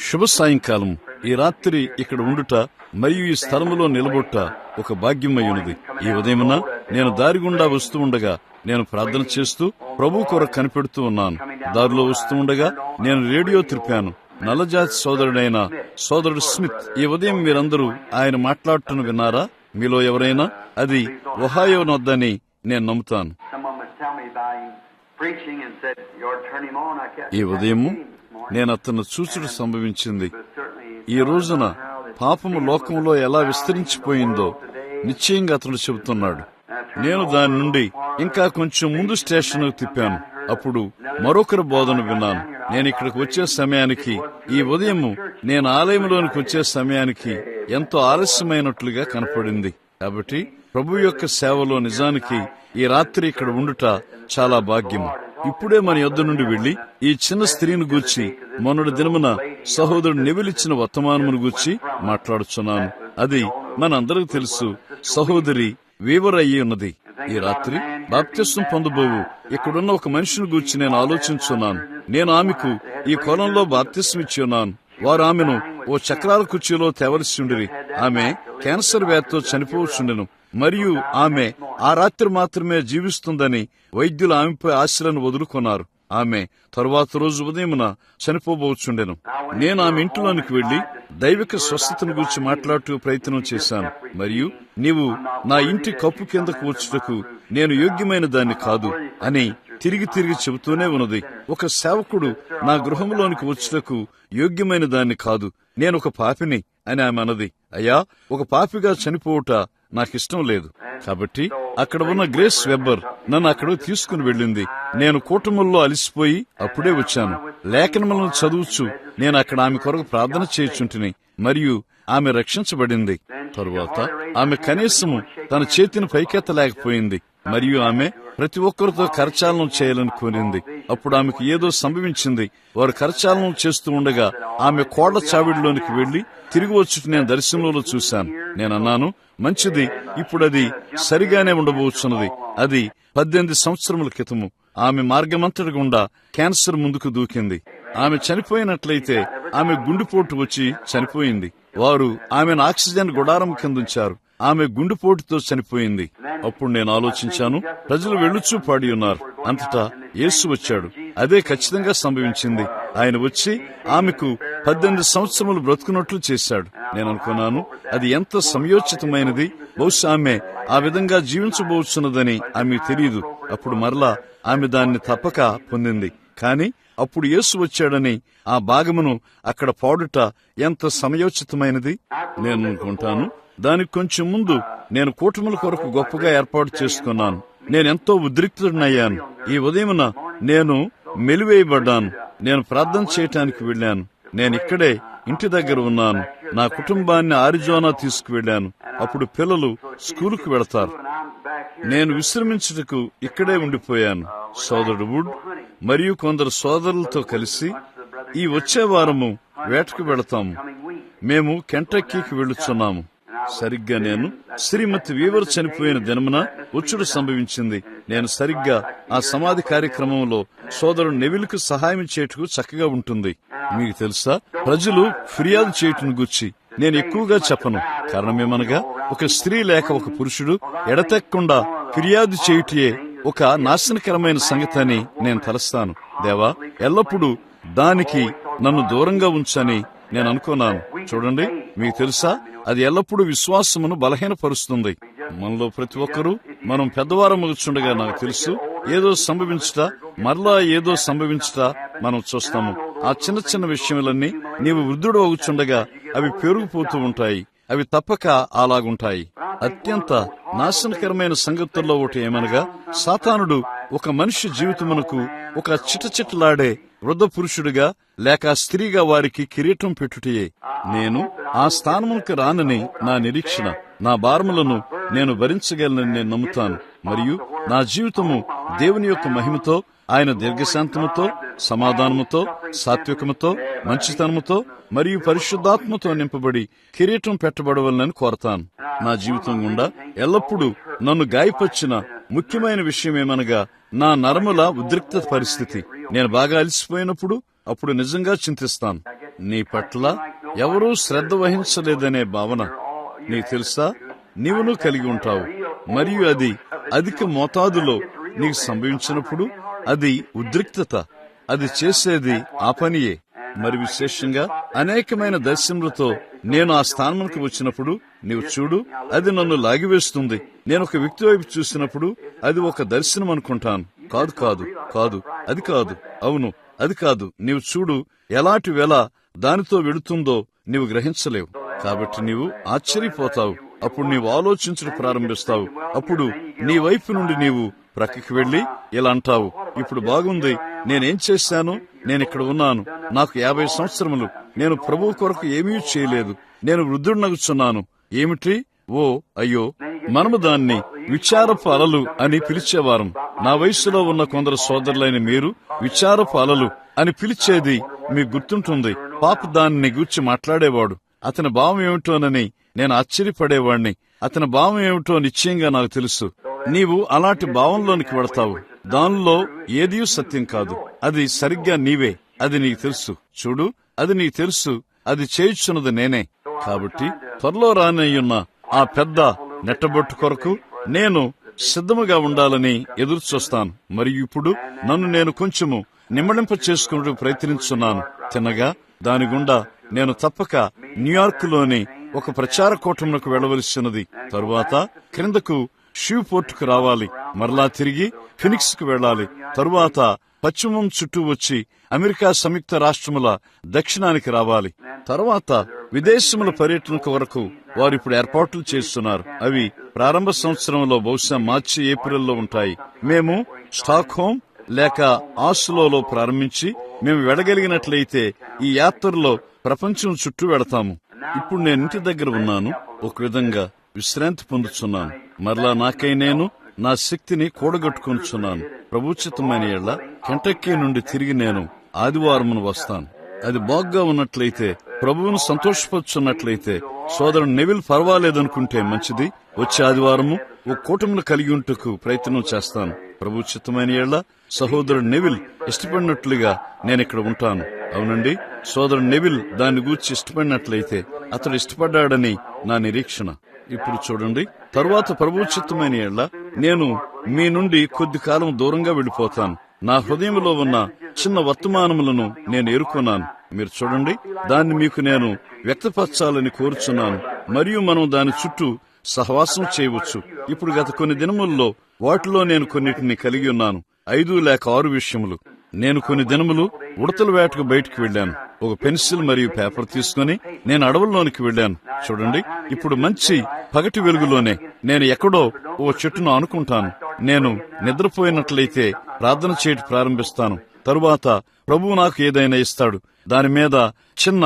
శుభ సాయంకాలం. ఈ రాత్రి ఇక్కడ ఉండుట మరియు ఈ స్థలములో నిలబొట్ట ఒక భాగ్యమై ఉన్నది. ఈ ఉదయమున నేను దారి గుండా వస్తూ ఉండగా నేను ప్రార్థన చేస్తూ ప్రభు కొరకు కనిపెడుతూ ఉన్నాను. దారిలో వస్తూ ఉండగా నేను రేడియో తిరిపాను. నల్లజాతి సోదరుడైన సోదరుడు స్మిత్, ఈ ఉదయం మీరందరూ ఆయన మాట్లాడుతున్న విన్నారా? మీలో ఎవరైనా? అది ఒహాయో నొద్దని నేను నమ్ముతాను. ఈ ఉదయము నేను అతను చూచుట సంభవించింది. ఈ రోజున పాపము లోకంలో ఎలా విస్తరించిపోయిందో నిశ్చయంగా అతను చెబుతున్నాడు. నేను దాని నుండి ఇంకా కొంచెం ముందు స్టేషన్కు తిప్పాను. అప్పుడు మరొకరి బోధన విన్నాను. నేను ఇక్కడికి వచ్చే సమయానికి, ఈ ఉదయము నేను ఆలయంలోనికి వచ్చే సమయానికి ఎంతో ఆలస్యమైనట్లుగా కనపడింది. కాబట్టి ప్రభు యొక్క సేవలో నిజానికి ఈ రాత్రి ఇక్కడ ఉండుట చాలా భాగ్యము. ఇప్పుడే మన యొద్ద నుండి వెళ్లి ఈ చిన్న స్త్రీని గూర్చి మొన్నటి దినమున సహోదరుడు నెవిలిచ్చిన వర్తమానమును గూర్చి మాట్లాడుచున్నాను. అది మనందరికి తెలుసు. సహోదరి వీవర్ అయ్యి ఉన్నది. ఈ రాత్రి బాప్తిస్మం పొందబోవు ఇక్కడున్న ఒక మనిషిని గూర్చి నేను ఆలోచించున్నాను. నేను ఆమెకు ఈ కొలంలో బాప్తిస్మం ఇచ్చి ఉన్నాను. వారు ఆమెను ఓ చక్రాల కుర్చీలో తేవలసి ఉండిరి. ఆమె క్యాన్సర్ వ్యాధితో చనిపోవచ్చుండెను. మరియు ఆమె ఆ రాత్రి మాత్రమే జీవిస్తుందని వైద్యులు ఆమెపై ఆశలను వదులుకున్నారు. ఆమె తరువాత రోజు ఉదయమున చనిపోబోచుండెను. నేను ఆమె ఇంటిలోనికి వెళ్లి దైవిక స్వస్థతను గురించి మాట్లాడుతూ ప్రయత్నం చేశాను. మరియు నీవు నా ఇంటి కప్పు కిందకు వచ్చుటకు నేను యోగ్యమైన దాన్ని కాదు అని తిరిగి తిరిగి చెబుతూనే ఉన్నది. ఒక సేవకుడు నా గృహంలోనికి వచ్చుటకు యోగ్యమైన దాన్ని కాదు, నేను ఒక పాపిని అని ఆమె అన్నది. అయ్యా, ఒక పాపిగా చనిపోవుట నాకిష్టం లేదు. కాబట్టి అక్కడ ఉన్న గ్రేస్ వెబ్బర్ నన్ను అక్కడ తీసుకుని వెళ్ళింది. నేను కూటముల్లో అలిసిపోయి అప్పుడే వచ్చాను. లేఖనములను చదువుచు నేను అక్కడ ఆమె కొరకు ప్రార్థన చేయుచుంటిని మరియు ఆమె రక్షించబడింది. తరువాత ఆమె కనీసము తన చేతిని పైకెత్తలేకపోయింది మరియు ఆమె ప్రతి ఒక్కరితో కరచాలనం చేయాలని కోరింది. అప్పుడు ఆమెకు ఏదో సంభవించింది. వారు కరచాలనం చేస్తూ ఉండగా ఆమె కోళ్ల చావిడిలోనికి వెళ్లి తిరిగి వచ్చుట నేను దర్శనంలో చూశాను. నేను అన్నాను, మంచిది, ఇప్పుడు అది సరిగానే ఉండబోతున్నది. అది 18 సంవత్సరముల క్రితము ఆమె మార్గమంతటి గుండా క్యాన్సర్ ముందుకు దూకింది. ఆమె చనిపోయినట్లయితే ఆమె గుండెపోటు వచ్చి చనిపోయింది. వారు ఆమెను ఆక్సిజన్ గుడారం కింద ఉంచారు. ఆమె గుండెపోటుతో చనిపోయింది. అప్పుడు నేను ఆలోచించాను, ప్రజలు వెళ్ళుచూ పాడి ఉన్నారు. అంతటా యేసు వచ్చాడు. అదే ఖచ్చితంగా సంభవించింది. ఆయన వచ్చి ఆమెకు 18 సంవత్సరములు బ్రతుకున్నట్లు చేశాడు. నేను అనుకున్నాను, అది ఎంత సమయోచితమైనది. బహుశా ఆమె ఆ విధంగా జీవించబోతున్నదని ఆమె తెలియదు. అప్పుడు మరలా ఆమె దాన్ని తప్పక పొందింది. కాని అప్పుడు యేసు వచ్చాడని ఆ భాగమును అక్కడ పాడుట ఎంత సమయోచితమైనది. నేను అనుకుంటాను, దానికి కొంచెం ముందు నేను కూటముల కొరకు గొప్పగా ఏర్పాటు చేసుకున్నాను. నేనెంతో ఉద్రిక్తుడనయ్యాను. ఈ ఉదయమున నేను మెలివేయబడ్డాను. నేను ప్రార్థన చేయటానికి వెళ్లాను. నేను ఇక్కడే ఇంటి దగ్గర ఉన్నాను. నా కుటుంబాన్ని ఆరిజోనా తీసుకువెళ్లాను. అప్పుడు పిల్లలు స్కూలుకు వెళతారు. నేను విశ్రమించుటకు ఇక్కడే ఉండిపోయాను. సోదరుడు వుడ్ మరియు కొందరు సోదరులతో కలిసి ఈ వచ్చే వారము వేటకు వెళతాము. మేము కెంటక్కీకి వెళుచున్నాము. సరిగ్గా నేను శ్రీమతి వీవర్ చనిపోయిన దినమున వచ్చుడు సంభవించింది. నేను సరిగ్గా ఆ సమాధి కార్యక్రమంలో సోదరుడు నెవిల్కు సహాయం చేయుటకు చక్కగా ఉంటుంది. మీకు తెలుసా, ప్రజలు ఫిర్యాదు చేయుటను గూర్చి నేను ఎక్కువగా చెప్పను. కారణమేమనగా, ఒక స్త్రీ లేక ఒక పురుషుడు ఎడతెక్కకుండా ఫిర్యాదు చేయుటే ఒక నాశనకరమైన సంగతి అని నేను తలస్తాను. దేవా, ఎల్లప్పుడూ దానికి నన్ను దూరంగా ఉంచని నేను అనుకున్నాను. చూడండి, మీకు తెలుసా, అది ఎల్లప్పుడూ విశ్వాసమును బలహీనపరుస్తుంది. మనలో ప్రతి ఒక్కరూ మనం పెద్దవారముచుండగా నాకు తెలుసు, ఏదో సంభవించుట మరలా ఏదో సంభవించుట మనం చూస్తాము. ఆ చిన్న చిన్న విషయములన్నీ నీవు వృద్ధుడు అవుచుండగా అవి పెరిగిపోతూ ఉంటాయి. అవి తప్పక అలాగుంటాయి. అత్యంత నాశనకరమైన సంగతుల్లో ఒకటి ఏమనగా, సాతానుడు ఒక మనిషి జీవితమునకు ఒక చిటచిటలాడే వృద్ధ పురుషుడిగా లేక స్త్రీగా వారికి కిరీటం పెట్టుటయే. నేను ఆ స్థానములకు రానని నా నిరీక్షణ. నా భారములను నేను భరించగలనని నేను నమ్ముతాను. మరియు నా జీవితము దేవుని యొక్క మహిమతో, ఆయన దీర్ఘశాంతముతో, సమాధానముతో, సాత్వికముతో, మంచితనముతో మరియు పరిశుద్ధాత్మతో నింపబడి కిరీటం పెట్టబడవలనని కోరతాను. నా జీవితం గుండా ఎల్లప్పుడూ నన్ను గాయపరిచిన ముఖ్యమైన విషయమేమనగా నా నరముల ఉద్రిక్త పరిస్థితి. నేను బాగా అలసిపోయినప్పుడు అప్పుడు నిజంగా చింతిస్తాను. నీ పట్ల ఎవరూ శ్రద్ధ వహించలేదనే భావన నీకు తెలుసా, నీవును కలిగి ఉంటావు. మరియు అది అధిక మోతాదులో నీకు సంభవించినప్పుడు అది ఉద్రిక్తత. అది చేసేది ఆ పనియే. మరి విశేషంగా అనేకమైన దర్శనములతో నేను ఆ స్థానంకు వచ్చినప్పుడు నీవు చూడు, అది నన్ను లాగివేస్తుంది. నేను ఒక వ్యక్తి వైపు చూసినప్పుడు అది ఒక దర్శనం అనుకుంటాను. కాదు కాదు కాదు, అది కాదు. అవును, అది కాదు. నీవు చూడు, ఎలాంటి వేళ దానితో వెళుతుందో నీవు గ్రహించలేవు. కాబట్టి నీవు ఆశ్చర్యపోతావు. అప్పుడు నీవు ఆలోచించడం ప్రారంభిస్తావు. అప్పుడు నీ వైపు నుండి నీవు ప్రక్కకి వెళ్లి ఇలా అంటావు, ఇప్పుడు బాగుంది, నేనేం చేశాను? నేనిక్కడ ఉన్నాను, నాకు 50 సంవత్సరములు, నేను ప్రభువు కొరకు ఏమీ చేయలేదు, నేను వృద్ధుడినగుచున్నాను. ఏమిటి? ఓ అయ్యో, మనము దాన్ని విచారపు అలలు అని పిలిచేవారం. నా వయసులో ఉన్న కొందరు సోదరులైన మీరు విచారపు అలలు అని పిలిచేది మీకు గుర్తుంటుంది. పాప దానిని గూర్చి మాట్లాడేవాడు. అతని భావం ఏమిటోనని నేను ఆశ్చర్యపడేవాణ్ణి. అతని భావం ఏమిటో నిశ్చయంగా నాకు తెలుసు. నీవు అలాంటి భావంలోనికి వెడతావు. దానిలో ఏదీ సత్యం కాదు. అది సరిగ్గా నీవే. అది నీకు తెలుసు. చూడు, అది నీకు తెలుసు. అది చేయుచున్నది నేనే. కాబట్టి త్వరలో రానయ్యున్న ఆ పెద్ద నెట్టబొట్టు కొరకు నేను సిద్ధముగా ఉండాలని ఎదురు చూస్తాను. మరియు ఇప్పుడు నన్ను నేను కొంచెము నిమ్మడింప చేసుకుంటూ ప్రయత్నించున్నాను. తిన్నగా దాని గుండా నేను తప్పక న్యూయార్క్ లోని ఒక ప్రచార కూటమునకు వెళ్లవలసినది. తరువాత క్రిందకు షూపోర్ట్ కు రావాలి. మరలా తిరిగి ఫినిక్స్ కు వెళ్లాలి. తరువాత పశ్చిమం చుట్టూ వచ్చి అమెరికా సంయుక్త రాష్ట్రముల దక్షిణానికి రావాలి. తర్వాత విదేశముల పర్యటనకు వరకు వారు ఇప్పుడు ఏర్పాట్లు చేస్తున్నారు. అవి ప్రారంభ సంవత్సరంలో బహుశా మార్చి ఏప్రిల్లో ఉంటాయి. మేము స్టాక్ హోమ్ లేక ఆస్లోలో ప్రారంభించి మేము వెళ్లగలిగినట్లయితే ఈ యాత్రలో ప్రపంచం చుట్టూ వెళతాము. ఇప్పుడు నేను ఇంటి దగ్గర ఉన్నాను. ఒక విధంగా విశ్రాంతి పొందుతున్నాను. మరలా నాకై నేను నా శక్తిని కూడగట్టుకొనిచున్నాను. ప్రభుచితమైన యెడల కెంటక్కీ నుండి తిరిగి నేను ఆదివారమును వస్తాను. అది బాగ్గా ఉన్నట్లయితే, ప్రభువును సంతోషపరుచున్నట్లయితే, సోదరుడు నెవిల్ పర్వాలేదనుకుంటే మంచిది. వచ్చే ఆదివారము ఓ కూటమిని కలిగి ఉంటకు ప్రయత్నం చేస్తాను. ప్రభుచితమైన యెడల సహోదరుడు నెవిల్ ఇష్టపడినట్లుగా నేనిక్కడ ఉంటాను. అవునండి, సోదరుడు నెవిల్ దాన్ని గూర్చి ఇష్టపడినట్లయితే అతడు ఇష్టపడ్డాడని నా నిరీక్షణ. ఇప్పుడు చూడండి, తరువాత ప్రభుచిత్తమైన యెడల నేను మీ నుండి కొద్ది కాలం దూరంగా వెళ్లిపోతాను. నా హృదయంలో ఉన్న చిన్న వర్తమానములను నేను ఎరుకున్నాను. మీరు చూడండి, దాన్ని మీకు నేను వ్యక్తపరచాలని కోరుచున్నాను. మరియు మనం దాని చుట్టూ సహవాసం చేయవచ్చు. ఇప్పుడు గత కొన్ని దినముల్లో వాటిలో నేను కొన్నిటిని కలిగి ఉన్నాను. 5 లేక 6 విషయములు. నేను కొన్ని దినములు ఉడతల వేటకు బయటకు వెళ్లాను. ఒక పెన్సిల్ మరియు పేపర్ తీసుకుని నేను అడవుల్లోనికి వెళ్లాను. చూడండి, ఇప్పుడు మంచి పగటి వెలుగులోనే నేను ఎక్కడో ఓ చెట్టును ఆనుకుంటాను. నేను నిద్రపోయినట్లయితే ప్రార్థన చేయడం ప్రారంభిస్తాను. తరువాత ప్రభువు నాకు ఏదైనా ఇస్తాడు. దాని మీద చిన్న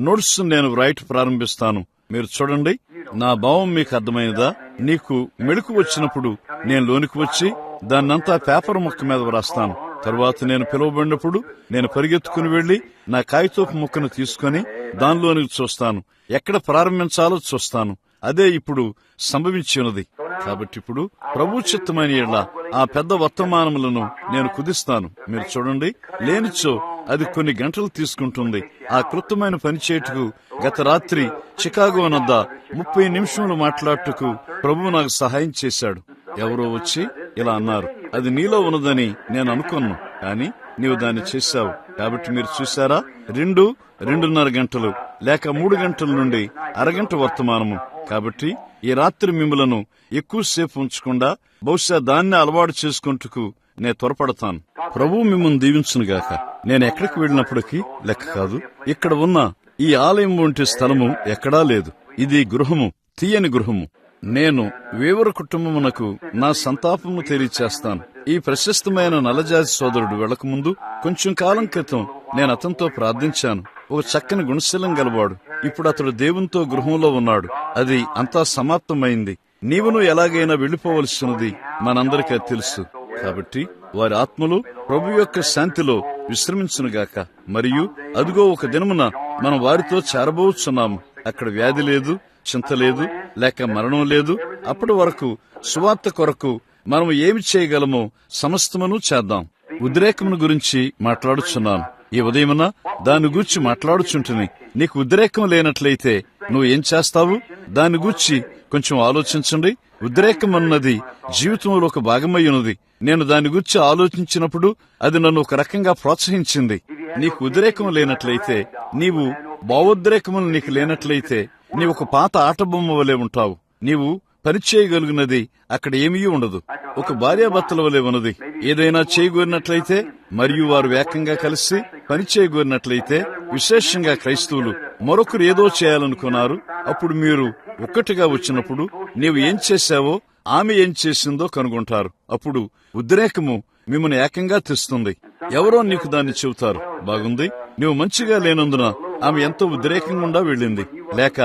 నోట్స్ నేను వ్రాయటం ప్రారంభిస్తాను. మీరు చూడండి, నా భావం మీకు అర్థమైనదా? నీకు మెళుకు వచ్చినప్పుడు నేను లోనికి వచ్చి దాన్నంతా పేపర్ ముక్క మీద వ్రాస్తాను. తరువాత నేను పిలువబడినప్పుడు నేను పరిగెత్తుకుని వెళ్లి నా కాగితపు ముక్కను తీసుకుని దానిలోనికి చూస్తాను. ఎక్కడ ప్రారంభించాలో చూస్తాను. అదే ఇప్పుడు సంభవించినది. కాబట్టి ఇప్పుడు ప్రభు చిత్తమైన యెడల ఆ పెద్ద వర్తమానములను నేను కుదిస్తాను. మీరు చూడండి, లేనిచో అది కొన్ని గంటలు తీసుకుంటుంది. ఆ కృతమైన పని చేయుటకు గత రాత్రి చికాగో నద్ద 30 నిమిషములు మాట్లాడుటకు ప్రభువు నాకు సహాయం చేశాడు. ఎవరో వచ్చి ఇలా అన్నారు, అది నీలో ఉన్నదని నేను అనుకున్నాను, కానీ నీవు దాన్ని చేశావు. కాబట్టి మీరు చూశారా, 2-2.5 గంటలు లేక 3 గంటల నుండి అరగంట వర్తమానము. కాబట్టి ఈ రాత్రి మిమ్మలను ఎక్కువసేపు ఉంచకుండా బహుశా దాన్ని అలవాటు చేసుకుంటూ నేను త్వరపడతాను. ప్రభువు మిమ్మల్ని దీవించునుగాక. నేను ఎక్కడికి వెళ్ళినప్పటికీ లెక్క కాదు. ఇక్కడ ఉన్న ఈ ఆలయం వంటి స్థలము ఎక్కడా లేదు. ఇది గృహము, తీయని గృహము. నేను వీవర కుటుంబమునకు నా సంతాపము తెలియచేస్తాను. ఈ ప్రశస్తమైన నల్లజాతి సోదరుడు వెళ్లకముందు కొంచెం కాలం క్రితం నేను అతనితో ప్రార్థించాను. ఒక చక్కని గుణశీలం గలవాడు. ఇప్పుడు అతడు దేవునితో గృహంలో ఉన్నాడు. అది అంతా సమాప్తమైంది. నీవును ఎలాగైనా వెళ్లిపోవలసినది మనందరికీ తెలుసు. కాబట్టి వారి ఆత్మలు ప్రభు యొక్క శాంతిలో విశ్రమించునుగాక. మరియు అదిగో ఒక దినమున మనం వారితో చేరబోచున్నాము. అక్కడ వ్యాధి లేదు, చింత లేదు, లేక మరణం లేదు. అప్పటి వరకు సువార్త కొరకు మనం ఏమి చేయగలమో సమస్తమును చేద్దాం. ఉద్రేకమును గురించి మాట్లాడుచున్నాను. ఈ ఉదయమున దాని గూర్చి మాట్లాడుచుంటుని నీకు ఉద్రేకం లేనట్లయితే నువ్వు ఏం చేస్తావు? దాని గూర్చి కొంచెం ఆలోచించండి. ఉద్రేకం అన్నది జీవితంలో ఒక భాగమై ఉన్నది. నేను దాని గురించి ఆలోచించినప్పుడు అది నన్ను ఒక రకంగా ప్రోత్సహించింది. నీకు ఉద్రేకం లేనట్లయితే, నీవు భావోద్రేకములు నీకు లేనట్లయితే నీవు ఒక పాత ఆటబొమ్మ వలె ఉంటావు. నీవు పనిచేయగలిగినది అక్కడ ఏమీ ఉండదు. ఒక భార్యాభర్తల వలె ఉన్నది. ఏదైనా చేయగోరినట్లయితే మరియు వారు ఏకంగా కలిసి పని చేయగోరినట్లయితే, విశేషంగా క్రైస్తవులు మరొకరు ఏదో చేయాలనుకున్నారు. అప్పుడు మీరు ఒక్కటిగా వచ్చినప్పుడు నీవు ఏం చేశావో ఆమె ఏం చేసిందో కనుగొంటారు. అప్పుడు ఉద్రేకము మిమ్మల్ని ఏకంగా తెస్తుంది. ఎవరో నీకు దాన్ని చెబుతారు, బాగుంది, నువ్వు మంచిగా లేనందున ఆమె ఎంతో ఉద్రేకంగా వెళ్ళింది. లేక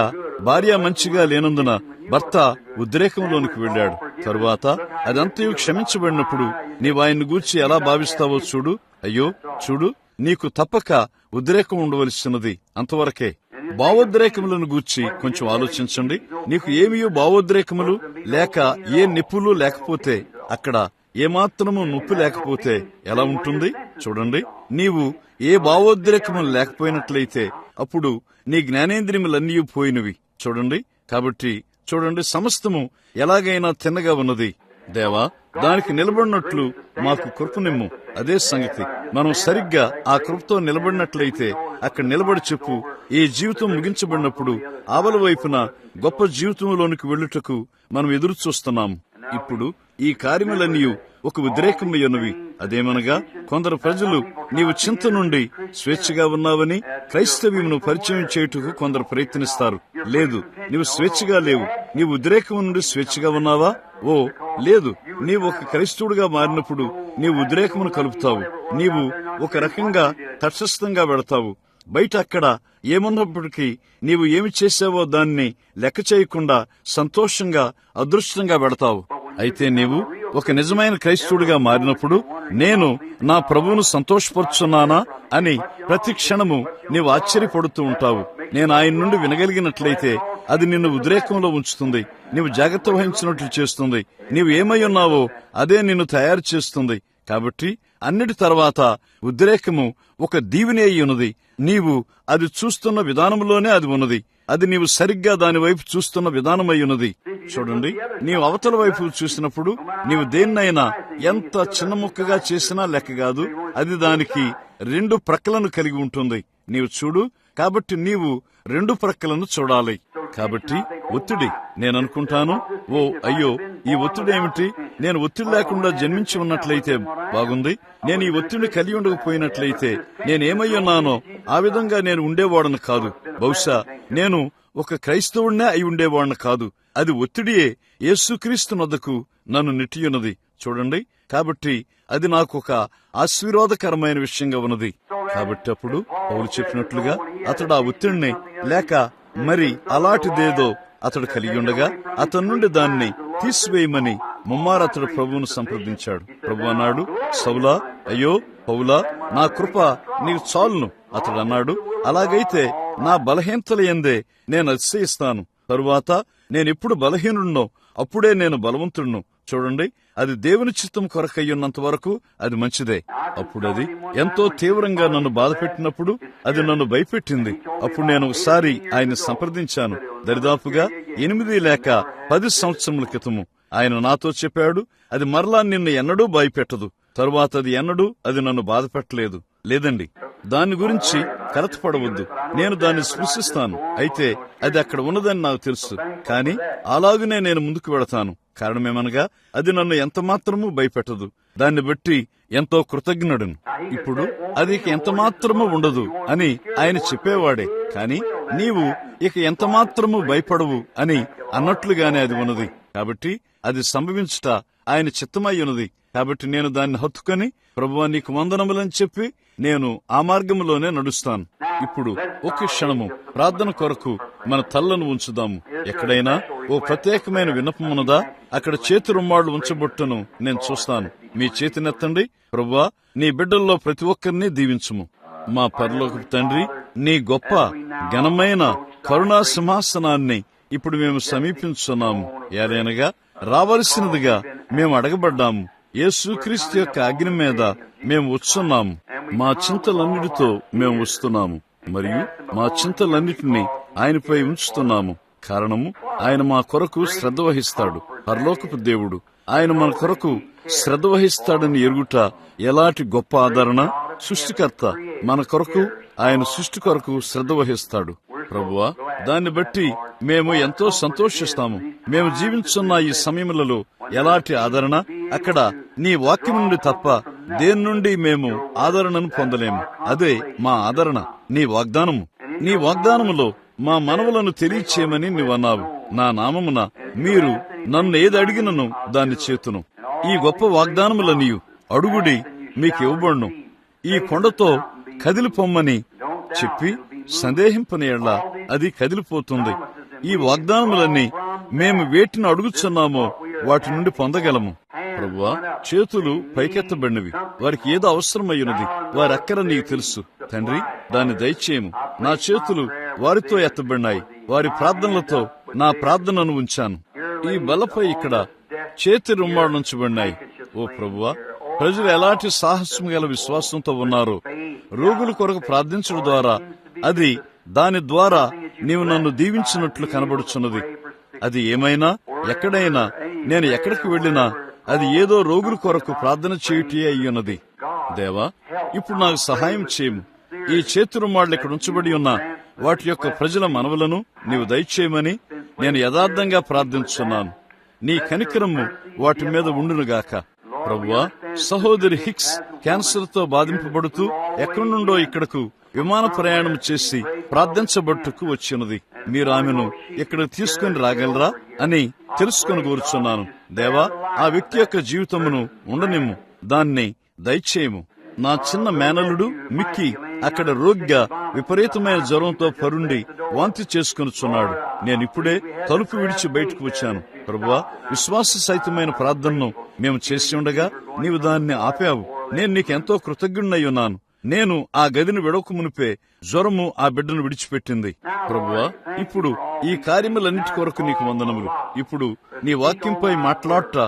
భార్య మంచిగా లేనందున భర్త ఉద్రేకంలోనికి వెళ్ళాడు. తరువాత అదంతయు క్షమించబడినప్పుడు నీవు ఆయన్ని గూర్చి ఎలా భావిస్తావో చూడు. అయ్యో చూడు, నీకు తప్పక ఉద్రేకం ఉండవలసినది అంతవరకే. భావోద్రేకములను గూర్చి కొంచెం ఆలోచించండి. నీకు ఏమీయో భావోద్రేకములు లేక ఏ నిప్పులు లేకపోతే, అక్కడ ఏమాత్రము నొప్పి లేకపోతే ఎలా ఉంటుంది చూడండి. నీవు ఏ భావోద్రేకములు లేకపోయినట్లయితే అప్పుడు నీ జ్ఞానేంద్రియములన్నీ పోయినవి చూడండి. కాబట్టి చూడండి, సమస్తము ఎలాగైనా తిన్నగా ఉన్నది. దేవా, దానికి నిలబడినట్లు మాకు కృపనిమ్ము. అదే సంగతి. మనం సరిగ్గా ఆ కృపతో నిలబడినట్లయితే అక్కడ నిలబడి చెప్పు, ఈ జీవితం ముగించబడినప్పుడు ఆవల వైపున గొప్ప జీవితంలోనికి వెళ్ళుటకు మనం ఎదురు చూస్తున్నాము. ఇప్పుడు ఈ కార్యములన్నీ ఒక ఉద్రేకమై ఉన్నవి. అదేమనగా, కొందరు ప్రజలు నీవు చింత నుండి స్వేచ్ఛగా ఉన్నావని క్రైస్తవ్యమును పరిచయం చేయుటకు కొందరు ప్రయత్నిస్తారు. లేదు, నీవు స్వేచ్ఛగా లేవు. నీవు ఉద్రేకం నుండి స్వేచ్ఛగా ఉన్నావా? ఓ లేదు, నీవు ఒక క్రైస్తవుడిగా మారినప్పుడు నీవు ఉద్రేకమును కలుపుతావు. నీవు ఒక రకంగా తటస్థంగా వెళతావు. బయట అక్కడ ఏమున్నప్పటికీ నీవు ఏమి చేసావో దాన్ని లెక్క చేయకుండా సంతోషంగా అదృష్టంగా వెళతావు. అయితే నీవు ఒక నిజమైన క్రైస్తవుడిగా మారినప్పుడు, నేను నా ప్రభువును సంతోషపరుచున్నానా అని ప్రతి క్షణము నీవు ఆశ్చర్యపడుతూ ఉంటావు. నేను ఆయన నుండి వినగలిగినట్లయితే అది నిన్ను ఉద్రేకంలో ఉంచుతుంది. నీవు జాగ్రత్త వహించినట్లు చేస్తుంది. నీవు ఏమై ఉన్నావో అదే నిన్ను తయారు చేస్తుంది. కాబట్టి అన్నిటి తర్వాత ఉద్రేకము ఒక దీవెన అయి ఉన్నది. నీవు అది చూస్తున్న విధానంలోనే అది ఉన్నది. అది నీవు సరిగ్గా దాని వైపు చూస్తున్న విధానమై ఉన్నది. చూడండి, నీవు అవతల వైపు చూసినప్పుడు నీవు దేన్నైనా ఎంత చిన్న ముక్కగా చేసినా లెక్క కాదు. అది దానికి రెండు ప్రక్కలను కలిగి ఉంటుంది. నీవు చూడు, కాబట్టి నీవు రెండు ప్రక్కలను చూడాలి. కాబట్టి ఒత్తిడి, నేననుకుంటాను, ఓ అయ్యో ఈ ఒత్తిడి ఏమిటి? నేను ఒత్తిడి లేకుండా జన్మించి ఉన్నట్లయితే బాగుంది. నేను ఈ ఒత్తిడిని కలిగి ఉండకపోయినట్లయితే నేనేమై ఉన్నానో ఆ విధంగా నేను ఉండేవాడను కాదు. బహుశా నేను ఒక క్రైస్తవుడినే అయి ఉండేవాడను కాదు. అది ఒత్తిడియే యేసుక్రీస్తు నొద్దకు నన్ను నెట్టియున్నది. చూడండి, కాబట్టి అది నాకు ఒక ఆశీర్వాదకరమైన విషయంగా ఉన్నది. కాబట్టి అప్పుడు పౌలు చెప్పినట్లుగా అతడు ఆ ఒత్తిడిని లేక మరి అలాంటిదేదో అతడు కలిగి ఉండగా అతని నుండి దాన్ని తీసివేయమని ముమ్మారు అతడు ప్రభువును సంప్రదించాడు. ప్రభు అన్నాడు, సౌలా, అయ్యో పౌలా, నా కృప నీకు చాలును. అతడు అన్నాడు, అలాగైతే నా బలహీనతల యందే నేను అతిశయిస్తాను. తరువాత నేనెప్పుడు బలహీనుడినో అప్పుడే నేను బలవంతుడును. చూడండి, అది దేవుని చిత్తం కొరకయ్యున్నంత వరకు అది మంచిదే. అప్పుడు అది ఎంతో తీవ్రంగా నన్ను బాధపెట్టినప్పుడు అది నన్ను భయపెట్టింది. అప్పుడు నేను ఒకసారి ఆయన సంప్రదించాను. దరిదాపుగా 8 లేక 10 సంవత్సరముల క్రితము ఆయన నాతో చెప్పాడు, అది మరలా నిన్ను ఎన్నడూ భయపెట్టదు. తరువాత అది ఎన్నడూ అది నన్ను బాధపెట్టలేదు. లేదండి, దాని గురించి కలతపడవద్దు. నేను దాన్ని స్పృశిస్తాను. అయితే అది అక్కడ ఉన్నదని నాకు తెలుసు. కానీ అలాగనే నేను ముందుకు వెళతాను. కారణమేమనగా అది నన్ను ఎంతమాత్రమూ భయపెట్టదు. దాన్ని బట్టి ఎంతో కృతజ్ఞుడను. ఇప్పుడు అది ఇక ఎంతమాత్రమూ ఉండదు అని ఆయన చెప్పేవాడే. కాని నీవు ఇక ఎంతమాత్రమూ భయపడవు అని అన్నట్లుగానే అది ఉన్నది. కాబట్టి అది సంభవించుట ఆయన చిత్తమై ఉన్నది. కాబట్టి నేను దాన్ని హత్తుకొని, ప్రభువా నీకు వందనములని చెప్పి నేను ఆ మార్గంలోనే నడుస్తాను. ఇప్పుడు ఒక్క క్షణము ప్రార్థన కొరకు మన తల్లను ఉంచుదాము. ఎక్కడైనా ఓ ప్రత్యేకమైన విన్నపమున్నదా? అక్కడ చేతి రుమ్మాళ్లు ఉంచబొట్టును నేను చూస్తాను. మీ చేతినెత్తండి. ప్రభువా, నీ బిడ్డల్లో ప్రతి ఒక్కరిని దీవించుము. మా పరలోకపు తండ్రి, నీ గొప్ప ఘనమైన కరుణా సింహాసనాన్ని ఇప్పుడు మేము సమీపించున్నాము. ఏలైనగా రావలసినదిగా మేము అడగబడ్డాము. యేసుక్రీస్తు యొక్క అగ్ని మీద మేము వచ్చున్నాము. మా చింతలన్నిటితో మేము వస్తున్నాము మరియు మా చింతలన్నిటినీ ఆయనపై ఉంచుతున్నాము. కారణము, ఆయన మా కొరకు శ్రద్ధ వహిస్తాడు. పరలోకపు దేవుడు ఆయన మన కొరకు శ్రద్ధ వహిస్తాడని ఎరుగుట ఎలాంటి గొప్ప ఆదరణ! సృష్టికర్త మన కొరకు, ఆయన సృష్టి కొరకు శ్రద్ధ వహిస్తాడు. ప్రభువా, దాన్ని బట్టి మేము ఎంతో సంతోషిస్తాము. మేము జీవించున్న ఈ సమయములలో ఎలాంటి ఆదరణ! అక్కడ నీ వాక్యం నుండి తప్ప దేని నుండి మేము ఆదరణను పొందలేము. అదే మా ఆదరణ, నీ వాగ్దానము. నీ వాగ్దానములో మా మనవులను తెలియచేయమని నీవన్నావు. నా నామమున మీరు నన్ను ఏది అడిగినను దాన్ని చేతును. ఈ గొప్ప వాగ్దానములనియు అడుగుడి మీకు ఇవ్వబడును. ఈ కొండతో కదిలిపోమ్మని చెప్పి సందేహింపని ఎడల అది కదిలిపోతుంది. ఈ వాగ్దానములన్నీ మేము వేటిని అడుగుచున్నామో వాటి నుండి పొందగలము. ప్రభువా, చేతులు పైకెత్తబడినవి. వారికి ఏదో అవసరమయ్యున్నది. వారి అక్కర నీకు తెలుసు తండ్రి. దాన్ని దయచేయము. నా చేతులు వారితో ఎత్తబడినాయి. వారి ప్రార్థనలతో నా ప్రార్థనను ఉంచాను. ఈ బలపై ఇక్కడ చేతి రుమ్మాడుంచబడినాయి. ఓ ప్రభువా, ప్రజలు ఎలాంటి సాహసం గల విశ్వాసంతో ఉన్నారో రోగుల కొరకు ప్రార్థించడం ద్వారా అది దాని ద్వారా నీవు నన్ను దీవించినట్లు కనబడుచున్నది. అది ఏమైనా ఎక్కడైనా నేను ఎక్కడికి వెళ్ళినా అది ఏదో రోగుల కొరకు ప్రార్థన చేయుటే అయ్యున్నది. దేవా, ఇప్పుడు నాకు సహాయం చేయము. ఈ చేతి రుమాళ్ళు ఇక్కడ ఉంచబడి ఉన్న వాటి యొక్క ప్రజల మనవులను నీవు దయచేయమని నేను యథార్థంగా ప్రార్థించున్నాను. నీ కనికరము వాటి మీద ఉండునుగాక. ప్రభువా, సహోదరి హిక్స్ క్యాన్సర్ తో బాధింపబడుతూ ఎక్కడి నుండో ఇక్కడకు విమాన ప్రయాణం చేసి ప్రార్థించబట్టుకు వచ్చినది. మీరు ఆమెను ఇక్కడ తీసుకుని రాగలరా అని తెలుసుకుని కోరుచున్నాను. దేవా, ఆ వ్యక్తి యొక్క జీవితమును ఉండనిమ్ము, దాన్ని దయచేయము. నా చిన్న మేనలుడు మిక్కీ అక్కడ రోగిగా విపరీతమైన జ్వరంతో పరుండి వాంతి చేసుకునిచున్నాడు. నేనిప్పుడే తలుపు విడిచి బయటకు వచ్చాను. ప్రభువా, విశ్వాస సహితమైన ప్రార్థనను మేము చేసి ఉండగా నీవు దాన్ని ఆపావు. నేను నీకెంతో కృతజ్ఞుడై ఉన్నాను. నేను ఆ గదిని విడవక మునిపే జ్వరము ఆ బిడ్డను విడిచిపెట్టింది. ప్రభువా, ఇప్పుడు ఈ కార్యములన్నిటి కొరకు నీకు వందనములు. ఇప్పుడు నీ వాక్యంపై మాట్లాడట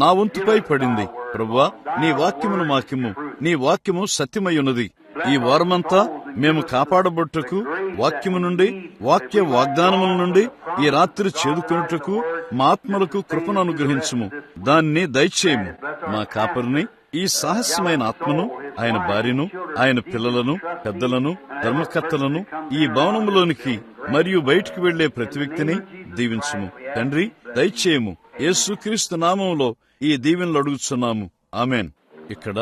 నా వంతుపై పడింది. ప్రభువా, నీ వాక్యమును మాకిమ్ము. నీ వాక్యము సత్యమై ఉన్నది. ఈ వారమంతా మేము కాపాడబట్టుకు వాక్యము నుండి, వాక్య వాగ్దానముల నుండి ఈ రాత్రి చేదుకొనుటకు మా ఆత్మలకు కృపను అనుగ్రహించుము. దాన్ని దయచేయము. మా కాపరిని, ఈ సాహస్యమైన ఆత్మను, ఆయన భార్యను, ఆయన పిల్లలను, పెద్దలను, ధర్మకర్తలను ఈ భవనములోనికి మరియు బయటికి వెళ్లే ప్రతి వ్యక్తిని దీవించుము. తండ్రి, దయచేయము. యేసుక్రీస్తు నామములో ఈ దీవెనలు అడుగుచున్నాము. ఆమెన్. ఇక్కడ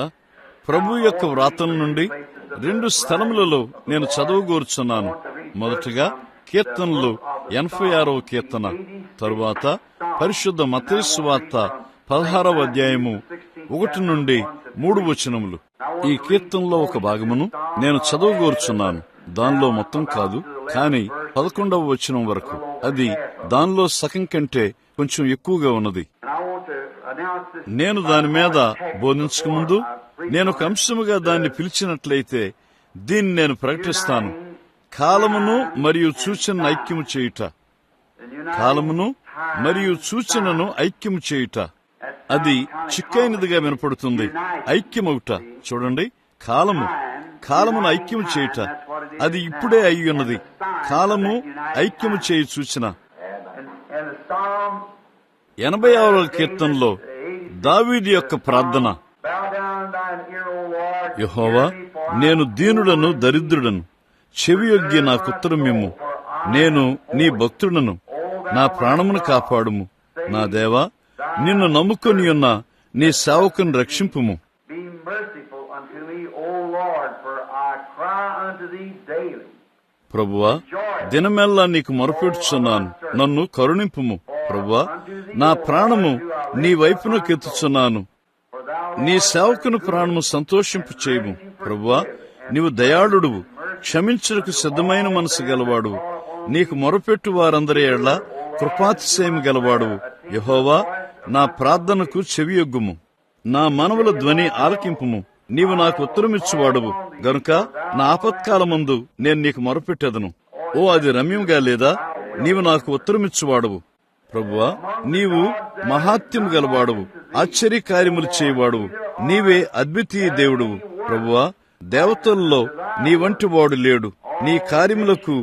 ప్రభు యొక్క వ్రాతల నుండి 2 స్థలములలో నేను చదవగోరుచున్నాను. మొదటగా కీర్తనలు 86వ కీర్తన, తరువాత పరిశుద్ధ మత్తయి సువార్త 16వ అధ్యాయము 1 నుండి 3 వచనములు. ఈ కీర్తనలో ఒక భాగమును నేను చదవగోరుచున్నాను. దానిలో మొత్తం కాదు, కానీ 11వ వచనం వరకు. అది దానిలో సగం కంటే కొంచెం ఎక్కువగా ఉన్నది. నేను దాని మీద బోధించక ముందు నేను ఒక అంశముగా దాన్ని పిలిచినట్లయితే దీన్ని నేను ప్రకటిస్తాను. కాలమును మరియు సూచనను ఐక్యము చేయుట. కాలమును మరియు సూచనను ఐక్యము చేయుట. అది చిక్కైనదిగా వినపడుతుంది. ఐక్యమవుట. చూడండి, కాలమును ఐక్యము చేయుట. అది ఇప్పుడే అయి ఉన్నది. కాలము ఐక్యము చేయు సూచన. 86వ కీర్తనలో దావీదు యొక్క ప్రార్థన. యెహోవా, నేను దీనుడను, దరిద్రుడను. చెవియొగ్గి నాకుత్తరమిమ్ము. నేను నీ భక్తుడను. నా ప్రాణమును కాపాడుము. నా దేవా, నిన్ను నమ్ముకొని ఉన్న నీ సేవకుని రక్షింపుము. ప్రభువా, దినమెల్లా నీకు మొరపెట్టుచున్నాను. నన్ను కరుణింపుము. ప్రభువా, నా ప్రాణము నీ వైపునకెత్తుచున్నాను. నీ సేవకుని ప్రాణము సంతోషింపు చేయము. ప్రభువా, నీవు దయాళుడువు, క్షమించుటకు సిద్ధమైన మనసు గలవాడువు. నీకు మొరపెట్టు వారందరి ఎడల కృపాతిశయము గలవాడువు. యెహోవా, నా ప్రార్థనకు చెవియొగ్గుము. నా మనవుల ధ్వని ఆలకింపుము. నీవు నాకు ఉత్తరమిచ్చువాడువు గనుక నా ఆపత్కాలమందు నేను నీకు మొరపెట్టెదను. ఓ, అది రమ్యంగా లేదా? నీవు నాకు ఉత్తరమిచ్చువాడువు. ప్రభువా, నీవు మహాత్యము గలవాడువు. ఆశ్చర్యకార్యములు చేయవాడువు. నీవే అద్వితీయ దేవుడువు. ప్రభువా, దేవతల్లో నీ వంటి వాడు లేడు. నీ కార్యములకు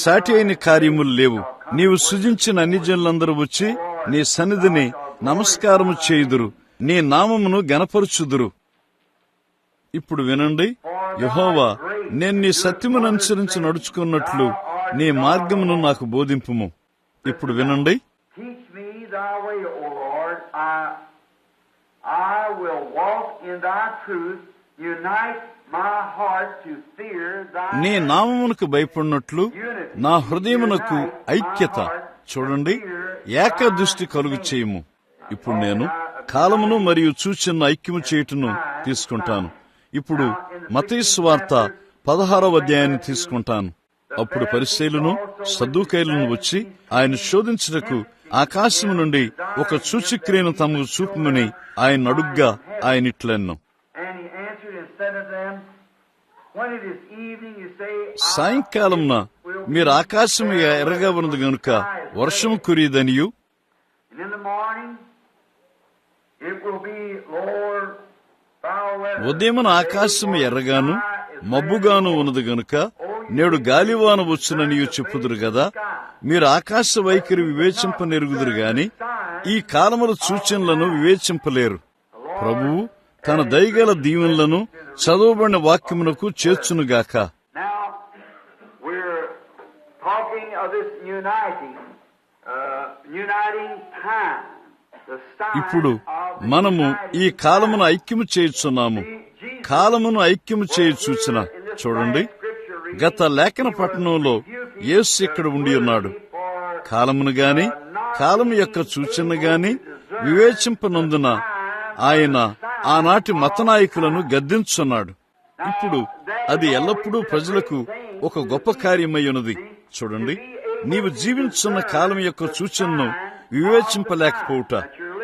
సాటి అయిన కార్యములు లేవు. నీవు సృజించిన అన్ని జనులందరూ వచ్చి నీ సన్నిధిని నమస్కారము చేయుదురు, నీ నామమును గణపరుచుదురు. ఇప్పుడు వినండి. యెహోవా, నేను నీ సత్యమును అనుసరించి నడుచుకున్నట్లు నీ మార్గమును నాకు బోధింపుము. ఇప్పుడు వినండి. నీ నామమునకు భయపడినట్లు నా హృదయమునకు ఐక్యత, చూడండి, ఏక దృష్టి కలుగు చేయము. ఇప్పుడు నేను కాలమును మరియు సూచనను ఐక్యము చేయుటను తీసుకుంటాను. ఇప్పుడు మత్తయి సువార్త 16వ అధ్యాయాన్ని తీసుకుంటాను. అప్పుడు పరిసయ్యులను సద్దూకయ్యులను వచ్చి ఆయన శోధించుటకు ఆకాశము నుండి ఒక సూచక్రియను తమకు చూపమని ఆయన అడుగ్గా ఆయన ఇట్లన్నో, సాయంకాలంన మీరు ఆకాశము ఎర్రగా ఉన్నది గనుక వర్షం కురియదనియు, ఉదయమున ఆకాశము ఎర్రగాను మబ్బుగాను ఉన్నది గనుక నేడు గాలివాన వచ్చుననియు చెప్పుదురు గదా. మీరు ఆకాశ వైఖరి వివేచింపనెరుగుదురు గాని ఈ కాలముల సూచనలను వివేచింపలేరు. ప్రభువు తన దయగల దీవెనలను చదవబడిన వాక్యమునకు చేర్చునుగాక. ఇప్పుడు మనము ఈ కాలమును ఐక్యము చేయుచున్నాము. కాలమును ఐక్యము చేయు సూచన చూడండి. గత లేఖన పట్టణంలో యేసు ఇక్కడ ఉండి ఉన్నాడు. కాలమును గాని కాలము యొక్క సూచన గాని వివేచింపనందున ఆయన ఆనాటి మత నాయకులను గద్దించున్నాడు. ఇప్పుడు అది ఎల్లప్పుడూ ప్రజలకు ఒక గొప్ప కార్యమై ఉన్నది. చూడండి, నీవు జీవించున్న కాలం యొక్క సూచనను వివేచింపలేకపోవుట.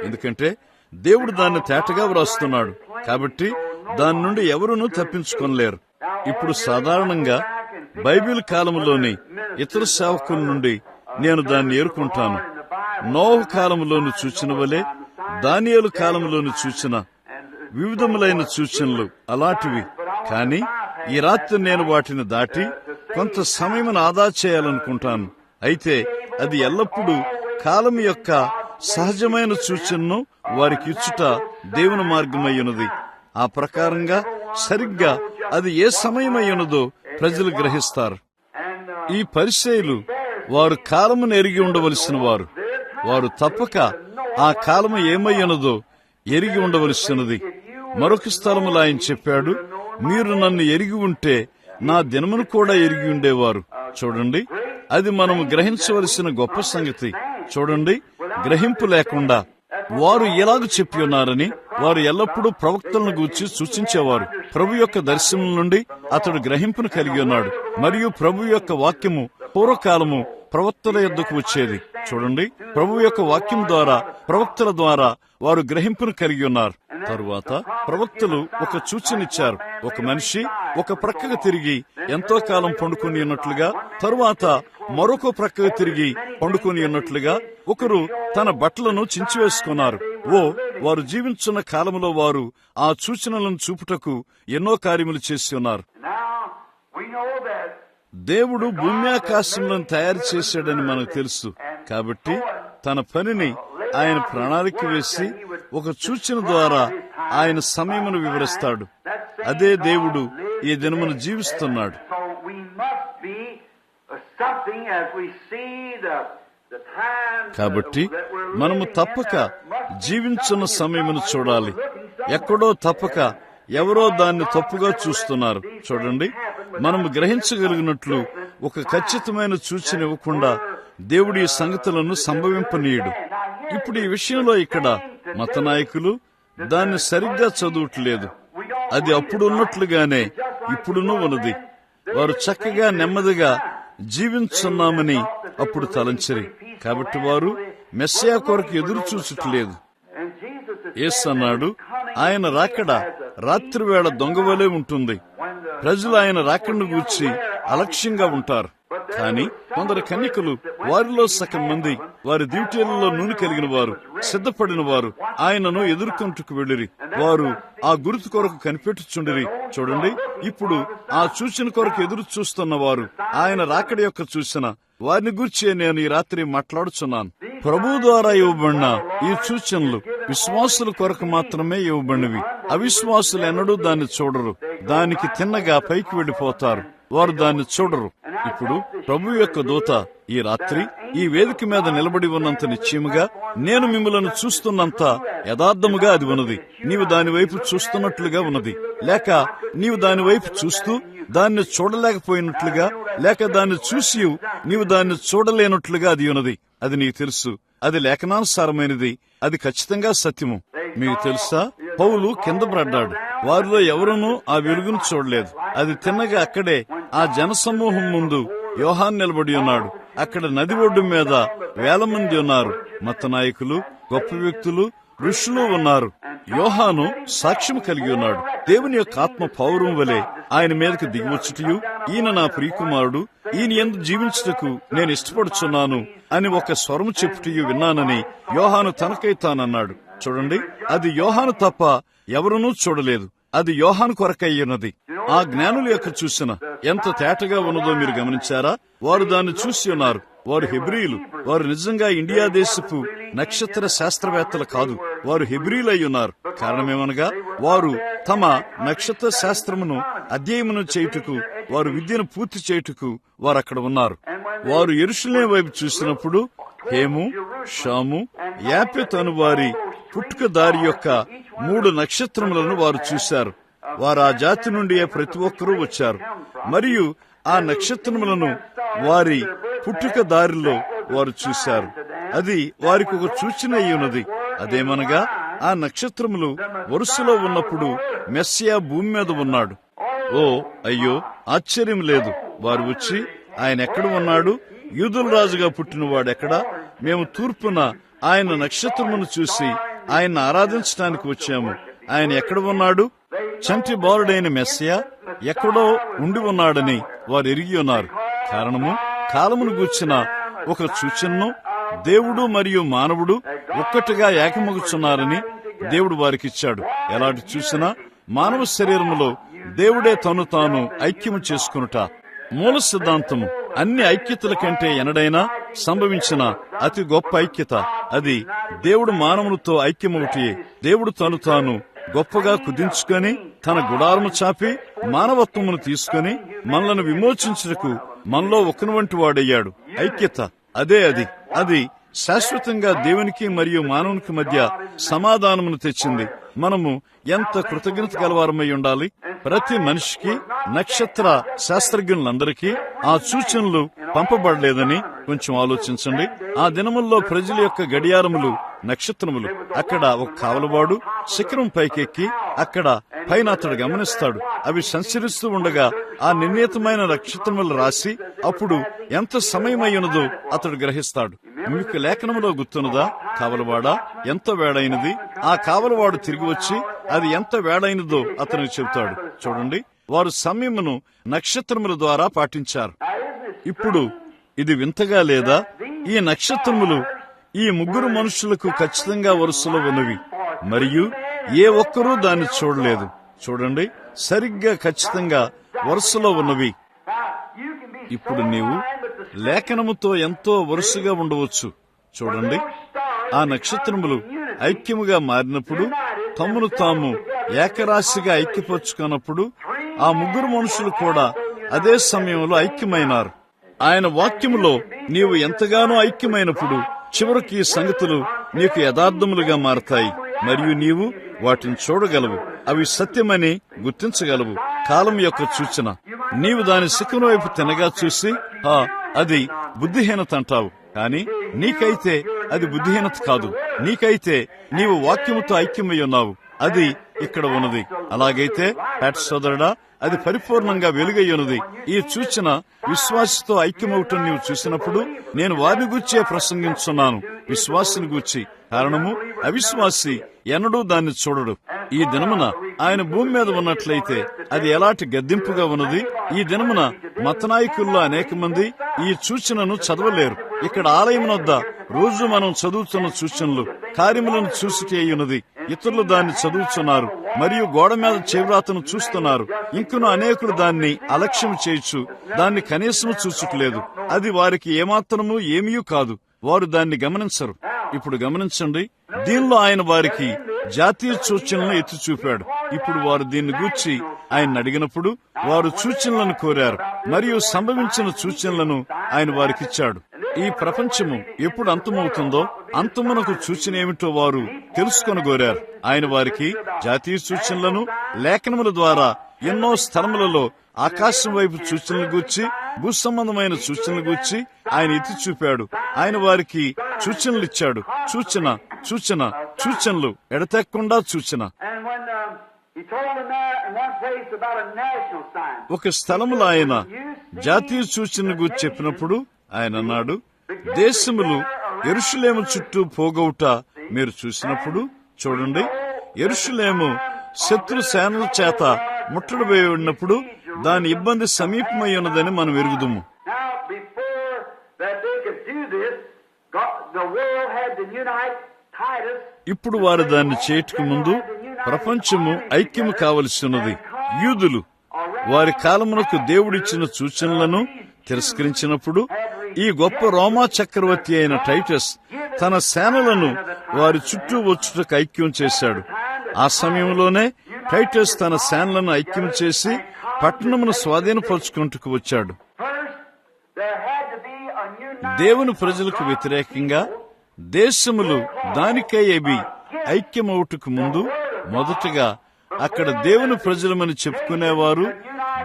ఎందుకంటే దేవుడు దాన్ని తేటగా వ్రాస్తున్నాడు కాబట్టి దాని నుండి ఎవరునూ తప్పించుకొనలేరు. ఇప్పుడు సాధారణంగా బైబిల్ కాలంలోని ఇతర సేవకుల నుండి నేను దాన్ని ఏరుకుంటాను. నోహు కాలంలోని సూచన వలె దానియేలు కాలంలోని సూచన, వివిధములైన సూచనలు అలాంటివి. కానీ ఈ రాత్రి నేను వాటిని దాటి కొంత సమయం ఆదా చేయాలనుకుంటాను. అయితే అది ఎల్లప్పుడూ కాలం యొక్క సహజమైన సూచనను వారికి ఇచ్చుట దేవుని మార్గమయ్యున్నది. ఆ ప్రకారంగా సరిగ్గా అది ఏ సమయమయ్యున్నదో ప్రజలు గ్రహిస్తారు. ఈ పరిసయ్యులు వారు కాలమును ఎరిగి ఉండవలసిన వారు. వారు తప్పక ఆ కాలము ఏమయ్యున్నదో ఎరిగి ఉండవలసినది. మరొక స్థలములో ఆయన చెప్పాడు, మీరు నన్ను ఎరిగి ఉంటే నా దినమును కూడా ఎరిగి ఉండేవారు. చూడండి, అది మనము గ్రహించవలసిన గొప్ప సంగతి. చూడండి, గ్రహింపు లేకుండా వారు ఎలాగ చెప్పి ఉన్నారని వారు ఎల్లప్పుడూ ప్రవక్తలను గూర్చి సూచించేవారు. ప్రభు యొక్క దర్శనం నుండి అతడు గ్రహింపును కలిగి ఉన్నాడు. మరియు ప్రభు యొక్క వాక్యము పూర్వకాలము ప్రవక్తల యొద్దకు వచ్చేది. చూడండి, ప్రభు యొక్క వాక్యం ద్వారా ప్రవక్తల ద్వారా వారు గ్రహింపును కలిగి ఉన్నారు. తరువాత ప్రవక్తలు ఒక సూచనిచ్చారు. ఒక మనిషి ఒక ప్రక్కకు తిరిగి ఎంతో కాలం పండుకొని ఉన్నట్లుగా, తరువాత మరొక ప్రక్కకు తిరిగి పండుకొని ఉన్నట్లుగా ఒకరు తన బట్టలను చించివేసుకున్నారు. వారు జీవించున్న కాలంలో వారు ఆ సూచనలను చూపుటకు ఎన్నో కార్యములు చేసి ఉన్నారు. దేవుడు భూమి ఆకాశములను తయారు చేశాడని మనకు తెలుసు. కాబట్టి తన పనిని ఆయన ప్రణాళిక వేసి ఒక సూచన ద్వారా ఆయన సమయమును వివరిస్తాడు. అదే దేవుడు ఈ దినమును జీవిస్తున్నాడు. కాబట్టి మనము తప్పక జీవించున్న సమయమును చూడాలి. ఎక్కడో తప్పక ఎవరో దాన్ని తప్పుగా చూస్తున్నారు. చూడండి, మనము గ్రహించగలిగినట్లు ఒక ఖచ్చితమైన సూచన ఇవ్వకుండా దేవుడి ఈ సంగతులను సంభవింపనీయుడు. ఇప్పుడు ఈ విషయంలో ఇక్కడ మత నాయకులు దాన్ని సరిగ్గా చదువుట్లేదు. అది అప్పుడు ఉన్నట్లుగానే ఇప్పుడునూ ఉన్నది. వారు చక్కగా నెమ్మదిగా జీవించున్నామని అప్పుడు తలంచరి. కాబట్టి వారు మెస్సియా కొరకు ఎదురు చూచుట్లేదు. యేసు అన్నాడు, ఆయన రాకడ రాత్రివేళ దొంగవలే ఉంటుంది. ప్రజలు ఆయన రాకడను గూర్చి అలక్ష్యంగా ఉంటారు. కానీ కొందరు కన్యకలు, వారిలో సగం మంది వారి డ్యూటీలలో నూనె కలిగిన వారు, సిద్ధపడిన వారు ఆయనను ఎదుర్కొంటకు వెళ్ళిరి. వారు ఆ గుర్తు కొరకు కనిపెట్టుచుండిరి. చూడండి, ఇప్పుడు ఆ సూచన కొరకు ఎదురు చూస్తున్న వారు, ఆయన రాకడ యొక్క సూచన, వారిని గూర్చి నేను ఈ రాత్రి మాట్లాడుచున్నాను. ప్రభు ద్వారా ఇవ్వబడిన ఈ సూచనలు విశ్వాసుల కొరకు మాత్రమే ఇవ్వబడినవి. అవిశ్వాసులు ఎన్నడూ దాన్ని చూడరు. దానికి తిన్నగా పైకి వెళ్లిపోతారు. వారు దాన్ని చూడరు. ఇప్పుడు ప్రభు యొక్క దూత ఈ రాత్రి ఈ వేదిక మీద నిలబడి ఉన్నంత నిశ్చయముగా, నేను మిమ్మలను చూస్తున్నంత యథార్థముగా అది ఉన్నది. నీవు దాని వైపు చూస్తున్నట్లుగా ఉన్నది, లేక నీవు దాని వైపు చూస్తూ దాన్ని చూడలేకపోయినట్లుగా, లేక దాన్ని చూసి నీవు దాన్ని చూడలేనట్లుగా అది ఉన్నది. అది నీకు తెలుసు. అది లేఖనానుసారమైనది. అది ఖచ్చితంగా సత్యము. మీకు తెలుసా, పౌలు కింద పడ్డాడు. వారిలో ఎవరునూ ఆ వెలుగును చూడలేదు. అది తిన్నగా అక్కడే ఆ జనసమూహం ముందు యోహాను నిలబడి ఉన్నాడు. అక్కడ నది ఒడ్డు మీద వేల మంది ఉన్నారు. మత నాయకులు, గొప్ప వ్యక్తులు, ఋషులు ఉన్నారు. యోహాను సాక్ష్యం కలిగి ఉన్నాడు. దేవుని యొక్క ఆత్మ పౌరం వలె ఆయన మీదకి దిగివచ్చుటయు, ఈయన నా ప్రియకుమారుడు, ఈయన యందు జీవించుటకు నేను ఇష్టపడుచున్నాను అని ఒక స్వరము చెప్పుటయు విన్నానని యోహాను తనకై తానన్నాడు. చూడండి, అది యోహాను తప్ప ఎవరునూ చూడలేదు. అది యోహాను కొరకై ఉన్నది. ఆ జ్ఞానుల యొక్క సూచన ఎంత తేటగా ఉన్నదో మీరు గమనించారా? వారు దాన్ని చూసి ఉన్నారు. వారు హెబ్రీయులు. వారు నిజంగా ఇండియా దేశపు నక్షత్ర శాస్త్రవేత్తలు కాదు. వారు హెబ్రీయులై ఉన్నారు. కారణమేమనగా, వారు తమ నక్షత్ర శాస్త్రమును అధ్యయనం చేయుటకు, వారు విద్యను పూర్తి చేయుటకు వారు అక్కడ ఉన్నారు. వారు యెరూషలేము వైపు చూసినప్పుడు హేము, షాము, యాపెతు అను వారి పుట్టుక దారి యొక్క 3 నక్షత్రములను వారు చూశారు. వారు ఆ జాతి నుండి ప్రతి ఒక్కరూ వచ్చారు. మరియు ఆ నక్షత్రములను వారి పుట్టుక దారిలో వారు చూశారు. అది వారికి ఒక సూచన అయి ఉన్నది. అదేమనగా, ఆ నక్షత్రములు వరుసలో ఉన్నప్పుడు మెస్సియా భూమి మీద ఉన్నాడు. ఓ అయ్యో, ఆశ్చర్యం లేదు. వారు వచ్చి, ఆయన ఎక్కడ ఉన్నాడు? యూదుల రాజుగా పుట్టినవాడెక్కడా? మేము తూర్పున ఆయన నక్షత్రమును చూసి ఆయన ఆరాధించడానికి వచ్చాము. ఆయన ఎక్కడ ఉన్నాడు? చంటి బాలుడైన మెస్సియా ఎక్కడో ఉండి ఉన్నాడని వారు ఎరిగి ఉన్నారు. కారణము, కాలమును గూర్చిన ఒక సూచనను దేవుడు మరియు మానవుడు ఒక్కటిగా ఏకమగుచున్నారని దేవుడు వారికిచ్చాడు. ఎలాంటి చూసినా మానవ శరీరములో దేవుడే తను తాను ఐక్యము చేసుకునుట మూల సిద్ధాంతము. అన్ని ఐక్యతల కంటే ఎనడైనా సంభవించిన అతి గొప్ప ఐక్యత అది దేవుడు మానవునితో ఐక్యమవుటే. దేవుడు తను తాను గొప్పగా కుదించుకొని తన గుడారము చాపి మానవత్వమును తీసుకుని మనలను విమోచించుటకు మనలో ఒకని వంటి వాడయ్యాడు. ఐక్యత అదే అది. అది శాశ్వతంగా దేవునికి మరియు మానవునికి మధ్య సమాధానమును తెచ్చింది. మనము ఎంత కృతజ్ఞత గలవారమై ఉండాలి. ప్రతి మనిషికి, నక్షత్ర శాస్త్రజ్ఞులందరికీ ఆ సూచనలు పంపబడలేదని కొంచెం ఆలోచించండి. ఆ దినముల్లో ప్రజల యొక్క గడియారములు నక్షత్రములు. అక్కడ ఒక కావలవాడు శిఖరం పైకెక్కి అక్కడ పైన అతడు గమనిస్తాడు. అవి సంచరిస్తూ ఉండగా ఆ నిర్ణీతమైన నక్షత్రములు రాసి అప్పుడు ఎంత సమయమై ఉన్నదో అతడు గ్రహిస్తాడు. మీకు లేఖనములో గుర్తున్నదా? కావలవాడా, ఎంత వేడైనది? ఆ కావలవాడు తిరిగి వచ్చి అది ఎంత వేడైనదో అతనికి చెబుతాడు. చూడండి, వారు సమయమును నక్షత్రముల ద్వారా పాటించారు. ఇప్పుడు ఇది వింతగా లేదా? ఈ నక్షత్రములు ఈ 3 మనుషులకు ఖచ్చితంగా వరుసలో ఉన్నవి మరియు ఏ ఒక్కరూ దాన్ని చూడలేదు. చూడండి, సరిగ్గా ఖచ్చితంగా వరుసలో ఉన్నవి. ఇప్పుడు నీవు లేఖనముతో ఎంతో వరుసగా ఉండవచ్చు. చూడండి, ఆ నక్షత్రములు ఐక్యముగా మారినప్పుడు, తమను తాము ఏకరాశిగా ఐక్యపరుచుకున్నప్పుడు ఆ 3 మనుషులు కూడా అదే సమయంలో ఐక్యమైనారు. ఆయన వాక్యములో నీవు ఎంతగానో ఐక్యమైనప్పుడు చివరికి ఈ సంగతులు నీకు యథార్థములుగా మారతాయి మరియు నీవు వాటిని చూడగలవు. అవి సత్యమని గుర్తించగలవు. కాలం యొక్క సూచన. నీవు దాని శిఖరం వైపు తినగా చూసి అది బుద్ధిహీనత అంటావు. కానీ నీకైతే అది బుద్ధిహీనత కాదు. నీకైతే నీవు వాక్యముతో ఐక్యమై ఉన్నావు. అది ఇక్కడ ఉన్నది. అలాగైతే పేట సోదరుడా, అది పరిపూర్ణంగా వెలుగై ఉన్నది. ఈ సూచన విశ్వాసతో ఐక్యమవటం నీవు చూసినప్పుడు నేను వారిని గూర్చే ప్రసంగించున్నాను, విశ్వాసిని గూర్చి. కారణము, అవిశ్వాసి ఎన్నడూ దాన్ని చూడడు. ఈ దినమున ఆయన భూమి మీద ఉన్నట్లయితే అది ఎలాంటి గద్దింపుగా ఉన్నది. ఈ దినమున మతనాయకుల్లో అనేక మంది ఈ సూచనను చదవలేరు. ఇక్కడ ఆలయం వద్ద రోజు మనం చదువుతున్న సూచనలు కార్యములను చూసిటేయున్నది. ఇతరులు దాన్ని చదువుతున్నారు మరియు గోడ మీద చేవ్రాతను చూస్తున్నారు. ఇంకను అనేకులు దాన్ని అలక్ష్యం చేయొచ్చు, దాన్ని కనీసము చూచుటలేదు. అది వారికి ఏమాత్రము ఏమీ కాదు. వారు దాన్ని గమనించరు. ఇప్పుడు గమనించండి, దీనిలో ఆయన వారికి జాతీయ సూచనలను ఎత్తి చూపాడు. ఇప్పుడు వారు దీన్ని గూర్చి ఆయన అడిగినప్పుడు వారు సూచనలను కోరారు మరియు సంభవించిన సూచనలను ఆయన వారికిచ్చాడు. ఈ ప్రపంచము ఎప్పుడు అంతమవుతుందో అంతమునకు సూచన ఏమిటో వారు తెలుసుకొనగోరారు. ఆయన వారికి జాతీయ సూచనలను లేఖనముల ద్వారా ఎన్నో స్థలములలో ఆకాశం వైపు సూచనలు గూర్చి భూసంబంధమైన సూచనలు గూర్చి ఆయన ఎత్తి చూపాడు. ఆయన వారికి సూచనలు ఇచ్చాడు. సూచన సూచన సూచనలు ఎడతెక్కకుండా సూచన. ఒక స్థలములో ఆయన జాతీయ సూచన గురించి చెప్పినప్పుడు ఆయన అన్నాడు, దేశములు యెరూషలేము చుట్టూ పోగొవుట మీరు చూసినప్పుడు చూడండి, యెరూషలేము శత్రు సేనల చేత ముట్టడి వేయబడినప్పుడు దాని ఇబ్బంది సమీపమై ఉన్నదని మనం ఎరుగుదుము. ఇప్పుడు వారు దాన్ని చేయటకు ముందు ప్రపంచము ఐక్యము కావలసి ఉన్నది. యూదులు వారి కాలమునకు దేవుడిచ్చిన సూచనలను తిరస్కరించినప్పుడు ఈ గొప్ప రోమా చక్రవర్తి అయిన టైటస్ తన సేనలను వారి చుట్టూ వచ్చుటకు ఐక్యం చేశాడు. ఆ సమయంలోనే టైటస్ తన సేనలను ఐక్యం చేసి పట్టణమును స్వాధీనపరుచుకుంటూ వచ్చాడు. దేవుని ప్రజలకు వ్యతిరేకంగా దేశములు దానికై అవి ఐక్యమవుటకు ముందు మొదటగా అక్కడ దేవుని ప్రజలమని చెప్పుకునేవారు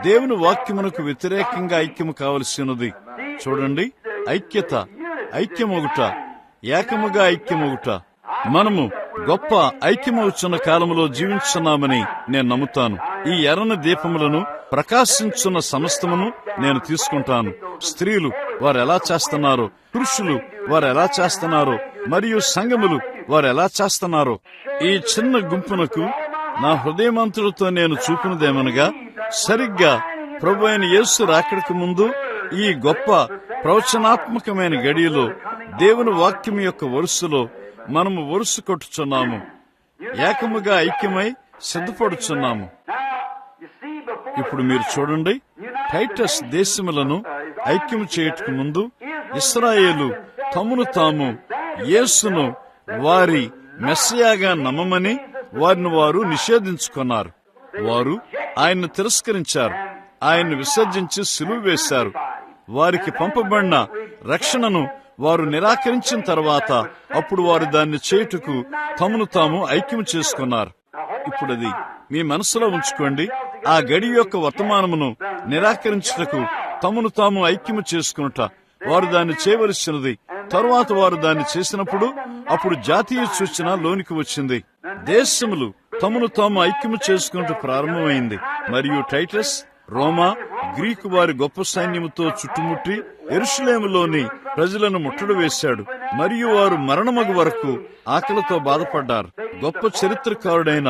దేవుని వాక్యమునకు వ్యతిరేకంగా ఐక్యము కావలసి ఉన్నది. చూడండి, ఐక్యత, ఐక్యమొగుట, ఏకముగా ఐక్యమొగుట. మనము గొప్ప ఐక్యమవుతున్న కాలంలో జీవించున్నామని నేను నమ్ముతాను. ఈ ఎర్రని దీపములను ప్రకాశించున్న సమస్తమును నేను తీసుకుంటాను. స్త్రీలు వారు ఎలా చేస్తున్నారో, పురుషులు వారు ఎలా చేస్తున్నారో, మరియు సంఘములు వారు ఎలా చేస్తున్నారో, ఈ చిన్న గుంపునకు నా హృదయమంతులతో నేను చూపినదేమనగా, సరిగ్గా ప్రభు అయిన యేసు రాకడకు ముందు ఈ గొప్ప ప్రవచనాత్మకమైన గడియలో దేవుని వాక్యం యొక్క వరుసలో మనము వరుస కొట్టుచున్నాము, ఏకముగా ఐక్యమై సిద్ధపడుచున్నాము. ఇప్పుడు మీరు చూడండి, టైటస్ దేశములను ఐక్యం చేయటకు ముందు ఇశ్రాయేలు తమను తాము యేసును వారి మెస్సియాగా నమ్మమని వారిని వారు నిషేధించుకున్నారు. వారు ఆయన్ను తిరస్కరించారు, ఆయన్ను విసర్జించి సిలువ వేశారు. వారికి పంపబడిన రక్షణను వారు నిరాకరించిన తర్వాత అప్పుడు వారు దాన్ని చేయుటకు తమను తాము ఐక్యం చేసుకున్నారు. ఇప్పుడు అది మీ మనసులో ఉంచుకోండి. ఆ గడి యొక్క వర్తమానమును నిరాకరించుటకు తమను తాము ఐక్యము చేసుకునుట వారు దాన్ని చేయవలసినది. తరువాత వారు దాన్ని చేసినప్పుడు అప్పుడు జాతీయ సూచన లోనికి వచ్చింది. దేశములు తమను తాము ఐక్యము చేసుకున్నట్టు ప్రారంభమైంది. మరియు టైటస్ రోమా గ్రీకు వారి గొప్ప సైన్యముతో చుట్టుముట్టి యెరూషలేములోని ప్రజలను ముట్టడి వేశాడు. మరియు వారు మరణమగు వరకు ఆకలితో బాధపడ్డారు. గొప్ప చరిత్రకారుడైన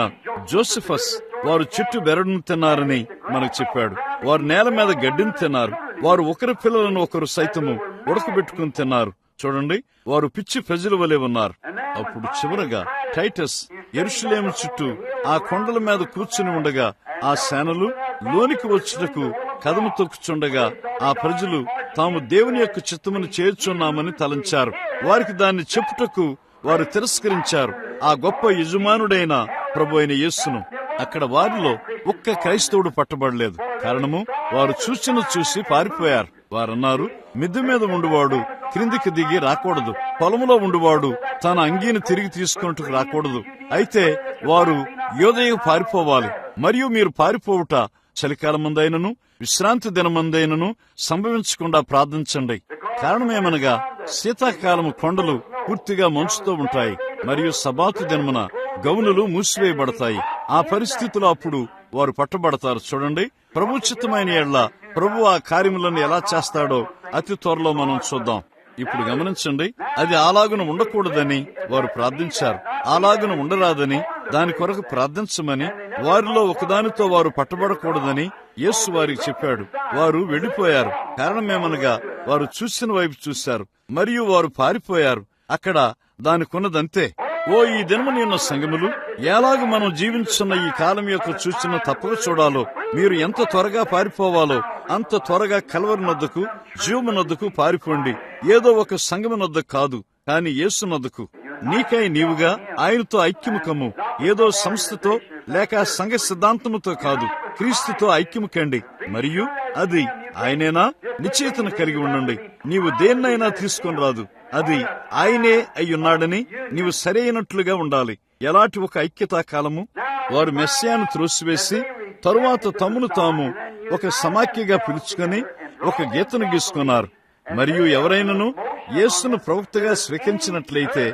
జోసెఫస్ వారు చెట్టు బెరడును తిన్నారని మనకు చెప్పాడు. వారు నేల మీద గడ్డిని తిన్నారు. వారు ఒకరి పిల్లలను ఒకరు సైతము ఉడకబెట్టుకుని తిన్నారు. చూడండి, వారు పిచ్చి ప్రజల వలె ఉన్నారు. అప్పుడు చివరగా టైటస్ యెరూషలేము చుట్టూ ఆ కొండల మీద కూర్చుని ఉండగా ఆ సేనలు లోనికి వచ్చుటకు కదము తొక్కుచుండగా ఆ ప్రజలు తాము దేవుని యొక్క చిత్తమును చేర్చున్నామని తలంచారు. వారికి దాన్ని చెప్పుటకు వారు తిరస్కరించారు ఆ గొప్ప యజమానుడైన ప్రభు అయిన యేసును. అక్కడ వారిలో ఒక్క క్రైస్తవుడు పట్టబడలేదు. కారణము, వారు సూచన చూసి పారిపోయారు. వారన్నారు, మిద్దె మీద ఉండువాడు క్రిందికి దిగి రాకూడదు, పొలములో ఉండువాడు తన అంగీని తిరిగి తీసుకున్నట్టుకు రాకూడదు. అయితే వారు యోదయకు పారిపోవాలి. మరియు మీరు పారిపోవుట చలికాలమందైనను విశ్రాంతి దినమందైనను సంభవించకుండా ప్రార్థించండి. కారణమేమనగా శీతాకాలము కొండలు పూర్తిగా మంచుతో ఉంటాయి మరియు సబాతు దినమున గౌనులు మూసివేయబడతాయి. ఆ పరిస్థితిలో అప్పుడు వారు పట్టబడతారు. చూడండి, ప్రభు చిత్తమైన యెడల ప్రభు ఆ కార్యములను ఎలా చేస్తాడో అతి త్వరలో మనం చూద్దాం. ఇప్పుడు గమనించండి, అది అలాగున ఉండకూడదని వారు ప్రార్థించారు. అలాగున ఉండరాదని దాని కొరకు ప్రార్థించమని, వారిలో ఒకదానితో వారు పట్టబడకూడదని యేసు వారికి చెప్పాడు. వారు వెళ్లిపోయారు. కారణమేమనగా వారు చూసిన వైపు చూశారు మరియు వారు పారిపోయారు. అక్కడ దానికున్నదంతే. ఓ ఈ దినమున ఉన్న సంగములు, ఎలాగ మనం జీవించున్న ఈ కాలం యొక్క సూచన తప్పక చూడాలో, మీరు ఎంత త్వరగా పారిపోవాలో అంత త్వరగా కల్వరి నొద్దకు, జీవము నొద్దకు పారిపోండి. ఏదో ఒక సంగము నొద్దకు కాదు, కాని యేసు నొద్దకు. నీకై నీవుగా ఆయనతో ఐక్యము కమ్ము. ఏదో సంస్థతో లేక సంఘ సిద్ధాంతముతో కాదు, క్రీస్తుతో ఐక్యము కండి. మరియు అది ఆయనేనా నిశ్చయితను కలిగి ఉండండి. నీవు దేన్నైనా తీసుకొని రాదు, అది ఆయనే అయ్యున్నాడని నీవు సరైనట్లుగా ఉండాలి. ఎలాంటి ఒక ఐక్యతా కాలము! వారు మెస్సియాను త్రోసివేసి తరువాత తమను తాము ఒక సమాఖ్యగా పిలుచుకొని ఒక గీతను గీసుకున్నారు. మరియు ఎవరైనాను యేసును ప్రవక్తగా స్వీకరించినట్లయితే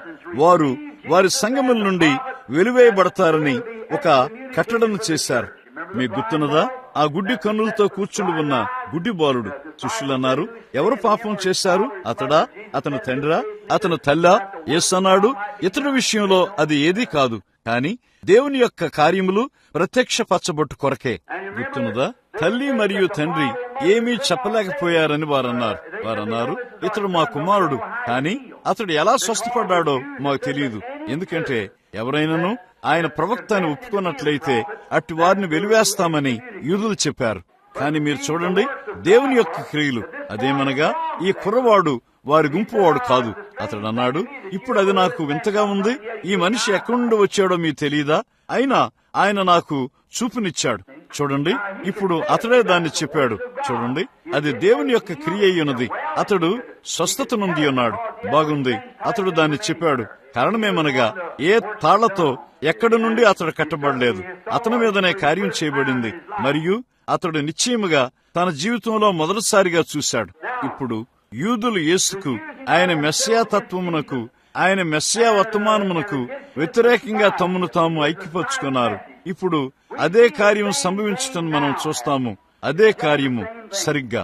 వారు వారి సంఘముల నుండి వెలివేయబడతారని ఒక కట్టడను చేశారు. మీకు గుర్తున్నదా? ఆ గుడ్డి కన్నులతో కూర్చుండి ఉన్న గుడ్డి బాలుడు. శిష్యులన్నారు, ఎవరు పాపం చేశారు? అతడా, అతని తండ్రా, అతని తల్లా? యేసు అన్నాడు, ఇతడి విషయంలో అది ఏదీ కాదు, కాని దేవుని యొక్క కార్యములు ప్రత్యక్షపరచబట్టు కొరకే. గుర్తున్నదా? తల్లి మరియు తండ్రి ఏమీ చెప్పలేకపోయారని వారన్నారు, ఇతడు మా కుమారుడు, కాని అతడు ఎలా స్వస్థపడ్డాడో మాకు తెలియదు. ఎందుకంటే ఎవరైనాను ఆయన ప్రవక్త అని ఒప్పుకున్నట్లయితే అట్టి వారిని వెలివేస్తామని యూదులు చెప్పారు. కాని మీరు చూడండి దేవుని యొక్క క్రియలు. అదేమనగా ఈ కుర్రవాడు వారి గుంపువాడు కాదు. అతడు అన్నాడు, ఇప్పుడు అది నాకు వింతగా ఉంది. ఈ మనిషి ఎక్కడి నుండి వచ్చాడో మీకు తెలియదా? అయినా ఆయన నాకు చూపునిచ్చాడు. చూడండి, ఇప్పుడు అతడే దాన్ని చెప్పాడు. చూడండి, అది దేవుని యొక్క క్రియ అయ్యున్నది. అతడు స్వస్థత నుండి ఉన్నాడు. బాగుంది. అతడు దాన్ని చెప్పాడు. కారణమేమనగా ఏ తాళ్లతో ఎక్కడి నుండి అతడు కట్టబడలేదు. అతని మీదనే కార్యం చేయబడింది. మరియు అతడు నిశ్చయముగా తన జీవితంలో మొదటిసారిగా చూశాడు. ఇప్పుడు యూదులు యేసుకు, ఆయన మెస్సియా తత్వమునకు, ఆయన మెస్సియా వర్తమానమునకు వ్యతిరేకంగా తమను తాము ఐక్యపరుచుకున్నారు. ఇప్పుడు అదే కార్యం సంభవించటం మనం చూస్తాము. అదే కార్యము సరిగ్గా.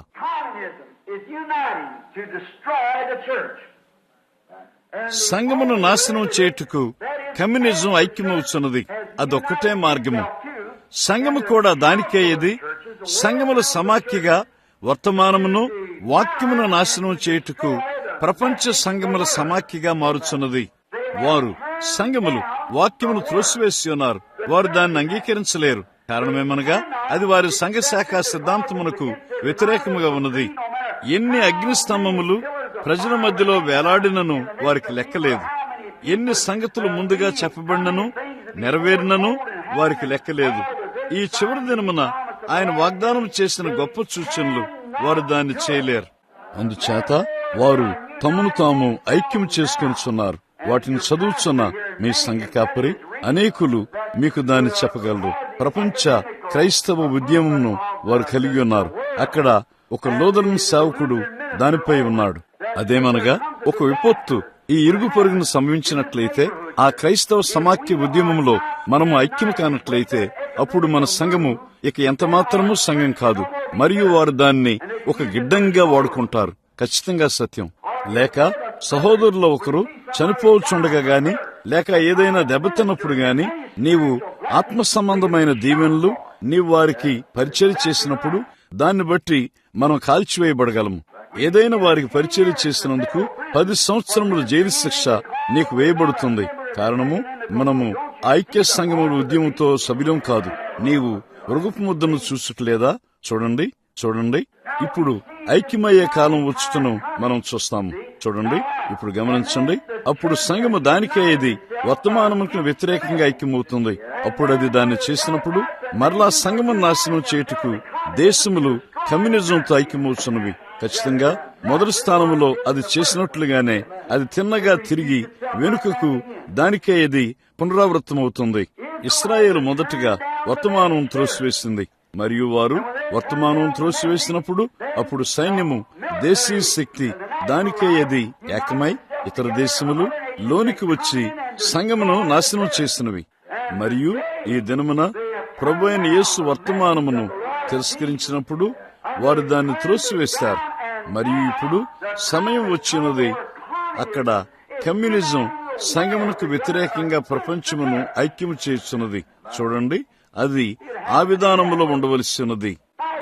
సంఘమును నాశనం చేయుటకు కమ్యూనిజం ఐక్యమవుతున్నది. అదొక్కటే మార్గము. సంఘము కూడా దానికే. ఇది సంఘముల సమాఖ్యగా వర్తమానమును, వాక్యమును నాశనం చేయుటకు ప్రపంచ సంఘముల సమాఖ్యగా మారుచున్నది. వారు సంఘములు వాక్యమును త్రోసివేసి ఉన్నారు. వారు దాన్ని అంగీకరించలేరు. కారణమేమనగా అది వారి సంఘ శాఖ సిద్ధాంతమునకు వ్యతిరేకముగా ఉన్నది. ఎన్ని అగ్నిస్తంభములు ప్రజల మధ్యలో వేలాడినను వారికి లెక్కలేదు. ఎన్ని సంగతులు ముందుగా చెప్పబడినను నెరవేరినను వారికి లెక్కలేదు. ఈ చివరి దినమున ఆయన వాగ్దానం చేసిన గొప్ప సూచనలు వారు దాన్ని చేయలేరు. అందుచేత వారు తమను తాము ఐక్యం చేసుకొనిచున్నారు. వాటిని చదువుచున్న మీ సంఘ కాపరి అనేకులు మీకు దాన్ని చెప్పగలరు. ప్రపంచ క్రైస్తవ ఉద్యమంను వారు కలిగి ఉన్నారు. అక్కడ ఒక లోదరన్ సేవకుడు దానిపై ఉన్నాడు. అదేమనగా ఒక విపత్తు ఈ ఇరుగు పొరుగును సంభవించినట్లయితే, ఆ క్రైస్తవ సమాఖ్య ఉద్యమంలో మనము ఐక్యం కానట్లయితే అప్పుడు మన సంఘము ఇక ఎంత మాత్రమూ సంఘం కాదు. మరియు వారు దాన్ని ఒక గిడ్డంగా వాడుకుంటారు. ఖచ్చితంగా సత్యం. లేక సహోదరులో ఒకరు చనిపోవచ్చుండగా గాని, లేక ఏదైనా దెబ్బతిన్నప్పుడు గాని, నీవు ఆత్మ సంబంధమైన దీవెనలు నీవు వారికి పరిచయం చేసినప్పుడు దాన్ని బట్టి మనం కాల్చివేయబడగలము. ఏదైనా వారికి పరిచయం చేసినందుకు 10 సంవత్సరముల జైలు శిక్ష నీకు వేయబడుతుంది. కారణము మనము ఐక్య సంఘముల ఉద్యమంతో సభ్యులం కాదు. నీవు మృగపు ముద్దను చూసుట్లేదా? చూడండి ఇప్పుడు ఐక్యమయ్యే కాలం వచ్చుటను మనం చూస్తాము. చూడండి, ఇప్పుడు గమనించండి. అప్పుడు సంఘము దానికే ఇది వర్తమానములకు వ్యతిరేకంగా ఐక్యమవుతుంది. అప్పుడు అది దాన్ని చేసినప్పుడు మరలా సంఘమును నాశనం చేయుటకు దేశములు కమ్యూనిజంతో ఐక్యమవుతున్నవి. ఖచ్చితంగా మొదటి స్థానంలో అది చేసినట్లుగానే అది తిన్నగా తిరిగి వెనుకకు దానికే ఇది పునరావృతమవుతుంది. ఇశ్రాయేలు మొదటిగా వర్తమానం త్రోసివేసింది. మరియు వారు వర్తమానం త్రోసివేసినప్పుడు అప్పుడు సైన్యము, దేశీయ శక్తి దానికే అది ఏకమై ఇతర దేశములు లోనికి వచ్చి సంఘమును నాశనం చేసినవి. మరియు ఈ దినమున ప్రభువైన యేసు వర్తమానమును తిరస్కరించినప్పుడు వారు దాన్ని త్రోసివేస్తారు. మరియు ఇప్పుడు సమయం వచ్చినది. అక్కడ కమ్యూనిజం సంఘమునకు వ్యతిరేకంగా ప్రపంచమును ఐక్యము చేస్తున్నది. చూడండి, అది ఆ విధానములో ఉండవలసినది.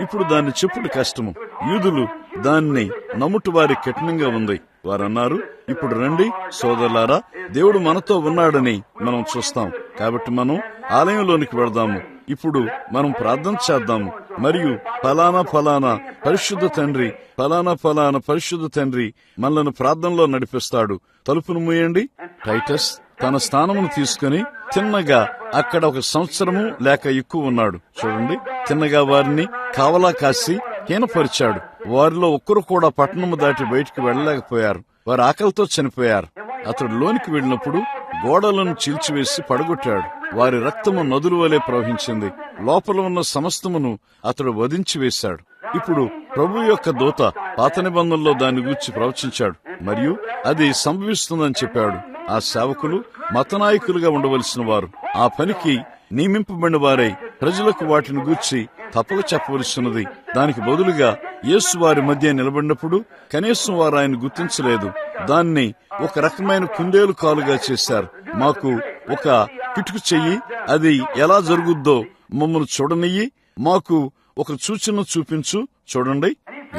ఇప్పుడు దాన్ని చెప్పుడు కష్టము. యూదులు దాన్ని నమ్ముట వారి కఠినంగా ఉంది. వారన్నారు, ఇప్పుడు రండి సోదరులారా, దేవుడు మనతో ఉన్నాడని మనం చూస్తాం. కాబట్టి మనం ఆలయంలోనికి వెళదాము. ఇప్పుడు మనం ప్రార్థన చేద్దాము. మరియు ఫలానా ఫలానా పరిశుద్ధ తండ్రి, ఫలానా ఫలానా పరిశుద్ధ తండ్రి మనల్ని ప్రార్థనలో నడిపిస్తాడు. తలుపును మూయండి. టైటస్ తన స్థానమును తీసుకుని తిన్నగా అక్కడ 1 సంవత్సరము లేక ఎక్కువ ఉన్నాడు. చూడండి, తిన్నగా వారిని కావలా కాసి హీనపరిచాడు. వారిలో ఒక్కరు కూడా పట్టణము దాటి బయటికి వెళ్ళలేకపోయారు. వారు ఆకలితో చనిపోయారు. అతడు లోనికి వెళ్ళినప్పుడు గోడలను చీల్చివేసి పడగొట్టాడు. వారి రక్తము నదుల వలె ప్రవహించింది. లోపల ఉన్న సమస్తమును అతడు వధించి వేశాడు. ఇప్పుడు ప్రభు యొక్క దూత పాత నిబంధనలో దాన్ని గూర్చి ప్రవచించాడు మరియు అది సంభవిస్తుందని చెప్పాడు. ఆ సేవకులు మతనాయకులుగా ఉండవలసిన వారు ఆ పనికి నియమింపబడిన వారై ప్రజలకు వాటిని గూర్చి తప్పక చెప్పవలసినది. దానికి బదులుగా యేసు వారి మధ్య నిలబడినప్పుడు కనీసం వారు ఆయన గుర్తించలేదు. దాన్ని ఒక రకమైన కుందేలు కాలుగా చేశారు. మాకు ఒక కిటుకు చెయ్యి, అది ఎలా జరుగుద్దో మమ్మల్ని చూడనియ్యి, మాకు ఒక సూచన చూపించు, చూడండి.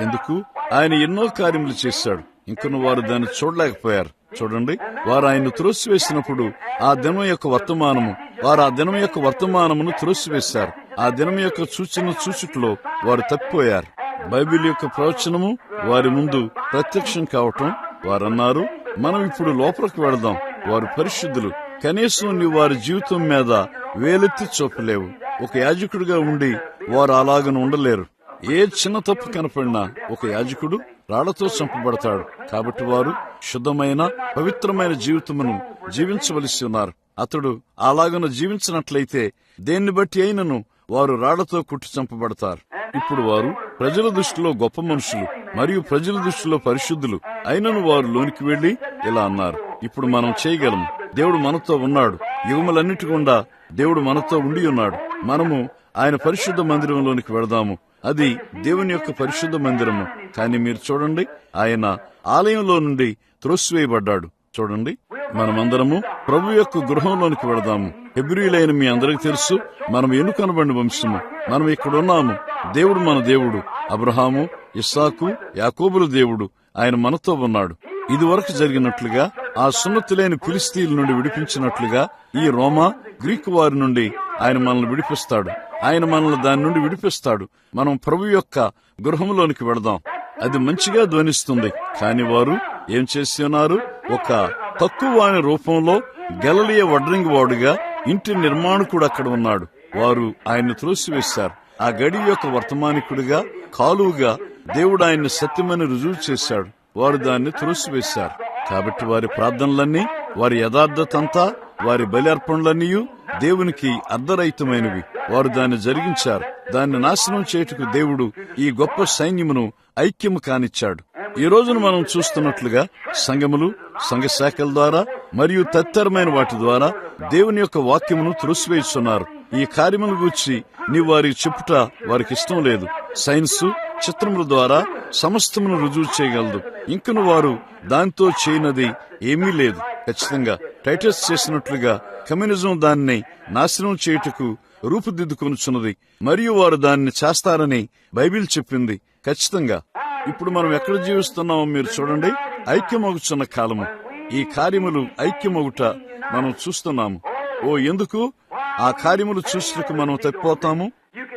ఎందుకు? ఆయన ఎన్నో కార్యములు చేశాడు. ఇంకను వారు దాన్ని చూడలేకపోయారు. చూడండి, వారు ఆయన్ను త్రోసివేసినప్పుడు ఆ దినం యొక్క వర్తమానము, వారు ఆ దినం యొక్క వర్తమానమును త్రోసివేశారు. ఆ దినం యొక్క సూచన చూచుట్లో వారు తప్పిపోయారు. బైబిల్ యొక్క ప్రవచనము వారి ముందు ప్రత్యక్షం కావటం, వారన్నారు, మనం ఇప్పుడు లోపలికి వెళదాం. వారు పరిశుద్ధులు. కనీసం నీవు వారి జీవితం మీద వేలెత్తి చూపలేవు. ఒక యాజకుడిగా ఉండి వారు అలాగను ఉండలేరు. ఏ చిన్న తప్పు కనపడినా ఒక యాజకుడు రాళ్లతో చంపబడతాడు. కాబట్టి వారు శుద్ధమైన పవిత్రమైన జీవితమును జీవించవలసి ఉన్నారు. అతడు అలాగను జీవించినట్లయితే దేన్ని బట్టి అయినను వారు రాళ్లతో కుట్టి చంపబడతారు. ఇప్పుడు వారు ప్రజల దృష్టిలో గొప్ప మనుషులు మరియు ప్రజల దృష్టిలో పరిశుద్ధులు అయినను వారు లోనికి వెళ్లి ఇలా అన్నారు, ఇప్పుడు మనం చేయగలము. దేవుడు మనతో ఉన్నాడు. యుగములన్నిటి గుండా దేవుడు మనతో ఉండి ఉన్నాడు. మనము ఆయన పరిశుద్ధ మందిరంలోనికి వెళదాము. అది దేవుని యొక్క పరిశుద్ధ మందిరము. కానీ మీరు చూడండి, ఆయన ఆలయంలో నుండి త్రోసివేయబడ్డాడు. చూడండి, మనమందరము ప్రభు యొక్క గృహంలోనికి వెళదాము. హెబ్రీయులైన మీ అందరికి తెలుసు, మనం ఎన్నుకొనబడిన వంశము. మనం ఇక్కడున్నాము. దేవుడు మన దేవుడు, అబ్రహాము, ఇస్సాకు, యాకోబుల దేవుడు. ఆయన మనతో ఉన్నాడు. ఇది వరకు జరిగినట్లుగా ఆ సున్నతి లేని ఫిలిస్తీన్ల నుండి విడిపించినట్లుగా ఈ రోమా గ్రీకు వారి నుండి ఆయన మనల్ని విడిపిస్తాడు. ఆయన మనల్ని దాని నుండి విడిపిస్తాడు. మనం ప్రభు యొక్క గృహంలోనికి వెళదాం. అది మంచిగా ధ్వనిస్తుంది. కాని వారు ఏం చేసి ఉన్నారు? ఒక తక్కువ వాని రూపంలో గలిలయ వడ్రంగి వాడుగా ఇంటి నిర్మాణకుడు అక్కడ ఉన్నాడు. వారు ఆయన్ని త్రోసివేశారు. ఆ గడి యొక్క వర్తమానికుడిగా, కాలువగా దేవుడు ఆయన్ని సత్యమని రుజువు చేశాడు. వారు దాన్ని త్రోసివేశారు. కాబట్టి వారి ప్రార్థనలన్నీ, వారి యథార్థతంతా, వారి బలి అర్పణలన్నీ దేవునికి అర్ధరహితమైనవి. వారు దాన్ని జరిగించారు. దాన్ని నాశనం చేయుటకు దేవుడు ఈ గొప్ప సైన్యమును ఐక్యము కానిచ్చాడు. ఈ రోజున మనం చూస్తున్నట్లుగా సంఘములు, సంఘ శాఖల ద్వారా మరియు తదితరమైన వాటి ద్వారా దేవుని యొక్క వాక్యమును త్రోసివేస్తున్నారు. ఈ కార్యముల గూర్చి నీ వారికి చెప్పుట వారికి ఇష్టం లేదు. సైన్సు, చిత్రముల ద్వారా సమస్తమును రుజువు చేయగలదు. ఇంకను వారు దాంతో చేయనది ఏమీ లేదు. ఖచ్చితంగా టైటస్ చేసినట్లుగా కమ్యూనిజం దాన్ని నాశనం చేయుటకు రూపుదిద్దుకొనుచున్నది మరియు వారు దాన్ని చేస్తారని బైబిల్ చెప్పింది. ఖచ్చితంగా. ఇప్పుడు మనం ఎక్కడ జీవిస్తున్నామో మీరు చూడండి. ఐక్యమగుచున్న కాలము. ఈ కార్యములు ఐక్యమగుట మనం చూస్తున్నాము. ఓ, ఎందుకు ఆ కార్యములు చూసినకు మనం తప్పిపోతాము?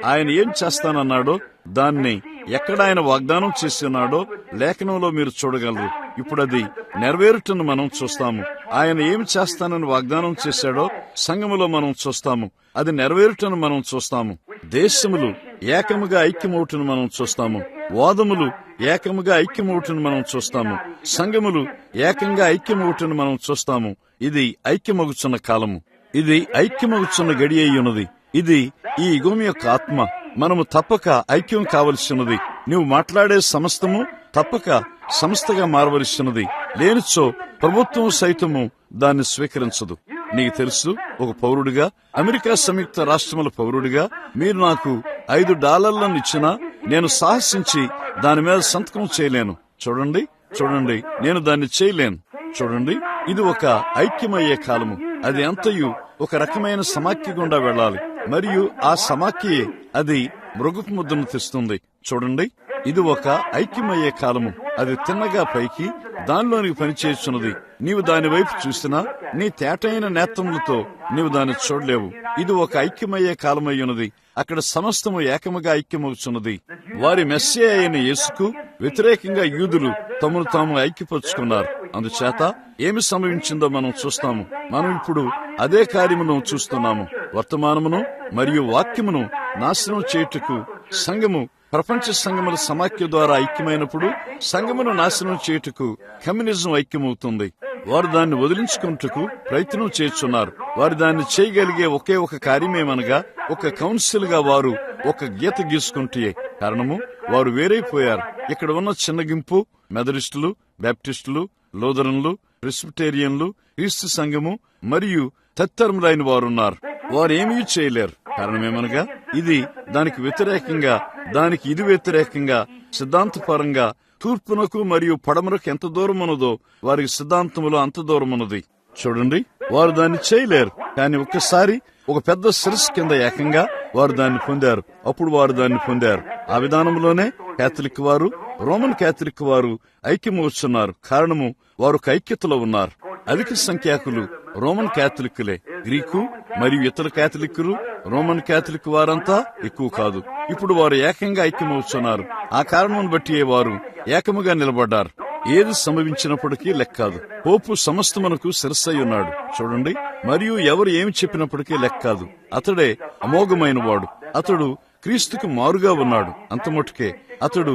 ఆయన ఏం చేస్తానన్నాడో, దాన్ని ఎక్కడ ఆయన వాగ్దానం చేస్తున్నాడో లేఖనంలో మీరు చూడగలరు. ఇప్పుడు అది నెరవేరుటను మనం చూస్తాము. ఆయన ఏమి చేస్తానని వాగ్దానం చేశాడో సంఘములో మనం చూస్తాము. అది నెరవేరుటను మనం చూస్తాము. దేశములు ఏకముగా ఐక్యమవుటను మనం చూస్తాము. వాదములు ఏకముగా ఐక్యమవుటను మనం చూస్తాము. సంఘములు ఏకంగా ఐక్యమవుటను మనం చూస్తాము. ఇది ఐక్యమగుచున్న కాలము. ఇది ఐక్యమగుచున్న గడి అయి ఉన్నది. ఇది ఈ యుగం యొక్క ఆత్మ. మనము తప్పక ఐక్యం కావలసినది. నీవు మాట్లాడే సమస్తము తప్పక సంస్థగా మారవలసినది. లేనిచో ప్రభుత్వం సైతము దాన్ని స్వీకరించదు. నీకు తెలుసు, ఒక పౌరుడిగా, అమెరికా సంయుక్త రాష్ట్రముల పౌరుడిగా మీరు నాకు $5 ఇచ్చినా నేను సాహసించి దాని మీద సంతకం చేయలేను. చూడండి, నేను దాన్ని చేయలేను. చూడండి, ఇది ఒక ఐక్యమయ్యే కాలము. అది అంతయు ఒక రకమైన సమాఖ్య గుండా వెళ్ళాలి. మరియు ఆ సమాఖ్యే అది మృగపు ముద్దను తెస్తుంది. చూడండి, ఇది ఒక ఐక్యమయ్యే కాలము. అది తిన్నగా పైకి దానిలోనికి పనిచేస్తున్నది. నీవు దాని వైపు చూసినా నీ తేటైన నేత్రములతో నీవు దాన్ని చూడలేవు. ఇది ఒక ఐక్యమయ్యే కాలమయ్యున్నది. అక్కడ సమస్తము ఏకముగా ఐక్యమవుతున్నది. వారి మెస్సియా అయిన యేసుకు వ్యతిరేకంగా యూదులు తమను తాము ఐక్యపరుచుకున్నారు. అందుచేత ఏమి సంభవించిందో మనం చూస్తాము. మనం ఇప్పుడు అదే కార్యమును చూస్తున్నాము. వర్తమానమును మరియు వాక్యమును నాశనం చేయుటకు సంఘము, ప్రపంచ సంఘముల సమాఖ్య ద్వారా ఐక్యమైనప్పుడు సంఘమును నాశనం చేయుటకు కమ్యూనిజం ఐక్యమవుతుంది. వారు దాన్ని వదిలించుకుంటకు ప్రయత్నం చేస్తున్నారు. వారు దాన్ని చేయగలిగే ఒకే ఒక కార్యమేమనగా ఒక కౌన్సిల్ గా వారు ఒక గీత గీసుకుంటే. కారణము, వారు వేరైపోయారు. ఇక్కడ ఉన్న చిన్న గింపు మెథడిస్టులు, బాప్టిస్టులు, లూథరన్లు, ప్రెస్బిటేరియన్లు, క్రీస్తు సంఘము మరియు తత్తరములైన వారున్నారు. వారు ఏమీ చేయలేరు. కారణమేమనగా ఇది దానికి వ్యతిరేకంగా, దానికి ఇది వ్యతిరేకంగా, సిద్ధాంతపరంగా తూర్పునకు మరియు పడమరకు ఎంత దూరం ఉన్నదో వారికి సిద్ధాంతములో అంత దూరం ఉన్నది. చూడండి, వారు దాన్ని చేయలేరు. కానీ ఒక్కసారి ఒక పెద్ద శిరస్సు కింద ఏకంగా వారు దాన్ని పొందారు. అప్పుడు వారు దాన్ని పొందారు. ఆ విధానంలోనే కేథలిక్ వారు, రోమన్ కేథలిక్ వారు ఐక్యమవుతున్నారు. కారణము, వారు ఒక ఐక్యతలో ఉన్నారు. అధిక సంఖ్యాకులు రోమన్ కేథలిక్కులే. గ్రీకు మరియు ఇతర కేథలిక్కులు, రోమన్ కేథలిక్ వారంతా ఎక్కువ కాదు. ఇప్పుడు వారు ఏకంగా ఐక్యమవుతున్నారు. ఆ కారణం బట్టి వారు ఏకముగా నిలబడ్డారు. ఏది సంభవించినప్పటికీ లెక్కాదు. పోపు సమస్తమునకు శిరస్సై ఉన్నాడు. చూడండి, మరియు ఎవరు ఏమి చెప్పినప్పటికీ లెక్కాదు. అతడే అమోఘమైన వాడు. అతడు క్రీస్తుకు మారుగా ఉన్నాడు. అంతమటుకే అతడు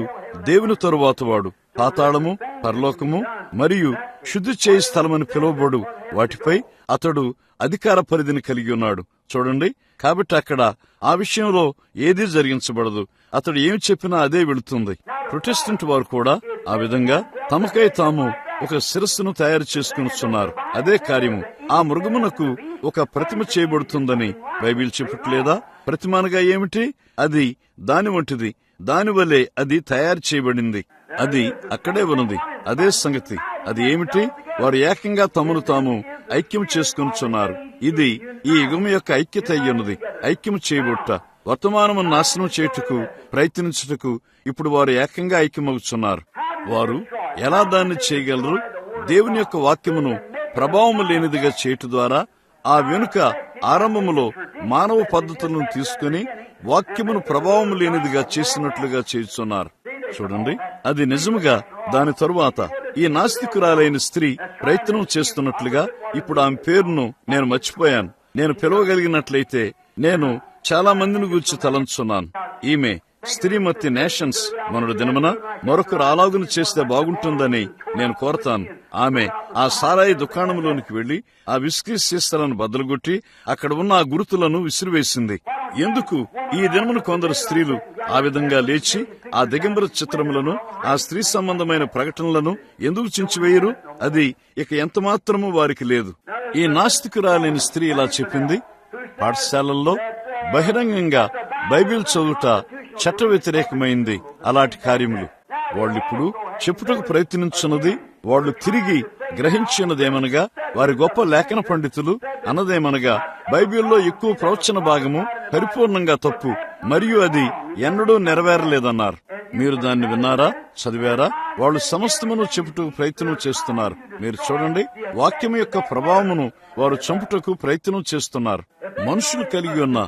దేవుని తరువాత వాడు. పాతాళము, పరలోకము మరియు శుద్ధి చేయి స్థలమని పిలువబడు వాటిపై అతడు అధికార పరిధిని కలిగి ఉన్నాడు. చూడండి, కాబట్టి అక్కడ ఆ విషయంలో ఏదీ జరిగించబడదు. అతడు ఏమి చెప్పినా అదే వెళుతుంది. ప్రొటెస్టెంట్ వారు కూడా ఆ విధంగా తమకై తాము ఒక శిరస్సును తయారు చేసుకున్నారు. అదే కార్యము. ఆ మృగమునకు ఒక ప్రతిమ చేయబడుతుందని బైబిల్ చెప్పట్లేదా? ప్రతిమానగా ఏమిటి? అది దాని వంటిది. దానివల్లే అది తయారు చేయబడింది. అది అక్కడే ఉన్నది. అదే సంగతి. అది ఏమిటి? వారు ఏకంగా తమను తాము ఐక్యం చేసుకున్నారు. ఇది ఈ యుగము యొక్క ఐక్యత అయ్యున్నది. ఐక్యం చేయబొట్ట వర్తమానము నాశనం చేయుటకు ప్రయత్నించుటకు ఇప్పుడు వారు ఏకంగా ఐక్యమవుతున్నారు. వారు ఎలా దాన్ని చేయగలరు? దేవుని యొక్క వాక్యమును ప్రభావము లేనిదిగా చేయటం ద్వారా ఆ వెనుక ఆరంభములో మానవ పద్ధతులను తీసుకుని వాక్యమును ప్రభావము లేనిదిగా చేసినట్లుగా చేస్తున్నారు. చూడండి, అది నిజముగా దాని తరువాత ఈ నాస్తికురాలైన స్త్రీ ప్రయత్నం చేస్తున్నట్లుగా ఇప్పుడు ఆమె పేరును నేను మర్చిపోయాను. నేను పిలవగలిగినట్లయితే నేను చాలా మందిని గురించి తలంచున్నాను. ఈమె శ్రీమతి నేషన్స్ మొన్నటి దినమున మరొకరు అలాగును చేస్తే బాగుంటుందని నేను కోరతాను. ఆమె ఆ సారాయి దుకాణంలోనికి వెళ్లి ఆ విస్కీ సీసాలను బద్దలుగొట్టి అక్కడ ఉన్న ఆ గుర్తులను విసిరివేసింది. ఎందుకు ఈ దినమున కొందరు స్త్రీలు ఆ విధంగా లేచి ఆ దిగంబర చిత్రములను, ఆ స్త్రీ సంబంధమైన ప్రకటనలను ఎందుకు చించివేయరు? అది ఇక ఎంత మాత్రము వారికి లేదు. ఈ నాస్తికురాలైన స్త్రీ ఇలా చెప్పింది: పాఠశాలల్లో బహిరంగంగా బైబిల్ చదువుట చట్ట వ్యతిరేకమైంది. అలాంటి కార్యములు వాళ్ళిప్పుడు చెప్పుటకు ప్రయత్నించున్నది. వాళ్ళు తిరిగి గ్రహించినదేమనగా, వారి గొప్ప లేఖన పండితులు అన్నదేమనగా, బైబిల్లో ఎక్కువ ప్రవచన భాగము పరిపూర్ణంగా తప్పు మరియు అది ఎన్నడూ నెరవేరలేదన్నారు. మీరు దాన్ని విన్నారా? చదివారా? వాళ్ళు సమస్తమును చెప్పుటకు ప్రయత్నం చేస్తున్నారు. మీరు చూడండి, వాక్యం యొక్క ప్రభావమును వారు చంపుటకు ప్రయత్నం చేస్తున్నారు. మనుషులు కలిగి ఉన్న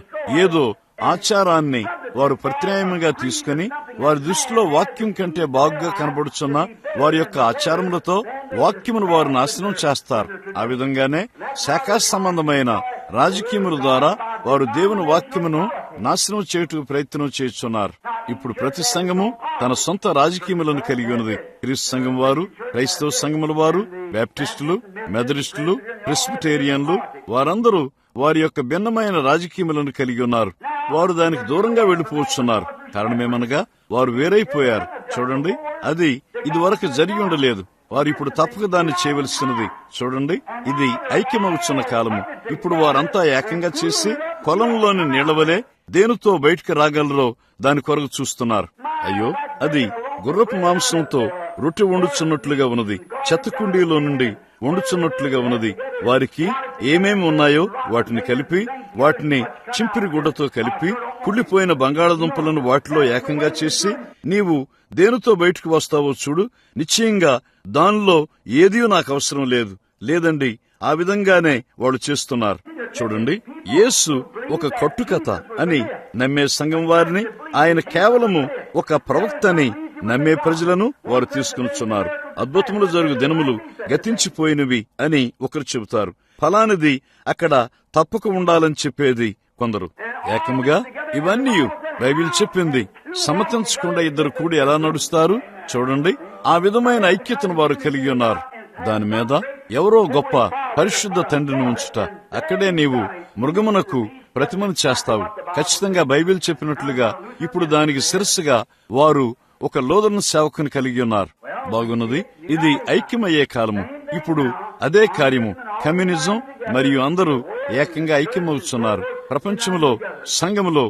ఏదో ఆచారాన్ని వారు ప్రత్యామ్నాయంగా తీసుకుని వారి దృష్టిలో వాక్యం కంటే బాగుగా కనబడుచున్న వారి యొక్క ఆచారములతో వాక్యమును వారు నాశనం చేస్తారు. ఆ విధంగానే శాఖా సంబంధమైన రాజకీయముల ద్వారా వారు దేవుని వాక్యమును నాశనం చేయుటకు ప్రయత్నం చేస్తున్నారు. ఇప్పుడు ప్రతి సంఘము తన సొంత రాజకీయములను కలిగి ఉన్నది. క్రీస్తు సంఘం వారు, క్రైస్తవ సంఘముల వారు, బాప్టిస్టులు, మెథడిస్టులు, ప్రెస్బిటేరియన్లు వారందరూ వారి యొక్క భిన్నమైన రాజకీయములను కలిగి ఉన్నారు. వారు దానికి దూరంగా వెళ్లిపోతున్నారు. కారణమేమనగా వారు వేరైపోయారు. చూడండి, అది ఇది వరకు జరిగి ఉండలేదు. వారు ఇప్పుడు తప్పక దాన్ని చేయవలసినది. చూడండి, ఇది ఐక్యమవుతున్న కాలము. ఇప్పుడు వారంతా ఏకంగా చేసి కొలంలోని నీళ్లవలే దేనితో బయటికి రాగలరో దాని కొరకు చూస్తున్నారు. అయ్యో, అది గుర్రపు మాంసంతో రొట్టె వండుచున్నట్లుగా ఉన్నది. చెత్త కుండీలో నుండి వండుచున్నట్లుగా ఉన్నది. వారికి ఏమేమి ఉన్నాయో వాటిని కలిపి, వాటిని చింపిరి గుడ్డతో కలిపి కుళ్ళిపోయిన బంగాళదుంపలను వాటిలో ఏకంగా చేసి నీవు దేనితో బయటకు వస్తావో చూడు. నిశ్చయంగా దానిలో ఏదీ నాకు అవసరం లేదు. లేదండి, ఆ విధంగానే వాళ్ళు చేస్తున్నారు. చూడండి, యేసు ఒక కట్టుకథ అని నమ్మే సంఘం వారిని, ఆయన కేవలము ఒక ప్రవక్త అని నమ్మే ప్రజలను వారు తీసుకునిచున్నారు. అద్భుతములు జరుగు దినములు గతించిపోయినవి అని ఒకరు చెబుతారు. ఫలానిది అక్కడ తప్పక ఉండాలని చెప్పేది కొందరు. ఏకముగా ఇవన్నీ బైబిల్ చెప్పింది. సమ్మతించకుండా ఇద్దరు కూడి ఎలా నడుస్తారు చూడండి. ఆ విధమైన ఐక్యతను వారు కలిగి ఉన్నారు. దాని మీద ఎవరో గొప్ప పరిశుద్ధ తండ్రిని ఉంచుట, అక్కడే నీవు మృగమునకు ప్రతిమను చేస్తావు. ఖచ్చితంగా బైబిల్ చెప్పినట్లుగా ఇప్పుడు దానికి శిరస్సుగా వారు ఒక లోదన సేవకుని కలిగి ఉన్నారు. బాగున్నది. ఇది ఐక్యమయ్యే కాలము. ఇప్పుడు అదే కార్యము కమ్యూనిజం మరియు అందరూ ఏకంగా ఐక్యమవుతున్నారు. ప్రపంచంలో సంఘములో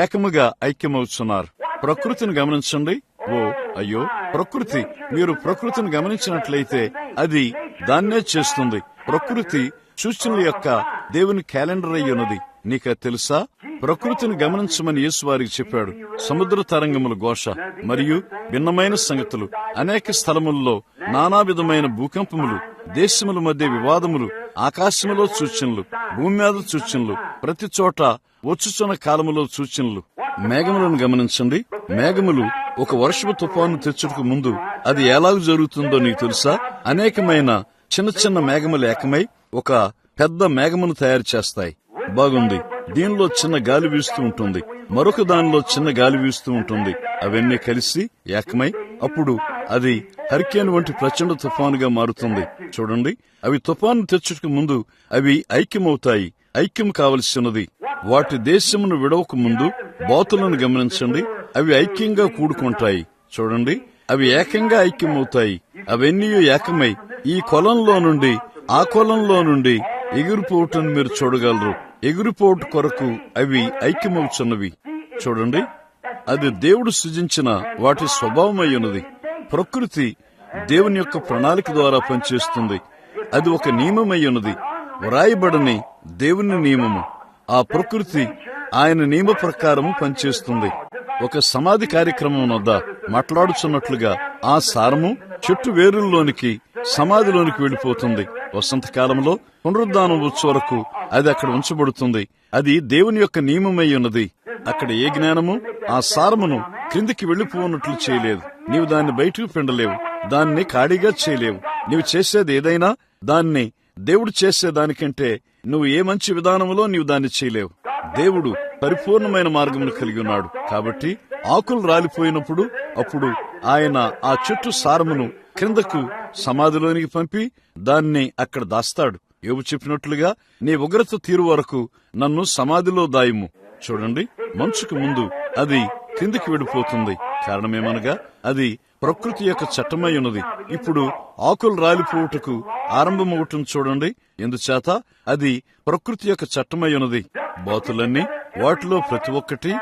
ఏకముగా ఐక్యమవుతున్నారు. ప్రకృతిని గమనించండి. ఓ అయ్యో, ప్రకృతి, మీరు ప్రకృతిని గమనించినట్లయితే అది దాన్నే చేస్తుంది. ప్రకృతి సూచనల యొక్క దేవుని క్యాలెండర్ అయి ఉన్నది. నీకు తెలుసా? ప్రకృతిని గమనించమని యేసు వారికి చెప్పాడు. సముద్ర తరంగముల ఘోష మరియు భిన్నమైన సంగతులు, అనేక స్థలములలో నానా విధమైన భూకంపములు, దేశముల మధ్య వివాదములు, ఆకాశములో సూచనలు, భూమి మీద సూచనలు, ప్రతి చోట వచ్చుచున్న కాలములో సూచనలు. మేఘములను గమనించండి. మేఘములు ఒక వర్షపు తుఫాను తెచ్చుటకు ముందు అది ఎలాగ జరుగుతుందో నీకు తెలుసా? అనేకమైన చిన్న చిన్న మేఘములు ఏకమై ఒక పెద్ద మేఘమును తయారు చేస్తాయి. బాగుంది. దీనిలో చిన్న గాలి వీస్తూ ఉంటుంది, మరొక దానిలో చిన్న గాలి వీస్తూ ఉంటుంది. అవన్నీ కలిసి ఏకమై అప్పుడు అది హరికేన్ వంటి ప్రచండ తుఫానుగా మారుతుంది. చూడండి, అవి తుఫాను తెచ్చుటకు ముందు అవి ఐక్యమవుతాయి. ఐక్యం కావలసినది. వాటి దేశమును విడవక ముందు బాతులను గమనించండి. అవి ఐక్యంగా కూడుకుంటాయి. చూడండి, అవి ఏకంగా ఐక్యమవుతాయి. అవన్నీ ఏకమై ఈ కొలంలో నుండి ఆ కొలంలో నుండి ఎగిరిపోవటం మీరు చూడగలరు. ఎగిరిపోవట కొరకు అవి ఐక్యమవుతున్నవి. చూడండి, అది దేవుడు సృజించిన వాటి స్వభావమై ఉన్నది. ప్రకృతి దేవుని యొక్క ప్రణాళిక ద్వారా పనిచేస్తుంది. అది ఒక నియమమై ఉన్నది, వ్రాయబడని దేవుని నియమము. ఆ ప్రకృతి ఆయన నియమ ప్రకారము పనిచేస్తుంది. ఒక సమాధి కార్యక్రమం వద్ద మాట్లాడుచున్నట్లుగా ఆ సారము చెట్టు వేరుల్లోనికి సమాధిలోనికి వెళ్లిపోతుంది. వసంతకాలంలో పునరుద్ధానం వచ్చే వరకు అది అక్కడ ఉంచబడుతుంది. అది దేవుని యొక్క నియమమై ఉన్నది. అక్కడ ఏ జ్ఞానము ఆ సారమును క్రిందికి వెళ్లిపోనట్లు చేయలేదు. నీవు దాన్ని బయటకు పిండలేవు, దాన్ని ఖాళీగా చేయలేవు. నీవు చేసేది ఏదైనా దాన్ని దేవుడు చేసేదానికంటే నువ్వు ఏ మంచి విధానంలో నీవు దాన్ని చేయలేవు. దేవుడు పరిపూర్ణమైన మార్గమును కలిగి ఉన్నాడు. కాబట్టి ఆకులు రాలిపోయినప్పుడు అప్పుడు ఆయన ఆ చెట్టు సారమును క్రిందకు సమాధిలోనికి పంపి దాన్ని అక్కడ దాస్తాడు. యోబు చెప్పినట్లుగా, నీ ఉగ్రత తీరు వరకు నన్ను సమాధిలో దాయము. చూడండి, మంచుకు ముందు అది కిందికి విడిపోతుంది. కారణమేమనగా అది ప్రకృతి యొక్క చట్టమై ఉన్నది. ఇప్పుడు ఆకులు రాలిపోవుటకు ఆరంభమవటం చూడండి. ఎందుచేత అది ప్రకృతి యొక్క చట్టమై ఉన్నది. బాతులన్నీ వాటిలో ప్రతి ఒక్కటి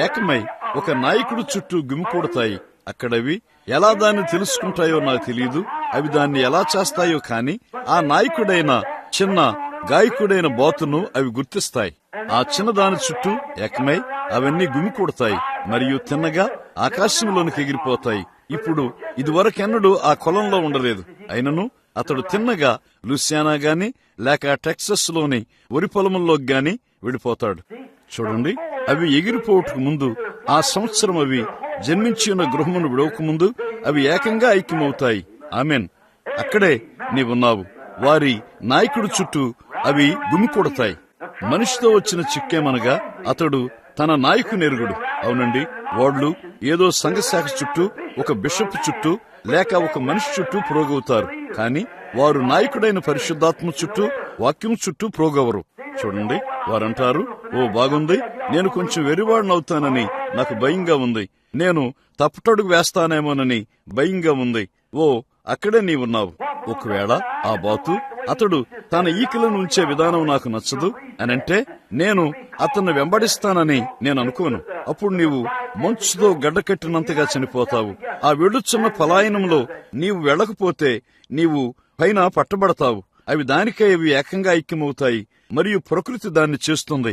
ఏకమై ఒక నాయకుడు చుట్టూ గుమికూడతాయి. అక్కడవి ఎలా దాన్ని తెలుసుకుంటాయో నాకు తెలియదు. అవి దాన్ని ఎలా చేస్తాయో కాని ఆ నాయకుడైన చిన్న గాయకుడైన బాతును అవి గుర్తిస్తాయి. ఆ చిన్నదాని చుట్టూ ఏకమై అవన్నీ గుమికూడతాయి మరియు తిన్నగా ఆకాశంలోనికి ఎగిరిపోతాయి. ఇప్పుడు ఇదివరకెన్నడూ ఆ కొలంలో ఉండలేదు. అయినను అతడు తిన్నగా లూసియానా గాని లేక టెక్సస్ లోని వరి పొలముల్లోకి గాని విడిపోతాడు. చూడండి, అవి ఎగిరిపోవటకు ముందు ఆ సంవత్సరం అవి జన్మించి ఉన్న గృహమును విడవక ముందు అవి ఏకంగా ఐక్యమవుతాయి. ఆమెన్. అక్కడే నీవున్నావు. వారి నాయకుడు చుట్టూ అవి గుమికూడతాయి. మనిషితో వచ్చిన చిక్కేమనగా అతడు తన నాయకుని ఎరుగుడు. అవునండి, వాళ్ళు ఏదో సంఘశాఖ చుట్టూ, ఒక బిషప్ చుట్టూ లేక ఒక మనిషి చుట్టూ ప్రోగవుతారు. కాని వారు నాయకుడైన పరిశుద్ధాత్మ చుట్టూ, వాక్యం చుట్టూ ప్రోగవరు. చూడండి, వారంటారు, ఓ బాగుంది, నేను కొంచెం వెరివాడినవుతానని నాకు భయంగా ఉంది, నేను తప్పటడుగు వేస్తానేమోనని భయంగా ఉంది. ఓ, అక్కడే నీవున్నావు. ఒకవేళ ఆ బాతు అతడు తన ఈకలను ఉంచే విధానం నాకు నచ్చదు అనంటే నేను అతన్ని వెంబడిస్తానని నేను అనుకోను. అప్పుడు నీవు మంచుతో గడ్డకట్టినంతగా చనిపోతావు. ఆ వెడుచున్న పలాయనంలో నీవు వెళ్ళకపోతే నీవు పైన పట్టబడతావు. అవి దానికై అవి ఏకంగా ఐక్యమవుతాయి, మరియు ప్రకృతి దాన్ని చేస్తుంది.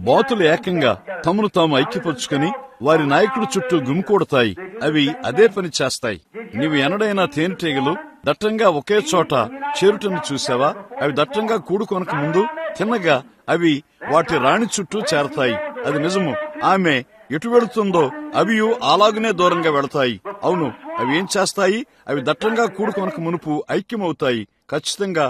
బాతులు ఏకంగా తమను తాము ఐక్యపరుచుకుని వారి నాయకుల చుట్టూ గుమికూడతాయి. అవి అదే పని చేస్తాయి. నీవు ఎన్నడైనా తేనెటీగలు దట్టంగా ఒకే చోట చేరుటను చూసావా? అవి దట్టంగా కూడుకొనక ముందు తిన్నగా అవి వాటి రాణి చుట్టూ చేరతాయి. అది నిజము. ఆమె ఎటు వెళుతుందో అవి అలాగనే దూరంగా వెళతాయి. అవును, అవి ఏం చేస్తాయి? అవి దట్టంగా కూడుకొనక మునుపు ఐక్యమవుతాయి. ఖచ్చితంగా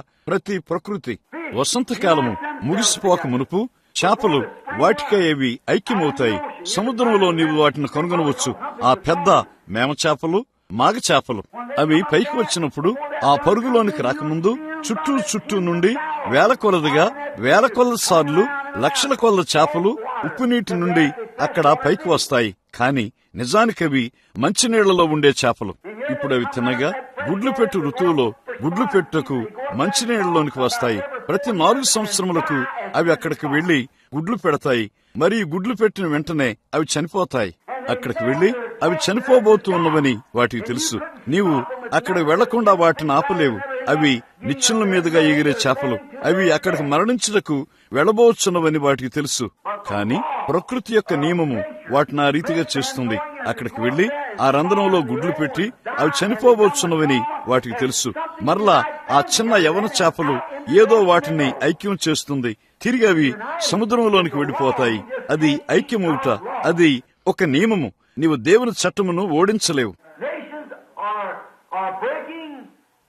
ప్రకృతి వసంతకాలము ముగిసిపోక మునుపు చేపలు వాటికై అవి ఐక్యమవుతాయి. సముద్రంలో నీవు వాటిని కనుగొనవచ్చు. ఆ పెద్ద మేమ చేపలు, మాగ చేపలు అవి పైకి వచ్చినప్పుడు ఆ పరుగులోనికి రాకముందు చుట్టూ నుండి వేల కొలది సార్లు లక్షల కొలది చేపలు ఉప్పు నీటి నుండి అక్కడ పైకి వస్తాయి. కాని నిజానికవి మంచినీళ్లలో ఉండే చేపలు. ఇప్పుడు అవి తినగా గుడ్లు పెట్టు ఋతువులో గుడ్లు పెట్టుకు మంచినీళ్లలోనికి వస్తాయి. ప్రతి 4 సంవత్సరములకు అవి అక్కడికి వెళ్లి గుడ్లు పెడతాయి. మరియు గుడ్లు పెట్టిన వెంటనే అవి చనిపోతాయి. అక్కడికి వెళ్లి అవి చనిపోబోతూ ఉన్నవని వాటికి తెలుసు. నీవు అక్కడ వెళ్లకుండా వాటిని ఆపలేవు. అవి నిచ్చెనల మీదుగా ఎగిరే చేపలు. అవి అక్కడికి మరణించుటకు వెళ్లబోచున్నవని వాటికి తెలుసు. కాని ప్రకృతి యొక్క నియమము వాటిని ఆ రీతిగా చేస్తుంది. అక్కడికి వెళ్లి ఆ రంధ్రంలో గుడ్లు పెట్టి అవి చనిపోబోచున్నవని వాటికి తెలుసు. మరలా ఆ చిన్న యవన చేపలు ఏదో వాటిని ఐక్యం చేస్తుంది. తిరిగి అవి సముద్రంలోనికి వెళ్లిపోతాయి. అది ఐక్యమవుట. అది ఒక నియమము. నీవు దేవుని చట్టమును ఓడించలేవు.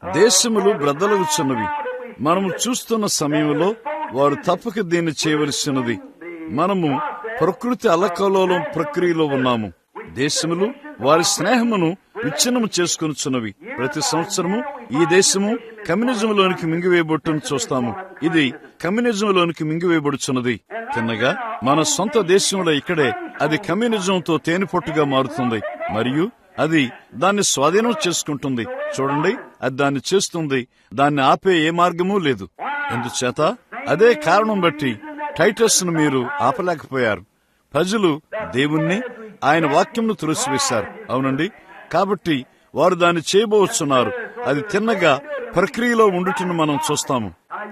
దేశములు బ్రద్దలగుచున్నవి. మనము చూస్తున్న సమయంలో వారు తప్పక దీన్ని చేయవలసినది. మనము ప్రకృతి అల్లకల్లోలం ప్రక్రియలో ఉన్నాము. దేశములు వారి స్నేహమును విచ్ఛిన్నము చేసుకొనుచున్నవి. ప్రతి సంవత్సరము ఈ దేశము కమ్యూనిజంలోనికి మింగివేయబట్టును చూస్తాము. ఇది కమ్యూనిజంలోనికి మింగివేయబడుచున్నది. తిన్నగా మన సొంత దేశంలో ఇక్కడే అది కమ్యూనిజంతో తేనెపొట్టుగా మారుతుంది. మరియు అది దాన్ని స్వాధీనం చేసుకుంటుంది. చూడండి, అది దాన్ని చేస్తుంది. దాన్ని ఆపే ఏ మార్గమూ లేదు. ఎందుచేత అదే కారణం బట్టి టైటస్ ను మీరు ఆపలేకపోయారు. ప్రజలు దేవుణ్ణి, ఆయన వాక్యంను తులసివేశారు. అవునండి, కాబట్టి వారు దాన్ని చేయబోతున్నారు. అది తిన్నగా ప్రక్రియలో ఉండుటను మనం చూస్తాము.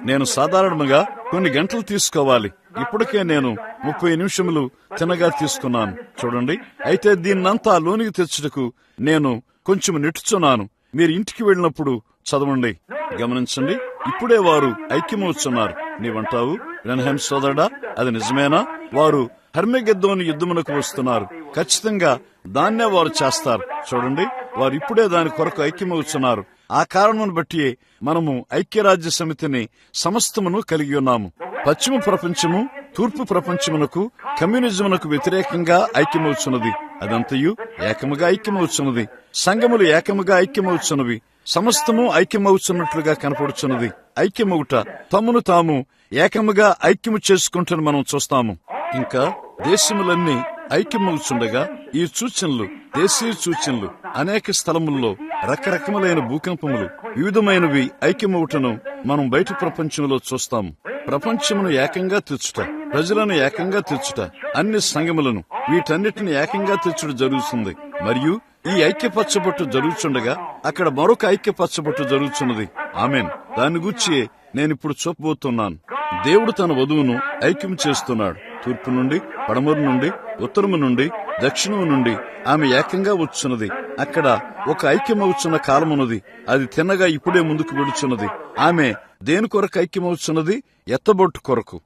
నేను సాధారణంగా కొన్ని గంటలు తీసుకోవాలి. ఇప్పటికే నేను 30 నిమిషములు తిన్నగా తీసుకున్నాను. చూడండి, అయితే దీన్నంతా లోనికి తెచ్చుటకు నేను కొంచెం నెట్టుచున్నాను. మీరు ఇంటికి వెళ్ళినప్పుడు చదవండి, గమనించండి. ఇప్పుడే వారు ఐక్యమవుతున్నారు. నీవంటావు, బ్రెన్హామ్ సోదరుడా, అది నిజమేనా? వారు హర్మెగెద్దోను యుద్ధమునకు వస్తున్నారు. ఖచ్చితంగా దాన్నే వారు చేస్తారు. చూడండి, వారు ఇప్పుడే దాని కొరకు ఐక్యమవుతున్నారు. ఆ కారణం బట్టి మనము ఐక్యరాజ్య సమితిని సమస్తమును కలిగి ఉన్నాము. పశ్చిమ ప్రపంచము తూర్పు ప్రపంచమునకు కమ్యూనిజమునకు వ్యతిరేకంగా ఐక్యమవుతున్నది. అదంతయు ఏకముగా ఐక్యమవుతున్నది. సంఘములు ఏకముగా ఐక్యమవుతున్నవి. సమస్తము ఐక్యమవుతున్నట్లుగా కనపడుచున్నది. ఐక్యమవుట, తమను తాము ఏకముగా ఐక్యము చేసుకుంటున్న మనం చూస్తాము. ఇంకా దేశములన్నీ ఐక్యమవుతుండగా ఈ సూచనలు, దేశీయ సూచనలు, అనేక స్థలముల్లో రకరకములైన భూకంపములు, వివిధమైనవి ఐక్యమవుటను మనం బయట ప్రపంచంలో చూస్తాము. ప్రపంచమును ఏకంగా తెచ్చుట, ప్రజలను ఏకంగా తెచ్చుట, అన్ని సంఘములను, వీటన్నిటిని ఏకంగా తెచ్చుట జరుగుతుంది. మరియు ఈ ఐక్యపరచబట్టు జరుగుతుండగా అక్కడ మరొక ఐక్యపరచబట్టు జరుగుతున్నది. ఆమెన్. దాని గురించి నేనిప్పుడు చూపబోతున్నాను. దేవుడు తన వధువును ఐక్యం చేస్తున్నాడు. తూర్పు నుండి, పడమరు నుండి, ఉత్తరము నుండి, దక్షిణము నుండి ఆమె ఏకంగా వచ్చున్నది. అక్కడ ఒక ఐక్యమవుతున్న కాలమున్నది. అది తిన్నగా ఇప్పుడే ముందుకు వెడుచున్నది. ఆమె దేని కొరకు ఐక్యమవుతున్నది? ఎత్తబొట్టు కొరకు.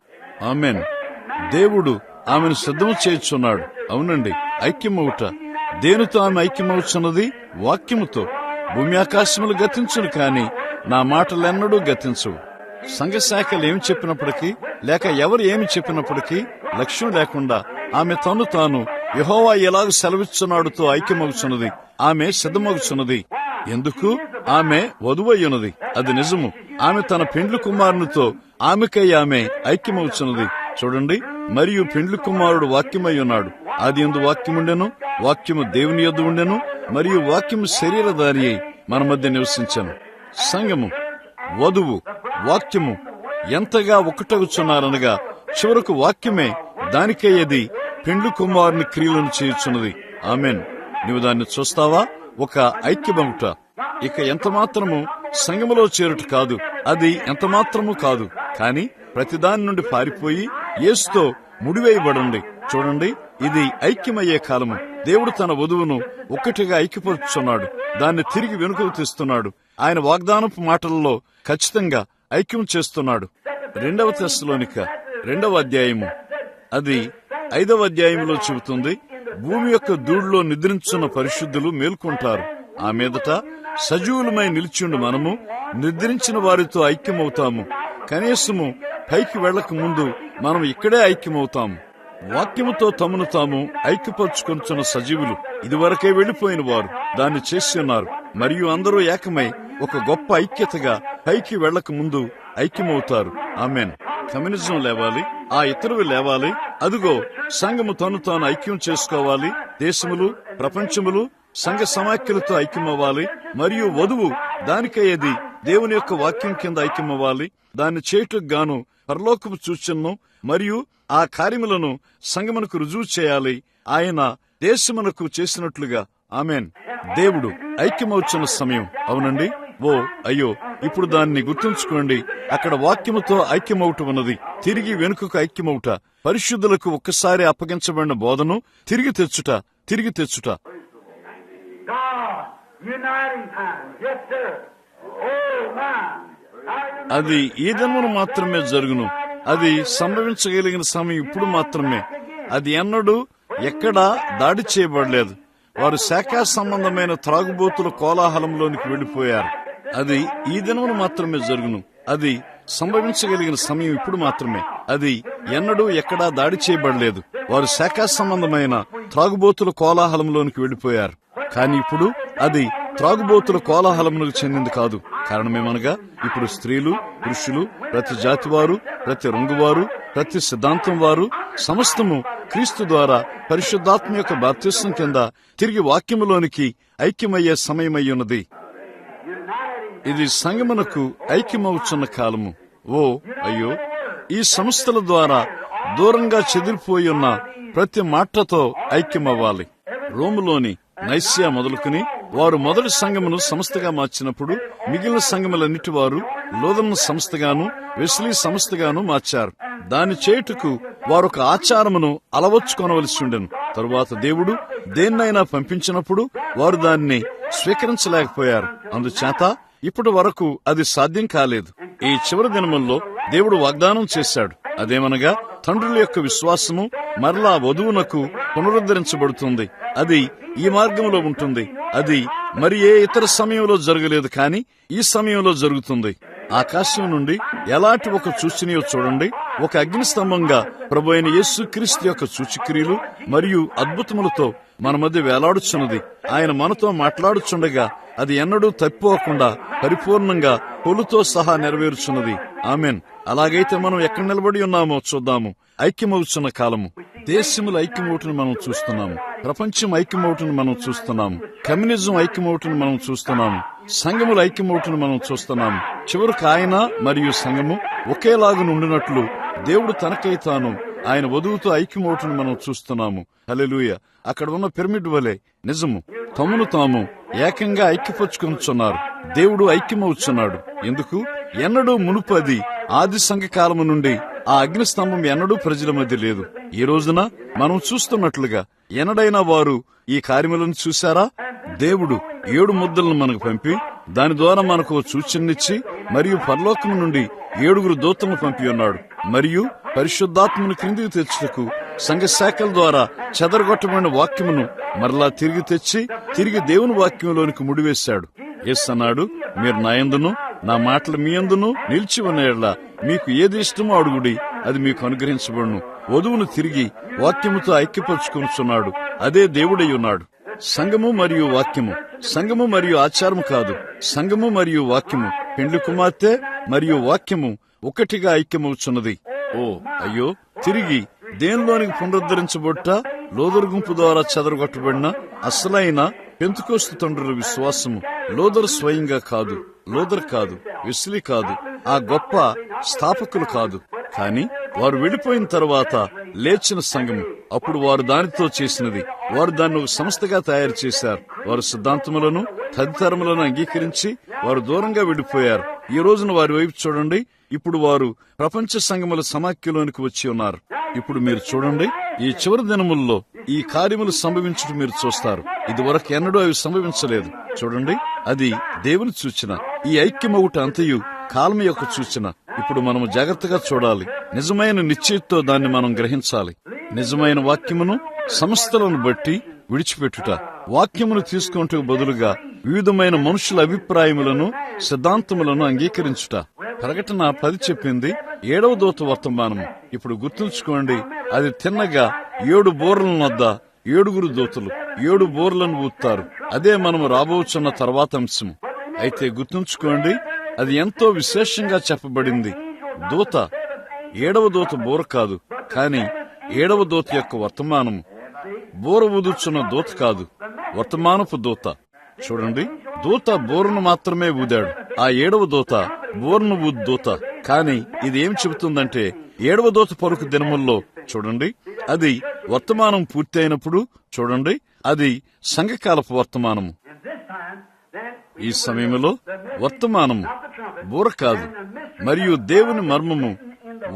ఆమెన్. దేవుడు ఆమెను సిద్ధము చేయుచున్నాడు. అవునండి, ఐక్యమవుట. దేనితో ఆమె ఐక్యమవుతున్నది? వాక్యముతో. భూమి ఆకాశములు గతించును, కాని నా మాటలెన్నడూ గతించవు. సంఘశాఖలు ఏమి చెప్పినప్పటికీ, లేక ఎవరు ఏమి చెప్పినప్పటికీ లక్ష్యం లేకుండా ఆమె తను తాను యెహోవా ఎలాగ సెలవిస్తున్నాడుతో ఐక్యమవుతున్నది. ఆమె సిద్ధమవుతున్నది. ఎందుకు? ఆమె వధువయ్యున్నది. అది నిజము. ఆమె తన పెండ్లి కుమారునితో ఆమెకై ఆమె ఐక్యమవుతున్నది. చూడండి, మరియు పెండ్లి కుమారుడు వాక్యమై ఉన్నాడు. ఆదియందు వాక్యముండెను, వాక్యము దేవుని యొద్ద ఉండెను, మరియు వాక్యము శరీరధారి అయి మన మధ్య నివసించెను. సంఘము, వధువు, వాక్యము ఎంతగా ఒకటగుచున్నారనగా చివరకు వాక్యమే దానికయ్యేది పెండ్లి కుమారుని క్రియలను చేయుచున్నది. ఆమెన్. నీవు దాన్ని చూస్తావా? ఒక ఐక్యమవుట. ఇక ఎంత మాత్రము సంఘములో చేరుట కాదు, అది ఎంతమాత్రము కాదు. కాని ప్రతిదాని నుండి పారిపోయి యేసుతో ముడివేయబడండి. చూడండి, ఇది ఐక్యమయ్యే కాలము. దేవుడు తన వధువును ఒక్కటిగా ఐక్యపరుచున్నాడు. దాన్ని తిరిగి వెనుకకు తీస్తున్నాడు. ఆయన వాగ్దానపు మాటలలో ఖచ్చితంగా ఐక్యం చేస్తున్నాడు. 2 తెస్సలోనిక 2వ అధ్యాయము అది 5వ అధ్యాయంలో చెబుతుంది, భూమి యొక్క ధూళిలో నిద్రించున్న పరిశుద్ధులు మేల్కొంటారు. ఆ మీదట సజీవులమై నిలిచిండు మనము నిద్రించిన వారితో ఐక్యమవుతాము. కనీసము పైకి వెళ్లక ముందు మనం ఇక్కడే ఐక్యమవుతాము. వాక్యముతో తమను తాము ఐక్యపరుచుకొనుచున్న సజీవులు ఇదివరకే వెళ్లిపోయిన వారు దాన్ని చేసి ఉన్నారు. మరియు అందరూ ఏకమై ఒక గొప్ప ఐక్యతగా పైకి వెళ్లక ముందు ఐక్యమవుతారు. ఆమేన్. కమ్యూనిజం లేవాలి, ఆ ఇతరులు లేవాలి. అదుగో సంఘము తను తాను ఐక్యం చేసుకోవాలి. దేశములు, ప్రపంచములు సంఘ సమాఖ్యలతో ఐక్యమవ్వాలి. మరియు వధువు దానికయ్యేది దేవుని యొక్క వాక్యం కింద ఐక్యమవ్వాలి. దాన్ని చేయుటకు గాను పరలోకపు సూచనను మరియు ఆ కార్యములను సంఘమునకు రుజువు చేయాలి, ఆయన దేశమునకు చేసినట్లుగా. ఆమేన్. దేవుడు ఐక్యమవుతున్న సమయం. అవునండి. ఓ అయ్యో, ఇప్పుడు దాన్ని గుర్తుంచుకోండి. అక్కడ వాక్యముతో ఐక్యమవుట ఉన్నది. తిరిగి వెనుకకు ఐక్యమవుట, పరిశుద్ధులకు ఒక్కసారి అప్పగించబడిన బోధను తిరిగి తెచ్చుట. అది ఈ దినమును మాత్రమే జరుగును. అది సంభవించగలిగిన సమయం ఇప్పుడు మాత్రమే. అది ఎన్నడూ ఎక్కడా దాడి చేయబడలేదు. వారు శాఖా సంబంధమైన త్రాగుబోతుల కోలాహలంలోనికి వెళ్లిపోయారు. అది ఈ దినమును మాత్రమే జరుగును. అది సంభవించగలిగిన సమయం ఇప్పుడు మాత్రమే. అది ఎన్నడూ ఎక్కడా దాడి చేయబడలేదు. వారు శాఖా సంబంధమైన త్రాగుబోతుల కోలాహలంలోనికి వెళ్లిపోయారు. కానీ ఇప్పుడు అది త్రాగుబోతుల కోలాహలమునకు చెందింది కాదు. కారణమేమనగా ఇప్పుడు స్త్రీలు, పురుషులు, ప్రతి జాతి వారు, ప్రతి రంగువారు, ప్రతి సిద్ధాంతం వారు సమస్తము క్రీస్తు ద్వారా పరిశుద్ధాత్మ యొక్క బాప్తిస్మం కింద తిరిగి వాక్యములోనికి ఐక్యమయ్యే సమయమయ్యున్నది. ఇది సంగమునకు ఐక్యమవుతున్న కాలము. ఓ అయ్యో, ఈ సంస్థల ద్వారా దూరంగా చెదిరిపోయి ఉన్న ప్రతి మాటతో ఐక్యమవ్వాలి. రోములోని నైస్యా మొదలుకుని వారు మొదటి సంఘమును సంస్థగా మార్చినప్పుడు మిగిలిన సంఘములన్నిటి వారు లోదన్న సంస్థగాను వెస్లీ సంస్థగాను మార్చారు. దాని చేయుటకు వారొక ఆచారమును అలవర్చుకొనవలసి ఉండెను. తరువాత దేవుడు దేన్నైనా పంపించినప్పుడు వారు దాన్ని స్వీకరించలేకపోయారు. అందుచేత ఇప్పటి వరకు అది సాధ్యం కాలేదు. ఈ చివరి దినముల్లో దేవుడు వాగ్దానం చేశాడు. అదేమనగా తండ్రుల యొక్క విశ్వాసము మరలా వధువునకు పునరుద్ధరించబడుతుంది. అది ఈ మార్గంలో ఉంటుంది. అది మరి ఏ ఇతర సమయంలో జరగలేదు, కానీ ఈ సమయంలో జరుగుతుంది. ఆకాశం నుండి ఎలాంటి ఒక సూచనయో చూడండి. ఒక అగ్నిస్తంభంగా ప్రభువైన యేసుక్రీస్తు యొక్క సూచక్రియలు మరియు అద్భుతములతో మన మధ్య వేలాడుచున్నది. ఆయన మనతో మాట్లాడుచుండగా అది ఎన్నడూ తప్పిపోకుండా పరిపూర్ణంగా పొలుతో సహా నెరవేరుచున్నది. ఆమెన్. అలాగైతే మనం ఎక్కడ నిలబడి ఉన్నామో చూద్దాము. ఐక్యమవుతున్న కాలము. దేశములు ఐక్యమవుటను మనం చూస్తున్నాము. ప్రపంచం ఐక్యమవుటను మనం చూస్తున్నాము. కమ్యూనిజం ఐక్యమవుటను మనం చూస్తున్నాము. సంఘములు ఐక్యమవుటను మనం చూస్తున్నాము. చివరికి ఆయన మరియు సంఘము ఒకేలాగా ఉండినట్లు దేవుడు తనకై తాను ఆయన వధువుతో ఐక్యమవుటను మనం చూస్తున్నాము. హల్లెలూయా. అక్కడ ఉన్న పిరమిడ్ వలె నిజము. తమను తాము ఏకంగా ఐక్యపరుచుకొనుచున్నారు. దేవుడు ఐక్యమవుచున్నాడు. ఎందుకు? ఎన్నడూ మునుపది ఆది సంఘ కాలము నుండి ఆ అగ్నిస్తంభం ఎన్నడూ ప్రజల మధ్య లేదు. ఈ రోజున మనం చూస్తున్నట్లుగా ఎన్నడైనా వారు ఈ కార్యములను చూశారా? దేవుడు 7 ముద్దలను మనకు పంపి దాని ద్వారా మనకు సూచననిచ్చి మరియు పరలోకము నుండి 7 దూతలను పంపి ఉన్నాడు. మరియు పరిశుద్ధాత్మను క్రిందికి తెచ్చుటకు సంఘ శాఖల ద్వారా చెదరగొట్టబడిన వాక్యమును మరలా తిరిగి తెచ్చి తిరిగి దేవుని వాక్యంలోనికి ముడివేశాడు. యేసు అన్నాడు, మీరు నా యందును నా మాటలు మీ యందును నిలిచి ఉన్న యెడల మీకు ఏది ఇష్టమో అడుగుడి, అది మీకు అనుగ్రహించబడును. వధువును తిరిగి వాక్యముతో ఐక్యపరుచుకొనుచున్నాడు. అదే దేవుడై ఉన్నాడు. సంఘము మరియు వాక్యము, సంఘము మరియు ఆచారము కాదు, సంఘము మరియు వాక్యము, పెండ్లి కుమార్తె మరియు వాక్యము ఒకటిగా ఐక్యమవుచున్నది. ఓ అయ్యో, తిరిగి దేనిలోనికి పునరుద్ధరించబడ్డ లోదరు గుంపు ద్వారా చెదరగొట్టబడిన అసలైన పెంతెకోస్తు తండ్రుల విశ్వాసము. లోదరు స్వయంగా కాదు, లోదర్ కాదు, వెస్లీ కాదు, ఆ గొప్ప స్థాపకులు కాదు, కానీ వారు వెళ్లిపోయిన తర్వాత లేచిన సంఘము. అప్పుడు వారు దానితో చేసినది. వారు దాన్ని ఒక సంస్థగా తయారు చేశారు. వారు సిద్ధాంతములను తదితరములను అంగీకరించి వారు దూరంగా విడిపోయారు. ఈ రోజున వారి వైపు చూడండి. ఇప్పుడు వారు ప్రపంచ సంఘముల సమాఖ్యలోనికి వచ్చి ఉన్నారు. ఇప్పుడు మీరు చూడండి, ఈ చివరి దినముల్లో ఈ కార్యములు సంభవించడం మీరు చూస్తారు. ఇదివరకు ఎన్నడూ అవి సంభవించలేదు. చూడండి, అది దేవుని సూచన. ఈ ఐక్యమొకటి అంతయు కాలం యొక్క సూచన. ఇప్పుడు మనము జాగ్రత్తగా చూడాలి. నిజమైన నిశ్చయితతో దాన్ని మనం గ్రహించాలి. నిజమైన వాక్యమును సంస్థలను బట్టి విడిచిపెట్టుట, వాక్యమును తీసుకుంటూ బదులుగా వివిధమైన మనుషుల అభిప్రాయములను సిద్ధాంతములను అంగీకరించుట. ప్రకటన 10 చెప్పింది 7వ దూత వర్తమానము. ఇప్పుడు గుర్తుంచుకోండి, అది తిన్నగా 7 బూరల వద్ద 7 దూతలు 7 బూరలను ఊతారు. అదే మనము రాబోచున్న తర్వాత అంశము. అయితే గుర్తుంచుకోండి, అది ఎంతో విశేషంగా చెప్పబడింది. దూత 7వ దూత బూర కాదు, కాని 7వ దూత యొక్క వర్తమానము. బూర ఊదుచున్న దూత కాదు, వర్తమానపు దూత. చూడండి, దూత బూరను మాత్రమే ఊదాడు. ఆ 7వ దూత బూరను ఊదు దూత. కాని ఇది ఏం చెబుతుందంటే 7వ దూత పలుకు దినముల్లో చూడండి, అది వర్తమానం పూర్తి అయినప్పుడు చూడండి, అది సంఘకాలపు వర్తమానము. ఈ సమయంలో వర్తమానము బూర కాదు, మరియు దేవుని మర్మము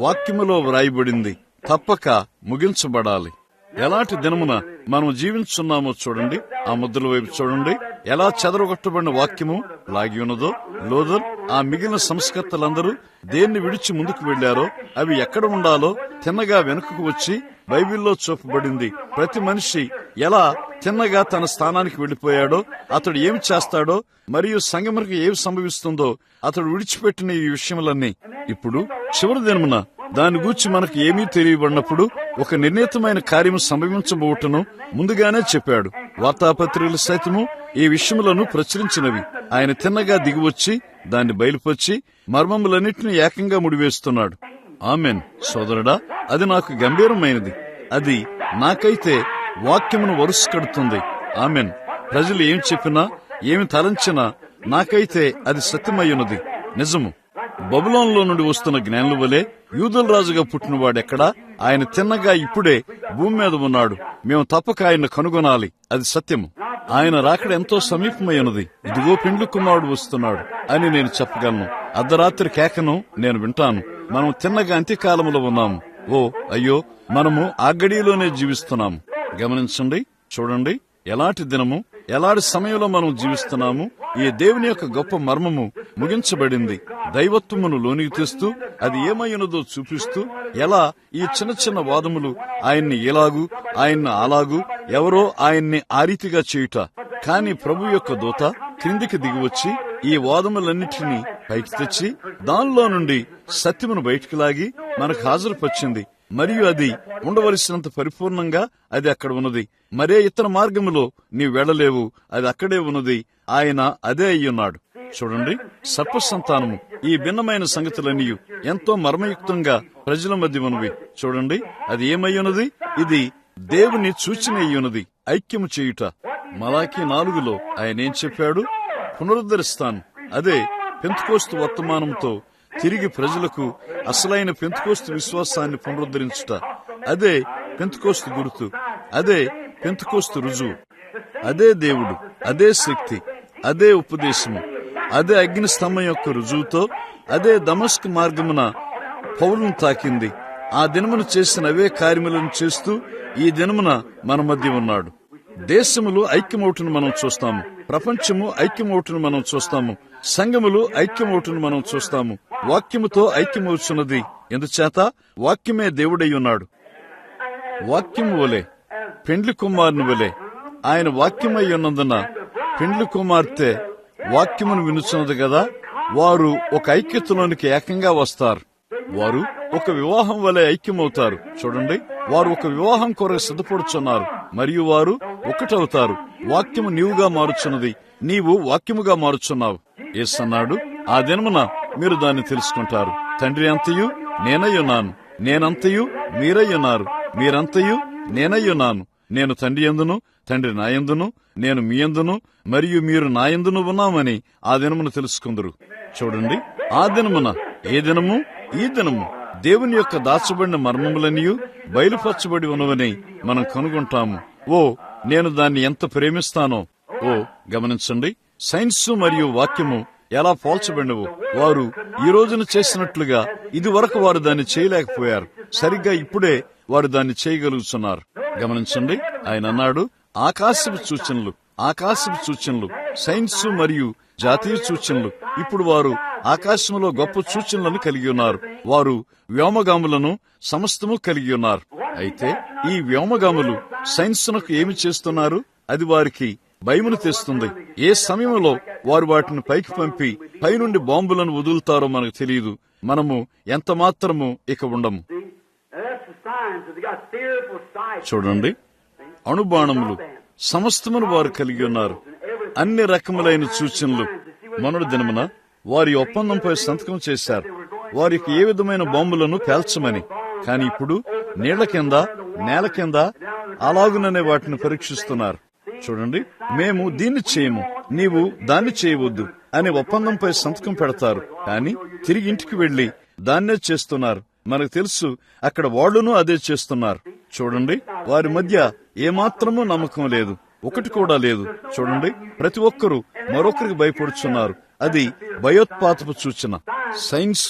వాక్యములో వ్రాయబడింది. తప్పక ముగించబడాలి. ఎలాంటి దినమున మనం జీవించున్నామో చూడండి. ఆ ముద్రల వైపు చూడండి. ఎలా చెదరగొట్టబడిన వాక్యము లాగి ఉన్నదో. లోదర్, ఆ మిగిలిన సంస్కర్తలందరూ దేన్ని విడిచి ముందుకు వెళ్లారో అవి ఎక్కడ ఉండాలో తిన్నగా వెనుకకు వచ్చి బైబిల్లో చూపబడింది. ప్రతి మనిషి ఎలా తిన్నగా తన స్థానానికి వెళ్లిపోయాడో, అతడు ఏమి చేస్తాడో, మరియు సంగమునికి ఏమి సంభవిస్తుందో అతడు విడిచిపెట్టిన ఈ విషయములన్నీ ఇప్పుడు చివరి దినమున దాని గూర్చి మనకు ఏమీ తెలియబడినప్పుడు ఒక నిర్ణీతమైన కార్యము సంభవించబోటను ముందుగానే చెప్పాడు. వార్తాపత్రికలు సైతము ఈ విషయములను ప్రచురించినవి. ఆయన తిన్నగా దిగివచ్చి దాన్ని బయలుపరిచి మర్మములన్నింటినీ ఏకంగా ముడివేస్తున్నాడు. ఆమెన్. సోదరుడా, అది నాకు గంభీరమైనది. అది నాకైతే వాక్యమును వరుస కడుతుంది. ఆమెన్. ప్రజలు ఏం చెప్పినా ఏమి తలంచినా నాకైతే అది సత్యమయ్యున్నది, నిజము. బబులోనులో నుండి వస్తున్న జ్ఞానుల వలె యూదుల రాజుగా పుట్టినవాడెక్కడా? ఆయన తిన్నగా ఇప్పుడే భూమి మీద ఉన్నాడు. మేము తప్పక ఆయన కనుగొనాలి. అది సత్యము. ఆయన రాకడ ఎంతో సమీపమై ఉన్నది. ఇదిగో పెండ్లి కుమారుడు వస్తున్నాడు అని నేను చెప్పగలను. అర్ధరాత్రి కేకను నేను వింటాను. మనం తిన్నగా అంత్యకాలములో ఉన్నాము. ఓ అయ్యో, మనము ఆ గడిలోనే జీవిస్తున్నాము. గమనించండి, చూడండి, ఎలాంటి దినము, ఎలాంటి సమయంలో మనం జీవిస్తున్నాము. ఈ దేవుని యొక్క గొప్ప మర్మము ముగించబడింది. దైవత్వమును లోనికి తెస్తూ అది ఏమైనదో చూపిస్తూ, ఎలా ఈ చిన్న చిన్న వాదములు ఆయన్ని ఇలాగూ ఆయన్ని అలాగూ, ఎవరో ఆయన్ని ఆ రీతిగా చేయుట. కాని ప్రభు యొక్క దూత క్రిందికి దిగివచ్చి ఈ వాదములన్నిటినీ పైకి తెచ్చి దానిలో నుండి సత్యమును బయటికి లాగి మనకు హాజరుపరిచింది. మరియు అది ఉండవలసినంత పరిపూర్ణంగా అది అక్కడ ఉన్నది. మరే ఇతర మార్గములో నీవు వెళ్లలేవు. అది అక్కడే ఉన్నది. ఆయన అదే అయ్యున్నాడు. చూడండి, సర్ప సంతానము, ఈ భిన్నమైన సంగతులన్నీ ఎంతో మర్మయుక్తంగా ప్రజల మధ్య ఉన్నవి. చూడండి, అది ఏమయ్యున్నది? ఇది దేవుని సూచన అయ్యున్నది, ఐక్యము చేయుట. మలాకీ 4లో ఆయన ఏం చెప్పాడు? పునరుద్ధరిస్తాను. అదే పెంతెకోస్తు వర్తమానంతో తిరిగి ప్రజలకు అసలైన పెంతెకోస్తు విశ్వాసాన్ని పునరుద్ధరించుట. అదే పెంతెకోస్తు గుర్తు, అదే పెంతెకోస్తు రుజువు. అదే దేవుడు, అదే శక్తి, అదే ఉపదేశము, అదే అగ్ని స్తంభం యొక్క రుజువుతో అదే దమస్కు మార్గమున పౌలును తాకింది. ఆ దినమును చేసిన అవే కార్యములను చేస్తూ ఈ దినమున మన మధ్య ఉన్నాడు. దేశములు ఐక్యమవుటను మనం చూస్తాము. ప్రపంచము ఐక్యమవుటను మనం చూస్తాము. సంఘములు ఐక్యమవుటను మనం చూస్తాము. వాక్యముతో ఐక్యమవుతున్నది. ఎందుచేత వాక్యమే దేవుడై ఉన్నాడు. వాక్యము వలె, పెండ్లి కుమారుని వలె ఆయన వాక్యమై ఉన్నందున పెండ్లి కుమార్తె వాక్యమును వినుచున్నది కదా. వారు ఒక ఐక్యతలోనికి ఏకంగా వస్తారు. వారు ఒక వివాహం వలె ఐక్యమవుతారు. చూడండి, వారు ఒక వివాహం కొరకు సిద్ధపడుచున్నారు. మరియు వారు ఒకటవుతారు. వాక్యము నీవుగా మారుచున్నది, నీవు వాక్యముగా మారుచున్నావు. యేసు అన్నాడు, ఆ దినమున మీరు దాన్ని తెలుసుకుంటారు. తండ్రి అంతయు నేనయ్యున్నాను, నేనంతయు మీరయ్యున్నారు, మీరంతయు నేనయ్యున్నాను. నేను తండ్రి యందును, తండ్రి నాయందును, నేను మీ యందును, మరియు మీరు నాయందును ఉన్నామని ఆ దినమును తెలుసుకుందరు. చూడండి, ఆ దినమున, ఏ దినము? ఈ దినము దేవుని యొక్క దాచబడిన మర్మములన్నీ బయలుపరచబడి ఉన్నవని మనం కనుగొంటాము. ఓ, నేను దాన్ని ఎంత ప్రేమిస్తానో. ఓ, గమనించండి, సైన్సు మరియు వాక్యము ఎలా పోల్చబడినవో వారు ఈ రోజున చేసినట్లుగా ఇది వరకు వారు దాన్ని చేయలేకపోయారు. సరిగ్గా ఇప్పుడే వారు దాన్ని చేయగలుగుతున్నారు. గమనించండి, ఆయన అన్నాడు, ఆకాశపు సూచనలు, సైన్స్ మరియు జాతీయ సూచనలు. ఇప్పుడు వారు ఆకాశంలో గొప్ప సూచనలను కలిగి ఉన్నారు. వారు వ్యోమగాములను సమస్తము కలిగి ఉన్నారు. అయితే ఈ వ్యోమగాములు సైన్స్నకు ఏమి చేస్తున్నారు? అది వారికి భయమును తెస్తుంది. ఏ సమయంలో వారు వాటిని పైకి పంపి పైనుండి బాంబులను వదులుతారో మనకు తెలియదు. మనము ఎంత మాత్రము ఇక ఉండము. చూడండి, అణుబాణములు సమస్తమును వారు కలిగి ఉన్నారు. అన్ని రకములైన సూచనలు. మొన్నటి దినమున వారి ఒప్పందంపై సంతకం చేశారు, వారికి ఏ విధమైన బాంబులను పేల్చమని. కానీ ఇప్పుడు నీళ్ల కింద, నేల కింద అలాగుననే వాటిని పరీక్షిస్తున్నారు. చూడండి, మేము దీన్ని చేయము, నీవు దాన్ని చేయవద్దు అని ఒప్పందంపై సంతకం పెడతారు. కానీ తిరిగి ఇంటికి వెళ్లి దాన్నే చేస్తున్నారు. మనకు తెలుసు, అక్కడ వాళ్ళును అదే చేస్తున్నారు. చూడండి, వారి మధ్య ఏమాత్రమూ నమ్మకం లేదు, ఒకటి కూడా లేదు. చూడండి, ప్రతి ఒక్కరూ మరొకరికి భయపడుచున్నారు. అది భయోత్పాతపు సూచన. సైన్స్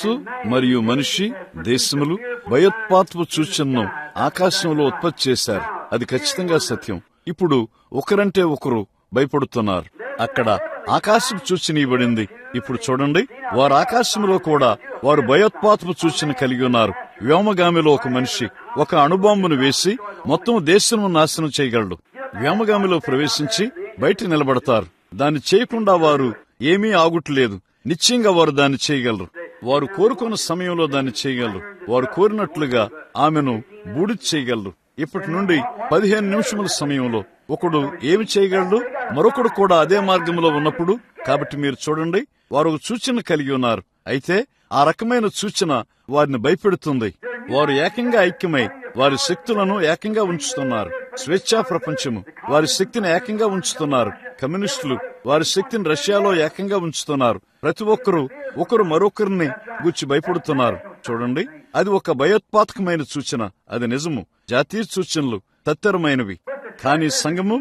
మరియు మనిషి, దేశములు భయోత్పాతపు సూచనను ఆకాశంలో ఉత్పత్తి చేశారు. అది ఖచ్చితంగా సత్యం. ఇప్పుడు ఒకరంటే ఒకరు భయపడుతున్నారు. అక్కడ ఆకాశపు సూచన ఇవ్వబడింది. ఇప్పుడు చూడండి, వారు ఆకాశంలో కూడా వారు భయోత్పాతపు సూచన కలిగి ఉన్నారు. వ్యోమగామిలో ఒక మనిషి ఒక అణుబాంబును వేసి మొత్తం దేశం నాశనం చేయగలడు. వ్యోమగామిలో ప్రవేశించి బయట నిలబడతారు. దాన్ని చేయకుండా వారు ఏమీ ఆగుట్లేదు. నిశ్చయంగా వారు దాన్ని చేయగలరు. వారు కోరుకున్న సమయంలో దాన్ని చేయగలరు. వారు కోరినట్లుగా ఆమెను బూడిద చేయగలరు. ఇప్పటి నుండి 15 నిమిషముల సమయంలో ఒకడు ఏమి చేయగలడు, మరొకడు కూడా అదే మార్గంలో ఉన్నప్పుడు. కాబట్టి మీరు చూడండి, వారు ఒక సూచన కలిగి ఉన్నారు. అయితే ఆ రకమైన సూచన వారిని భయపెడుతుంది. వారు ఏకంగా ఐక్యమై వారి శక్తులను ఏకంగా ఉంచుతున్నారు. స్వేచ్ఛా ప్రపంచము వారి శక్తిని ఏకంగా ఉంచుతున్నారు. కమ్యూనిస్టులు వారి శక్తిని రష్యాలో ఏకంగా ఉంచుతున్నారు. ప్రతి ఒక్కరూ ఒకరు మరొకరిని గుచ్చి భయపడుతున్నారు. చూడండి, అది ఒక భయోత్పాతకమైన సూచన. అది నిజము. జాతీయ సూచనలు తత్తరమైనవి. కానీ సంఘము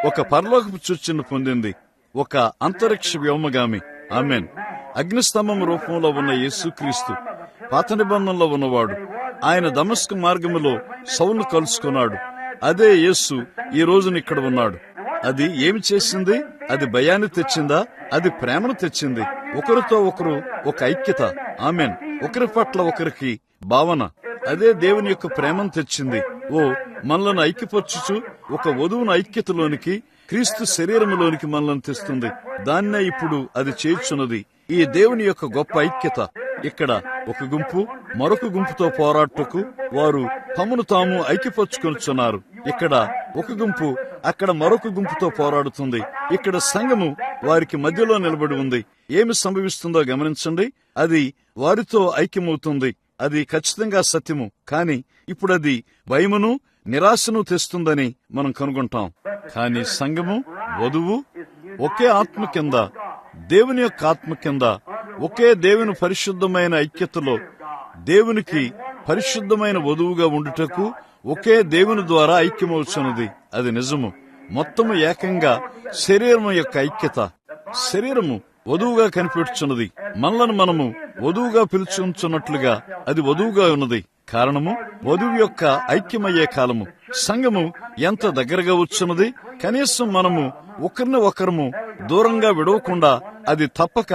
ఒక పరలోకపు సూచనను పొందింది, ఒక అంతరిక్ష వ్యోమగామి. ఆమేన్. అగ్నిస్తంభం రూపంలో ఉన్న యేసుక్రీస్తు పాత నిబంధనలో ఉన్నవాడు. ఆయన దమస్కు మార్గములో సౌలును కలుసుకున్నాడు. అదే యేసు ఈ రోజున ఇక్కడ ఉన్నాడు. అది ఏమి చేసింది? అది భయాన్ని తెచ్చిందా? అది ప్రేమను తెచ్చింది. ఒకరితో ఒకరు ఒక ఐక్యత. ఆమేన్. ఒకరి పట్ల ఒకరికి భావన. అదే దేవుని యొక్క ప్రేమను తెచ్చింది. మనలను ఐక్యపరచుచు ఒక వధువును ఐక్యతలోనికి, క్రీస్తు శరీరములోనికి మనలను తెస్తుంది. దాన్నే ఇప్పుడు అది చేర్చున్నది. ఈ దేవుని యొక్క గొప్ప ఐక్యత. ఇక్కడ ఒక గుంపు మరొక గుంపుతో పోరాటకు వారు తమను తాము ఐక్యపరచుకొనుచున్నారు. ఇక్కడ ఒక గుంపు అక్కడ మరొక గుంపుతో పోరాడుతుంది. ఇక్కడ సంఘము వారికి మధ్యలో నిలబడి ఉంది. ఏమి సంభవిస్తుందో గమనించండి. అది వారితో ఐక్యమవుతుంది. అది ఖచ్చితంగా సత్యము. కానీ ఇప్పుడు అది భయమును, నిరాశను తెస్తుందని మనం కనుగొంటాం. కానీ సంఘము, వధువు ఒకే ఆత్మ కింద, దేవుని యొక్క ఆత్మ కింద, ఒకే దేవుని పరిశుద్ధమైన ఐక్యతలో, దేవునికి పరిశుద్ధమైన వధువుగా ఉండుటకు ఒకే దేవుని ద్వారా ఐక్యమవుతున్నది. అది నిజము. మొత్తము ఏకంగా శరీరము యొక్క ఐక్యత. శరీరము వధువుగా కనిపెట్టుచున్నది. మనలను మనము వధువుగా పిలుచుచున్నట్లుగా అది వధువుగా ఉన్నది. కారణము వధువు యొక్క ఐక్యమయ్యే కాలము. సంఘము ఎంత దగ్గరగా వచ్చున్నది. కనీసం మనము ఒకరిని ఒకరము దూరంగా విడవకుండా అది తప్పక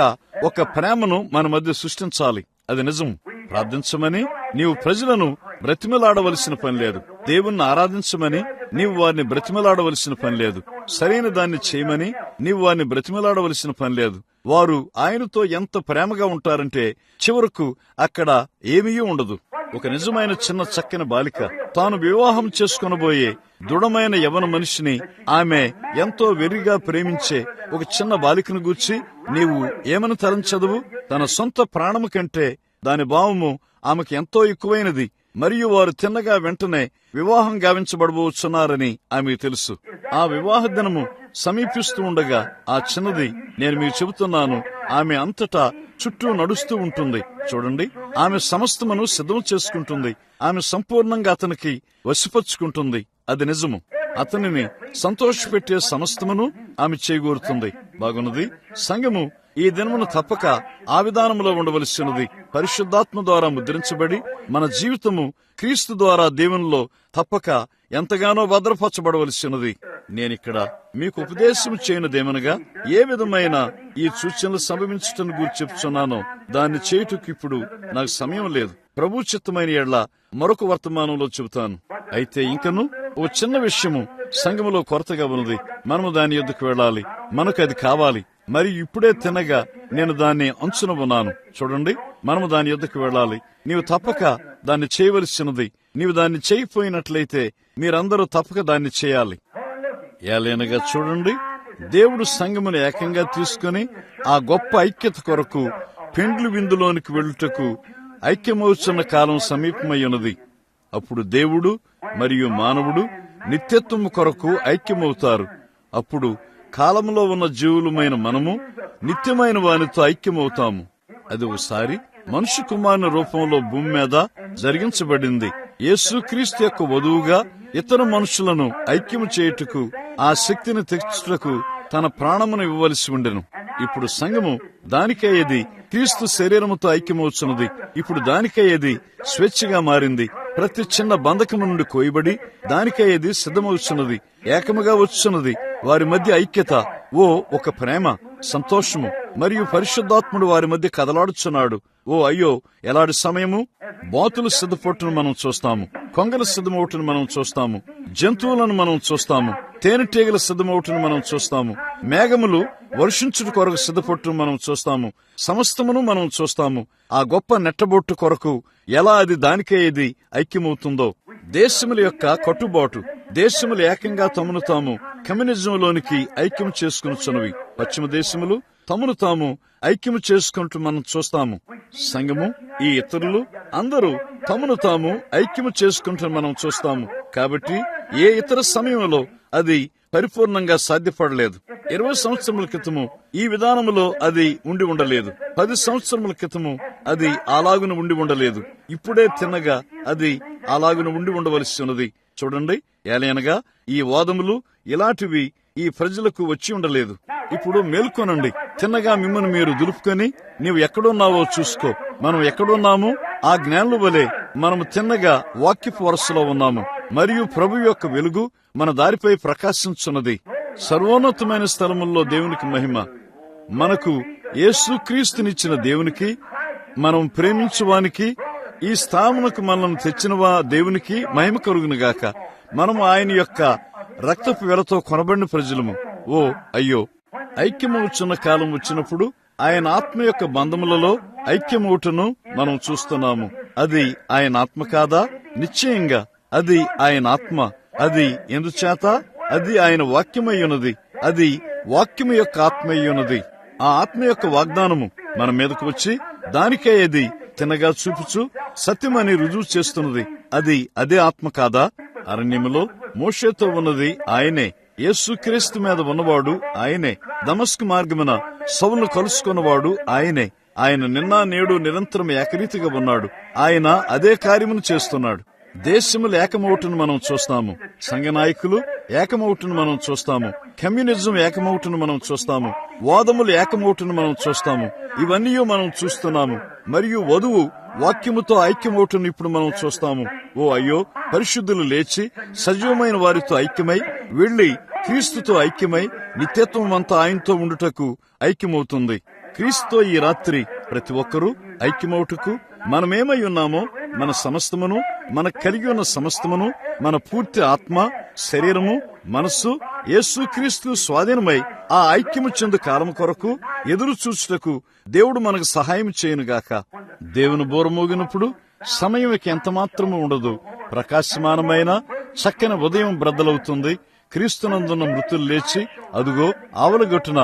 ఒక ప్రేమను మన మధ్య సృష్టించాలి. అది నిజం. ప్రార్థించమని నీవు ప్రజలను బ్రతిమలాడవలసిన పని లేదు. దేవుణ్ణి ఆరాధించమని నీవు వారిని బ్రతిమలాడవలసిన పని లేదు. సరైన దాన్ని చేయమని నీవు వారిని బ్రతిమలాడవలసిన పని లేదు. వారు ఆయనతో ఎంత ప్రేమగా ఉంటారంటే చివరకు అక్కడ ఏమీ ఉండదు. ఒక నిజమైన చిన్న చక్కని బాలిక తాను వివాహం చేసుకొనబోయే దృఢమైన యవన మనిషిని ఆమె ఎంతో వెర్రిగా ప్రేమించే ఒక చిన్న బాలికను గూర్చి నీవు ఏమని తలంచదువు? తన సొంత ప్రాణము కంటే దాని భావము ఆమెకు ఎంతో ఎక్కువైనది. మరియు వారు తిన్నగా వెంటనే వివాహం గావించబడబోచున్నారని ఆమెకు తెలుసు. ఆ వివాహ దినము సమీపిస్తూ ఉండగా ఆ చిన్నది, నేను మీకు చెబుతున్నాను, ఆమె అంతటా చుట్టూ నడుస్తూ ఉంటుంది. చూడండి, ఆమె సమస్తమును సిద్ధం చేసుకుంటుంది. ఆమె సంపూర్ణంగా అతనికి వశపరుచుకుంటుంది. అది నిజము. అతనిని సంతోషపెట్టే సమస్తమును ఆమె చేయగోరుతుంది. బాగున్నది. సంఘము ఈ దినమును తప్పక ఆ విధానంలో ఉండవలసినది. పరిశుద్ధాత్మ ద్వారా ముద్రించబడి మన జీవితము క్రీస్తు ద్వారా దేవునిలో తప్పక ఎంతగానో భద్రపరచబడవలసినది. నేనిక్కడ మీకు ఉపదేశం చేయనిదేమనగా, ఏ విధమైన ఈ సూచనలు సంభవించటం గురించి చెప్తున్నానో దాన్ని చేయుటకు ఇప్పుడు నాకు సమయం లేదు. ప్రభు చిత్తమైన ఎడ్ల మరొక వర్తమానంలో చెబుతాను. అయితే ఇంకను ఓ చిన్న విషయము సంఘములో కొరతగా ఉన్నది. మనము దాని యొద్దకు వెళ్ళాలి. మనకు అది కావాలి. మరి ఇప్పుడే తినగా నేను దాన్ని అంచున ఉన్నాను. చూడండి, మనము దాని యొద్దకు వెళ్ళాలి. నీవు తప్పక దాన్ని చేయవలసినది. నీవు దాన్ని చేయకపోయినట్లయితే మీరందరూ తప్పక దాన్ని చేయాలి. ఏలైనగా చూడండి, దేవుడు సంఘమును ఏకంగా తీసుకుని ఆ గొప్ప ఐక్యత కొరకు పెండ్లి విందులోనికి వెళ్ళుటకు ఐక్యమవుతున్న కాలం సమీపమై ఉన్నది. అప్పుడు దేవుడు మరియు మానవుడు నిత్యత్వము కొరకు ఐక్యమవుతారు. అప్పుడు కాలంలో ఉన్న జీవులమైన మనము నిత్యమైన వానితో ఐక్యమవుతాము. అది ఒకసారి మనుష్య కుమారుని రూపంలో భూమి మీద జరిగించబడింది. యేసుక్రీస్తు యొక్క వధువుగా ఇతర మనుషులను ఐక్యము చేయుటకు, ఆ శక్తిని తెచ్చుటకు తన ప్రాణమును ఇవ్వవలసి ఉండెను. ఇప్పుడు సంఘము దానికయ్యేది క్రీస్తు శరీరముతో ఐక్యమవుతున్నది. ఇప్పుడు దానికయ్యేది స్వేచ్ఛగా మారింది. ప్రతి చిన్న బంధకము నుండి కోయబడి దానికయ్యేది సిద్ధమవుతున్నది. ఏకముగా వచ్చున్నది. వారి మధ్య ఐక్యత, ఒక ప్రేమ, సంతోషము మరియు పరిశుద్ధాత్ముడు వారి మధ్య కదలాడుచున్నాడు. అయ్యో, ఎలాంటి సమయము! బాతులు సిద్ధపొట్టును మనం చూస్తాము, కొంగల సిద్ధమవుటను మనం చూస్తాము, జంతువులను మనం చూస్తాము, తేనెటీగల సిద్ధమవుటను మనం చూస్తాము, మేఘములు వర్షించుట కొరకు సిద్ధపొట్టును మనం చూస్తాము, సమస్తమును మనం చూస్తాము. ఆ గొప్ప నెట్టబొట్టు కొరకు ఎలా అది దానికే ఇది ఐక్యమవుతుందో. దేశముల యొక్క కట్టుబాటు, దేశములు ఏకంగా తమను తాము కమ్యూనిజంలోనికి ఐక్యం చేసుకునిచున్నవి. పశ్చిమ దేశములు తమను తాము ఐక్యము చేసుకుంటూ మనం చూస్తాము. సంఘము, ఈ ఇతరులు అందరూ తమను తాము ఐక్యము చేసుకుంటూ మనం చూస్తాము. కాబట్టి ఏ ఇతర సమయంలో అది పరిపూర్ణంగా సాధ్యపడలేదు. 20 సంవత్సరముల క్రితము ఈ విధానములో అది ఉండి ఉండలేదు. 10 సంవత్సరముల క్రితము అది అలాగున ఉండి ఉండలేదు. ఇప్పుడే తిన్నగా అది అలాగున ఉండి ఉండవలసి ఉన్నది. చూడండి, ఏలైనగా ఈ వాదములు ఇలాంటివి ఈ ప్రజలకు వచ్చి ఉండలేదు. ఇప్పుడు మేల్కొనండి. తిన్నగా మిమ్మల్ని మీరు దులుపుకొని నీవు ఎక్కడున్నావో చూసుకో. మనం ఎక్కడున్నాము? ఆ జ్ఞానుల వలె మనము తిన్నగా వాక్యపు వరసలో ఉన్నాము. మరియు ప్రభు యొక్క వెలుగు మన దారిపై ప్రకాశించున్నది. సర్వోన్నతమైన స్థలముల్లో దేవునికి మహిమ. మనకు యేసుక్రీస్తునిచ్చిన దేవునికి, మనం ప్రేమించువానికి, ఈ స్థానమునకు మనల్ని తెచ్చినవా దేవునికి మహిమ కలుగునుగాక. మనము ఆయన యొక్క రక్తపు వెలతో కొనబడిన ప్రజలము. అయ్యో, ఐక్యమవుతున్న కాలం వచ్చినప్పుడు ఆయన ఆత్మ యొక్క బంధములలో ఐక్యమవుటను మనం చూస్తున్నాము. అది ఆయన ఆత్మ కాదా? నిశ్చయంగా అది ఆయన ఆత్మ. అది ఎందుచేత? అది ఆయన వాక్యమయ్యున్నది. అది వాక్యము యొక్క ఆత్మయ్యున్నది. ఆ ఆత్మ యొక్క వాగ్దానము మన మీదకు వచ్చి దానికే అది తినగా చూపుచు సత్యమని రుజువు చేస్తున్నది. అది అదే ఆత్మ కాదా? అరణ్యములో మోషేతో ఉన్నది ఆయనే. యేసుక్రీస్తు మీద ఉన్నవాడు ఆయనే. దమస్కు మార్గమున సౌలును కలుసుకున్నవాడు ఆయనే. ఆయన నిన్న నేడు నిరంతరం ఏకరీతిగా ఉన్నాడు. ఆయన అదే కార్యమును చేస్తున్నాడు. దేశములు ఏకమవుటను మనం చూస్తాము. సంఘ నాయకులు ఏకమవుటను మనం చూస్తాము. కమ్యూనిజం ఏకమవుటను మనం చూస్తాము. వాదములు ఏకమవుటను మనం చూస్తాము. ఇవన్నీ మనం చూస్తున్నాము. మరియు వధువు వాక్యముతో ఐక్యమవుటను ఇప్పుడు మనం చూస్తాము. అయ్యో, పరిశుద్ధులు లేచి సజీవమైన వారితో ఐక్యమై వెళ్లి క్రీస్తుతో ఐక్యమై నిత్యత్వం అంతా ఆయనతో ఉండుటకు ఐక్యమవుతుంది. క్రీస్తుతో ఈ రాత్రి ప్రతి ఒక్కరూ ఐక్యమవుటకు మనమేమై ఉన్నామో మన సమస్తమును, మన కలిగి ఉన్న సమస్తమును, మన పూర్తి ఆత్మ, శరీరము, మనస్సు యేసుక్రీస్తు స్వాధీనమై ఆ ఐక్యము చెందు కాలం కొరకు ఎదురు చూచుటకు దేవుడు మనకు సహాయం చేయనుగాక. దేవుని బోర మోగినప్పుడు సమయం ఎంత మాత్రము ఉండదు. ప్రకాశమానమైన చక్కని ఉదయం బ్రద్దలవుతుంది. క్రీస్తునందున్న మృతులు లేచి అదుగో ఆవలగొట్టున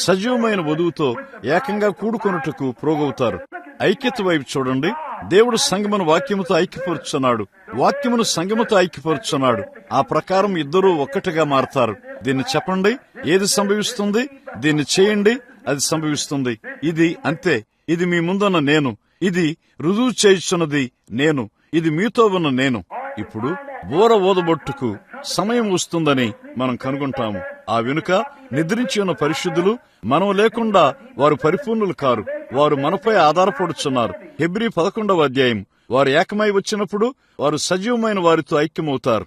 సజీవమైన వధువుతో ఏకంగా కూడుకొనుటకు ప్రోగవుతారు. ఐక్యత వైపు చూడండి. దేవుడు సంఘమును వాక్యముతో ఐక్యపరుచున్నాడు. వాక్యమును సంఘముతో ఐక్యపరుచున్నాడు. ఆ ప్రకారం ఇద్దరూ ఒక్కటిగా మారతారు. దీన్ని చెప్పండి, ఏది సంభవిస్తుంది? దీన్ని చేయండి, అది సంభవిస్తుంది. ఇది అంతే. ఇది మీ ముందున్న నేను. ఇది రుజువు చేయుచున్నది నేను. ఇది మీతో ఉన్న నేను. ఇప్పుడు బోర ఊదబొట్టుకు సమయం వస్తుందని మనం కనుగొంటాము. ఆ వెనుక నిద్రించి ఉన్న పరిశుద్ధులు మనం లేకుండా వారు పరిపూర్ణులు కారు. వారు మనపై ఆధారపడుచున్నారు. హెబ్రీ 11వ అధ్యాయం. వారు ఏకమై వచ్చినప్పుడు వారు సజీవమైన వారితో ఐక్యమవుతారు.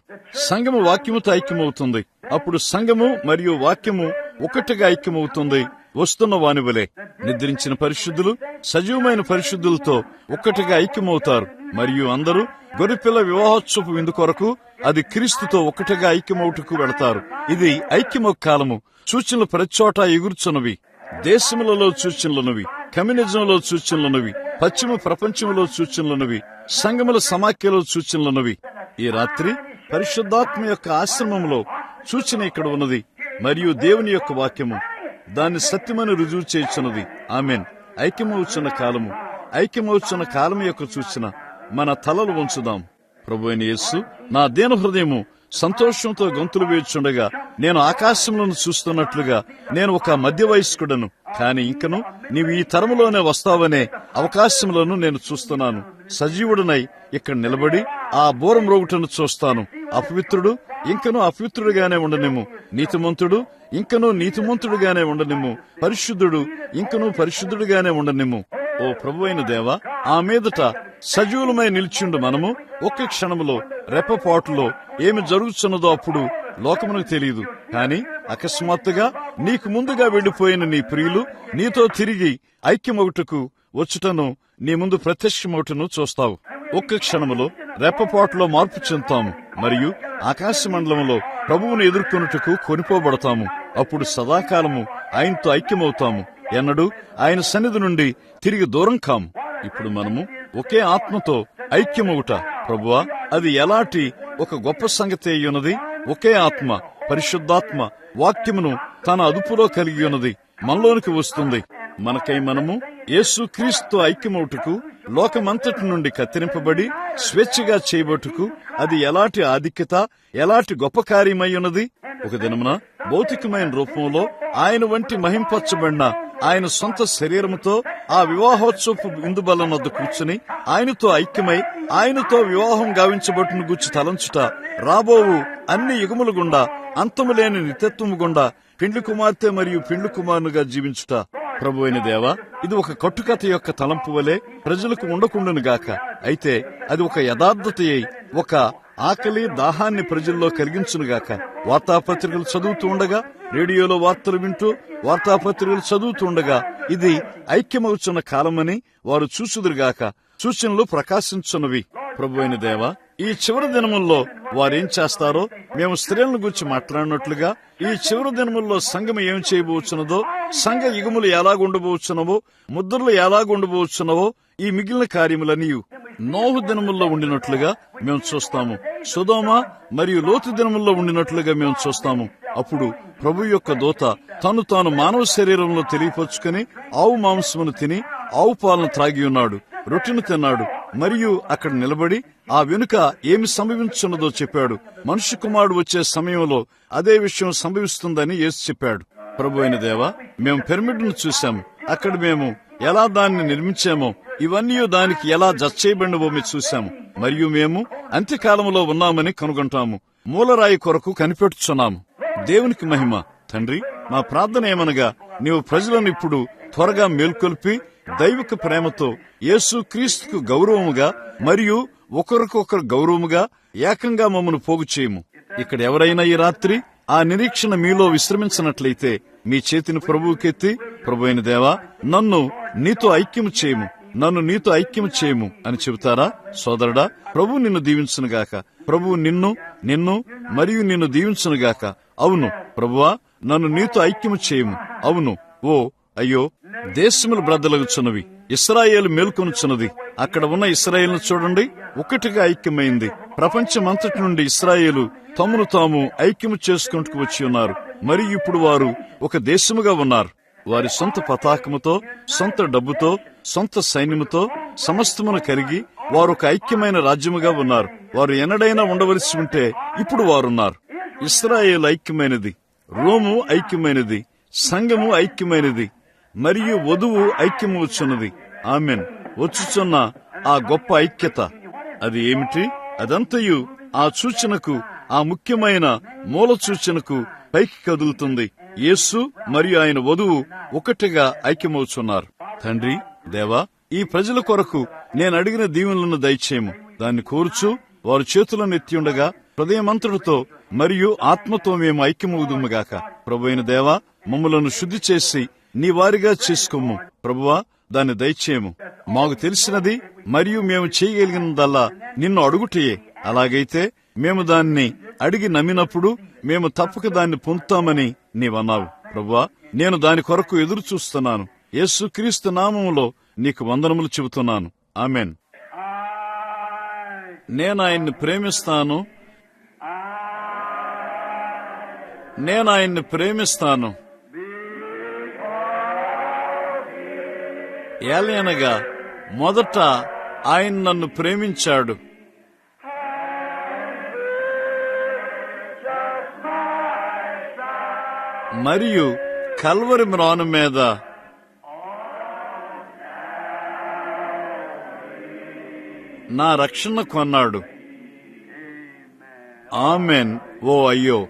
సంఘము వాక్యముతో ఐక్యమవుతుంది. అప్పుడు సంఘము మరియు వాక్యము ఒకటిగా ఐక్యమవుతుంది. వస్తున్న వాని వలె నిద్రించిన పరిశుద్ధులు సజీవమైన పరిశుద్ధులతో ఒక్కటిగా ఐక్యమవుతారు. మరియు అందరూ గొర్రెపిల్ల వివాహోత్సవ విందు కొరకు అది క్రీస్తుతో ఒక్కటిగా ఐక్యమవుటకు వెళతారు. ఇది ఐక్యమ కాలము. సూచనలు ప్రతి చోట ఎగురుచున్నవి. దేశములలో సూచనలున్నవి, కమ్యూనిజంలో సూచనలున్నవి, పశ్చిమ ప్రపంచంలో సూచనలున్నవి, సంఘముల సమాఖ్యలో సూచనలున్నవి. ఈ రాత్రి పరిశుద్ధాత్మ యొక్క ఆశ్రమంలో సూచన ఇక్కడ ఉన్నది. మరియు దేవుని యొక్క వాక్యము దాన్ని సత్యమని రుజువు చేయుచున్నది. ఆమెన్. ఐక్యమవుచున్న కాలము, ఐక్యమవుచున్న కాలము యొక్క సూచన. మన తలలు వంచుదాం. ప్రభువైన యేసు, నా దీన హృదయము సంతోషంతో గొంతులు వేయుచుండగా నేను ఆకాశంలోను చూస్తున్నట్లుగా నేను ఒక మధ్య వయస్కుడను. కాని ఇంకను నీవు ఈ తరములోనే వస్తావనే అవకాశములను నేను చూస్తున్నాను. సజీవుడనై ఇక్కడ నిలబడి ఆ బోరం రోగుటను చూస్తాను. అపవిత్రుడు ఇంకను అపవిత్రుడుగానే ఉండనిమ్ము. నీతిమంతుడు ఇంకను నీతిమంతుడుగానే ఉండనిమ్ము. పరిశుద్ధుడు ఇంకను పరిశుద్ధుడుగానే ఉండనిమ్ము. ఓ ప్రభువైన దేవా, ఆ మీదట సజీవులమై నిలిచిండు మనము ఒక్క క్షణములో రెప్పపాటులో ఏమి జరుగుతున్నదో అప్పుడు లోకమునకు తెలియదు. కాని అకస్మాత్తుగా నీకు ముందుగా వెళ్లిపోయిన నీ ప్రియులు నీతో తిరిగి ఐక్యమొగటుకు వచ్చుటను, నీ ముందు ప్రత్యక్షమవుటను చూస్తావు. ఒక్క క్షణములో రెప్పపాటులో మార్పు చెందుతాము మరియు ఆకాశ మండలంలో ప్రభువును ఎదుర్కొనుటకు కొనిపోబడతాము. అప్పుడు సదాకాలము ఆయనతో ఐక్యమవుతాము. ఎన్నడూ ఆయన సన్నిధి నుండి తిరిగి దూరం కాము. ఇప్పుడు మనము ఒకే ఆత్మతో ఐక్యమవుట, ప్రభువా, అది ఎలాంటి ఒక గొప్ప సంగతి అయ్యున్నది. ఒకే ఆత్మ, పరిశుద్ధాత్మ వాక్యమును తన అదుపులో కలిగి ఉన్నది. మనలోనికి వస్తుంది. మనకై మనము యేసు క్రీస్తు ఐక్యమవుటకు లోకమంతటి నుండి కత్తిరింపబడి స్వేచ్ఛగా చేయబట్టుకు అది ఎలాంటి ఆధిక్యత, ఎలాంటి గొప్ప కార్యమై ఉన్నది. ఒక దినమున భౌతికమైన రూపంలో ఆయన వంటి మహింపరచబడిన ఆయన సొంత శరీరముతో ఆ వివాహోత్సవపు విందు బల్ల వద్ద కూర్చుని ఆయనతో ఐక్యమై ఆయనతో వివాహం గావించబట్టును గుచ్చి తలంచుట, రాబోవు అన్ని యుగములు గుండా అంతము లేని నిత్యత్వము గుండా పెండ్లి కుమార్తె మరియు పెండ్లి కుమారునిగా జీవించుట. ప్రభు అయిన దేవా, ఇది ఒక కట్టుకథ యొక్క తలంపు వలె ప్రజలకు ఉండకుండును గాక. అయితే అది ఒక యథార్థత అయి ఒక ఆకలి దాహాన్ని ప్రజల్లో కలిగించునుగాక. వార్తాపత్రికలు చదువుతూ ఉండగా, రేడియోలో వార్తలు వింటూ వార్తాపత్రికలు చదువుతూ ఉండగా ఇది ఐక్యమవుచున్న కాలమని వారు చూసుదురుగాక. సూచనలు ప్రకాశించున్నవి. ప్రభు అయిన దేవా, ఈ చివరి దినముల్లో వారేం చేస్తారో మేము స్త్రీలను గురించి మాట్లాడినట్లుగా ఈ చివరి దినముల్లో సంఘం ఏం చేయబోచున్నదో, సంఘ యుగములు ఎలాగుండబోచున్నవో, ముద్రలు ఎలాగుండబోచున్నవో, ఈ మిగిలిన కార్యములన్నీ నోహు దినముల్లో ఉండినట్లుగా మేము చూస్తాము. సొదొమ మరియు లోతు దినముల్లో ఉండినట్లుగా మేము చూస్తాము. అప్పుడు ప్రభు యొక్క దూత తను తాను మానవ శరీరంలో తెలియపరుచుకుని ఆవు మాంసమును తిని ఆవు పాలను త్రాగి ఉన్నాడు, రొట్టెను తిన్నాడు మరియు అక్కడ నిలబడి ఆ వెనుక ఏమి సంభవించున్నదో చెప్పాడు. మనుష్య కుమారుడు వచ్చే సమయంలో అదే విషయం సంభవిస్తుందని యేసు చెప్పాడు. ప్రభు అయిన దేవా, మేము పిరమిడ్ను చూశాము. అక్కడ మేము ఎలా దాన్ని నిర్మించామో, ఇవన్నీ దానికి ఎలా జచ్చేయబడినవో మేము చూశాము. మరియు మేము అంత్యకాలంలో ఉన్నామని కనుగొంటాము. మూలరాయి కొరకు కనిపెట్టుచున్నాము. దేవునికి మహిమ. తండ్రి, మా ప్రార్థన ఏమనగా నీవు ప్రజలను ఇప్పుడు త్వరగా మేల్కొల్పి దైవిక ప్రేమతో యేసు క్రీస్తుకు గౌరవముగా మరియు ఒకరికొకరు గౌరవముగా ఏకంగా మమ్మను పోగు చేయము. ఇక్కడ ఎవరైనా ఈ రాత్రి ఆ నిరీక్షణ మీలో విశ్రమించినట్లయితే మీ చేతిని ప్రభువుకెత్తి, ప్రభు అయిన దేవా, నన్ను నీతో ఐక్యము చేయము, నన్ను నీతో ఐక్యము చేయము అని చెబుతారా? సోదరుడా, ప్రభు నిన్ను దీవించునుగాక. ప్రభు నిన్ను మరియు నిన్ను దీవించునుగాక. అవును ప్రభువా, నన్ను నీతో ఐక్యము చేయము. అవును. ఓ అయ్యో, దేశములు బ్రద్దలగుచున్నవి, ఇశ్రాయేలు మేల్కొనుచున్నది. అక్కడ ఉన్న ఇశ్రాయేలును చూడండి, ఒక్కటిగా ఐక్యమైంది. ప్రపంచమంతటి నుండి ఇశ్రాయేలు తమను తాము ఐక్యము చేసుకుంటూ వచ్చి ఉన్నారు. మరి ఇప్పుడు వారు ఒక దేశముగా ఉన్నారు. వారి సొంత పతాకముతో, సొంత డబ్బుతో, సొంత సైన్యముతో సమస్తమును కలిగి వారు ఒక ఐక్యమైన రాజ్యముగా ఉన్నారు. వారు ఎన్నడైనా ఉండవలసి ఉంటే ఇప్పుడు వారున్నారు. ఇశ్రాయేలు ఐక్యమైనది, రోము ఐక్యమైనది, సంఘము ఐక్యమైనది మరియు వధువు ఐక్యము వచ్చున్నది. ఆమెన్. వచ్చుచున్న ఆ గొప్ప ఐక్యత అది ఏమిటి? అదంతయు ఆ సూచనకు, ఆ ముఖ్యమైన మూల సూచనకు పైకి కదులుతుంది. యేసు మరియు ఆయన వధువు ఒకటిగా ఐక్యమవుతున్నారు. తండ్రి, దేవా, ఈ ప్రజల కొరకు నేను అడిగిన దీవెనలను దయచేయము. దాన్ని కోరుచు వారు చేతులను ఎత్తి ఉండగా హృదయమంతటితో మరియు ఆత్మతో మేము ఐక్యమవుదుముగాక. ప్రభువైన దేవా, మమ్మలను శుద్ధి చేసి నీ వారిగా చేసుకోము. ప్రభువా, దాన్ని దయచేయము. మాకు తెలిసినది మరియు మేము చేయగలిగినదల్లా నిన్ను అడుగుటయే. అలాగైతే మేము దాన్ని అడిగి నమ్మినప్పుడు మేము తప్పక దాన్ని పొందుతామని నీవన్నావు. ప్రభువా, నేను దాని కొరకు ఎదురు చూస్తున్నాను. యేసుక్రీస్తు నామములో నీకు వందనములు చెబుతున్నాను. ఆమెన్. నేను ఆయన్ని ప్రేమిస్తాను. నేను ఆయన్ని ప్రేమిస్తాను. ఏలయనగా మొదట ఆయన నన్ను ప్రేమించాడు. మరియు కల్వరి మ్రాను మీద నా రక్షణ కొన్నాడు. ఆమెన్. ఓ అయ్యో,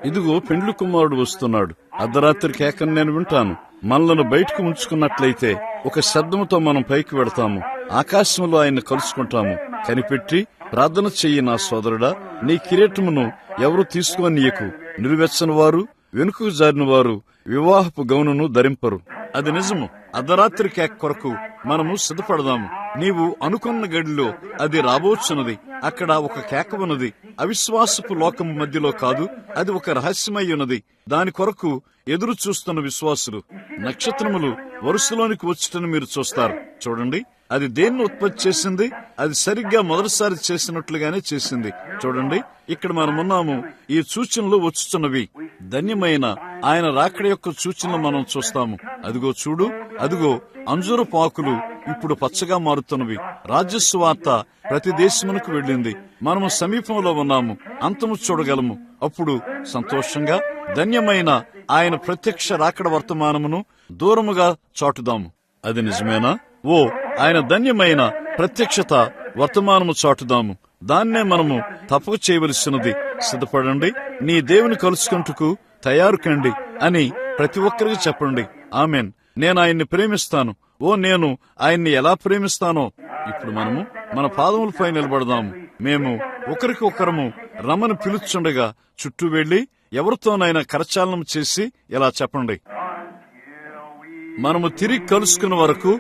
ఇదిగో పెండ్లి కుమారుడు వస్తున్నాడు. అర్ధరాత్రి కేకని నేను వింటాను. మనలను బయటకు ఉంచుకున్నట్లయితే ఒక శబ్దముతో మనం పైకి వెడతాము. ఆకాశంలో ఆయన కలుసుకుంటాము. కనిపెట్టి ప్రార్థన చెయ్యి నా సోదరుడా. నీ కిరీటమును ఎవరు తీసుకోనీయకు. నిలువెచ్చని వారు, వెనుకకు జారిన వారు వివాహపు గౌనును ధరింపరు. అది నిజము. అర్ధరాత్రి కేక కొరకు మనము సిద్ధపడదాము. నీవు అనుకున్న గడిలో అది రాబోచున్నది. అక్కడ ఒక కేక ఉన్నది. అవిశ్వాసపు లోకము మధ్యలో కాదు, అది ఒక రహస్యమై ఉన్నది. దాని కొరకు ఎదురు చూస్తున్న విశ్వాసులు. నక్షత్రములు వరుసలోనికి వచ్చుటను మీరు చూస్తారు. చూడండి, అది దేన్ని ఉత్పత్తి చేసింది? అది సరిగ్గా మొదటిసారి చేసినట్లుగానే చేసింది. చూడండి, ఇక్కడ మనమున్నాము. ఈ సూచనలు వచ్చుతున్నవి. ధన్యమైన ఆయన రాకడ యొక్క సూచనలు మనం చూస్తాము. అదిగో చూడు, అదిగో అంజూరు పాకులు ఇప్పుడు పచ్చగా మారుతున్నవి. రాజ్యస్వార్త ప్రతి దేశమునకు వెళ్ళింది. మనము సమీపంలో ఉన్నాము. అంతము చూడగలము. అప్పుడు సంతోషంగా ధన్యమైన ఆయన ప్రత్యక్ష రాకడ వర్తమానమును దూరముగా చాటుదాము. అది నిజమేనా? ఓ, ఆయన ధన్యమైన ప్రత్యక్షత వర్తమానము చాటుదాము. దాన్నే మనము తప్పక చేయవలసినది. సిద్ధపడండి, నీ దేవుని కలుసుకుంటకు తయారు కండి అని ప్రతి ఒక్కరికి చెప్పండి. ఆమెన్. నేను ఆయన్ని ప్రేమిస్తాను. ఓ, నేను ఆయన్ని ఎలా ప్రేమిస్తానో. ఇప్పుడు మనము మన పాదములపై నిలబడదాము. మేము ఒకరికి ఒకరము రమ్మని పిలుచుండగా చుట్టూ వెళ్లి ఎవరితోనైనా కరచాలనం చేసి ఇలా చెప్పండి. మనము తిరిగి కలుసుకున్న వరకు.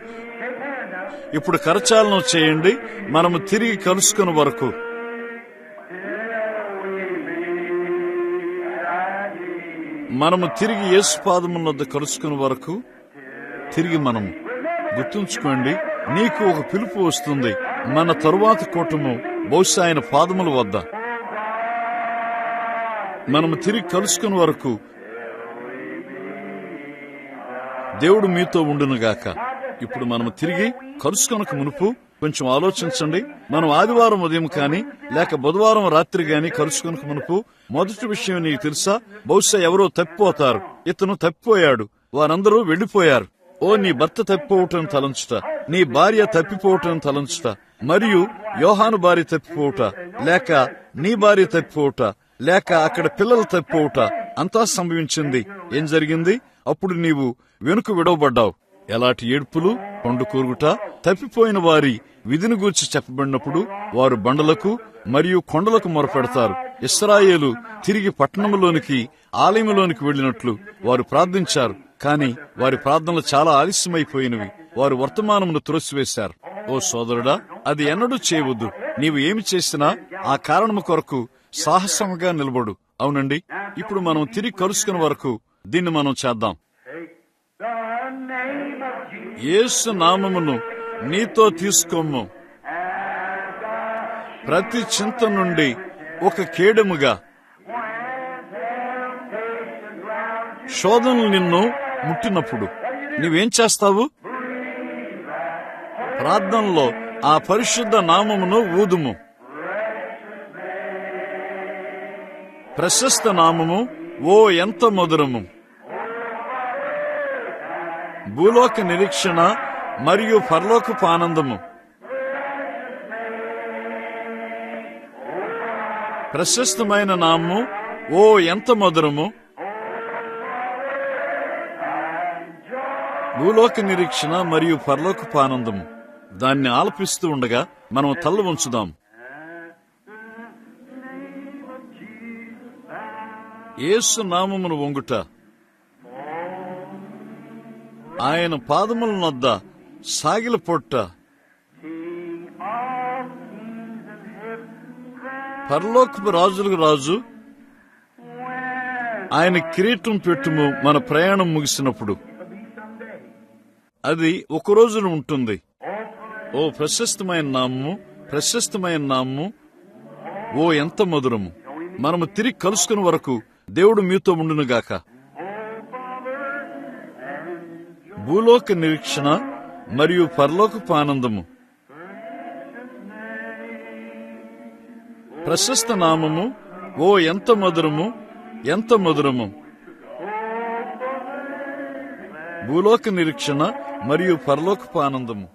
ఇప్పుడు కరచాలనం చేయండి. మనము తిరిగి కలుసుకున్న వరకు. మనము తిరిగి యేసు పాదముల వద్ద కలుసుకున్న వరకు. తిరిగి మనము గుర్తుంచుకోండి, నీకు ఒక పిలుపు వస్తుంది. మన తరువాత కూటము బహుశా ఆయన పాదముల వద్ద. మనము తిరిగి కలుసుకున్న వరకు దేవుడు మీతో ఉండునుగాక. ఇప్పుడు మనము తిరిగి కలుసుకొనక మునుపు కొంచెం ఆలోచించండి. మనం ఆదివారం ఉదయం కానీ లేక బుధవారం రాత్రి గాని కలుసుకొనక మునుపు మొదటి విషయం నీకు తెలుసా? బహుశా ఎవరో తప్పిపోతారు. ఇతను తప్పిపోయాడు, వారందరూ వెళ్లిపోయారు. ఓ, నీ భర్త తప్పిపోవటం తలంచుట, నీ భార్య తప్పిపోవటం తలంచుట, మరియు యోహాను భార్య తప్పిపోవుట, లేక నీ భార్య తప్పిపోవుట, లేక అక్కడ పిల్లలు తప్పిపోవుట అంతా సంభవించింది. ఏం జరిగింది? అప్పుడు నీవు వెనుక విడవబడ్డావు. ఎలాంటి ఏడ్పులు, కొండు కూరుగుట. తప్పిపోయిన వారి విధిని గూర్చి చెప్పబడినప్పుడు వారు బండలకు మరియు కొండలకు మొరపెడతారు. ఇశ్రాయేలు తిరిగి పట్టణంలోనికి, ఆలయంలోనికి వెళ్లినట్లు వారు ప్రార్థించారు. కాని వారి ప్రార్థనలు చాలా ఆలస్యమైపోయినవి. వారు వర్తమానమును త్రోసివేశారు. ఓ సోదరుడా, అది ఎన్నడూ చేయవద్దు. నీవు ఏమి చేసినా ఆ కారణము కొరకు సాహసముగా నిలబడు. అవునండి, ఇప్పుడు మనం తిరిగి కలుసుకున్న వరకు దీన్ని మనం చేద్దాం. యేసు నామమును నీతో తీసుకోము. ప్రతి చింత నుండి ఒక కేడముగా. శోధనలు నిన్ను ముట్టినప్పుడు నువ్వేం చేస్తావు? ప్రార్థనలో ఆ పరిశుద్ధ నామమును ఊదుము. ప్రశస్త నామము ఓ ఎంత మధురము. భూలోక నిరీక్షణ మరియు పరలోకపు ఆనందము. ప్రశస్తమైన నామము ఓ ఎంత మధురము. భూలోక నిరీక్షణ మరియు పరలోకపు ఆనందము. దాన్ని ఆలపిస్తూ ఉండగా మనం తల్ల వంచుదాం. యేసు నామమును వంగుట, ఆయన పాదముల నొద్ద సాగిల పొట్ట, పరలోకపు రాజులకు రాజు ఆయన కిరీటం పెట్టుము. మన ప్రయాణం ముగిసినప్పుడు అది ఒక రోజున ఉంటుంది. ఓ ప్రశస్తమైన నామము, ప్రశస్తమైన నామము, ఓ ఎంత మధురము. మనము తిరిగి కలుసుకునే వరకు దేవుడు మీతో ఉండునుగాక. భూలోక నిరీక్షణ మరియు పరలోకపు ఆనందము. ప్రశస్త నామము, ఓ ఎంత మధురము, ఎంత మధురము. భూలోక నిరీక్షణ మరియు పరలోకపు ఆనందము.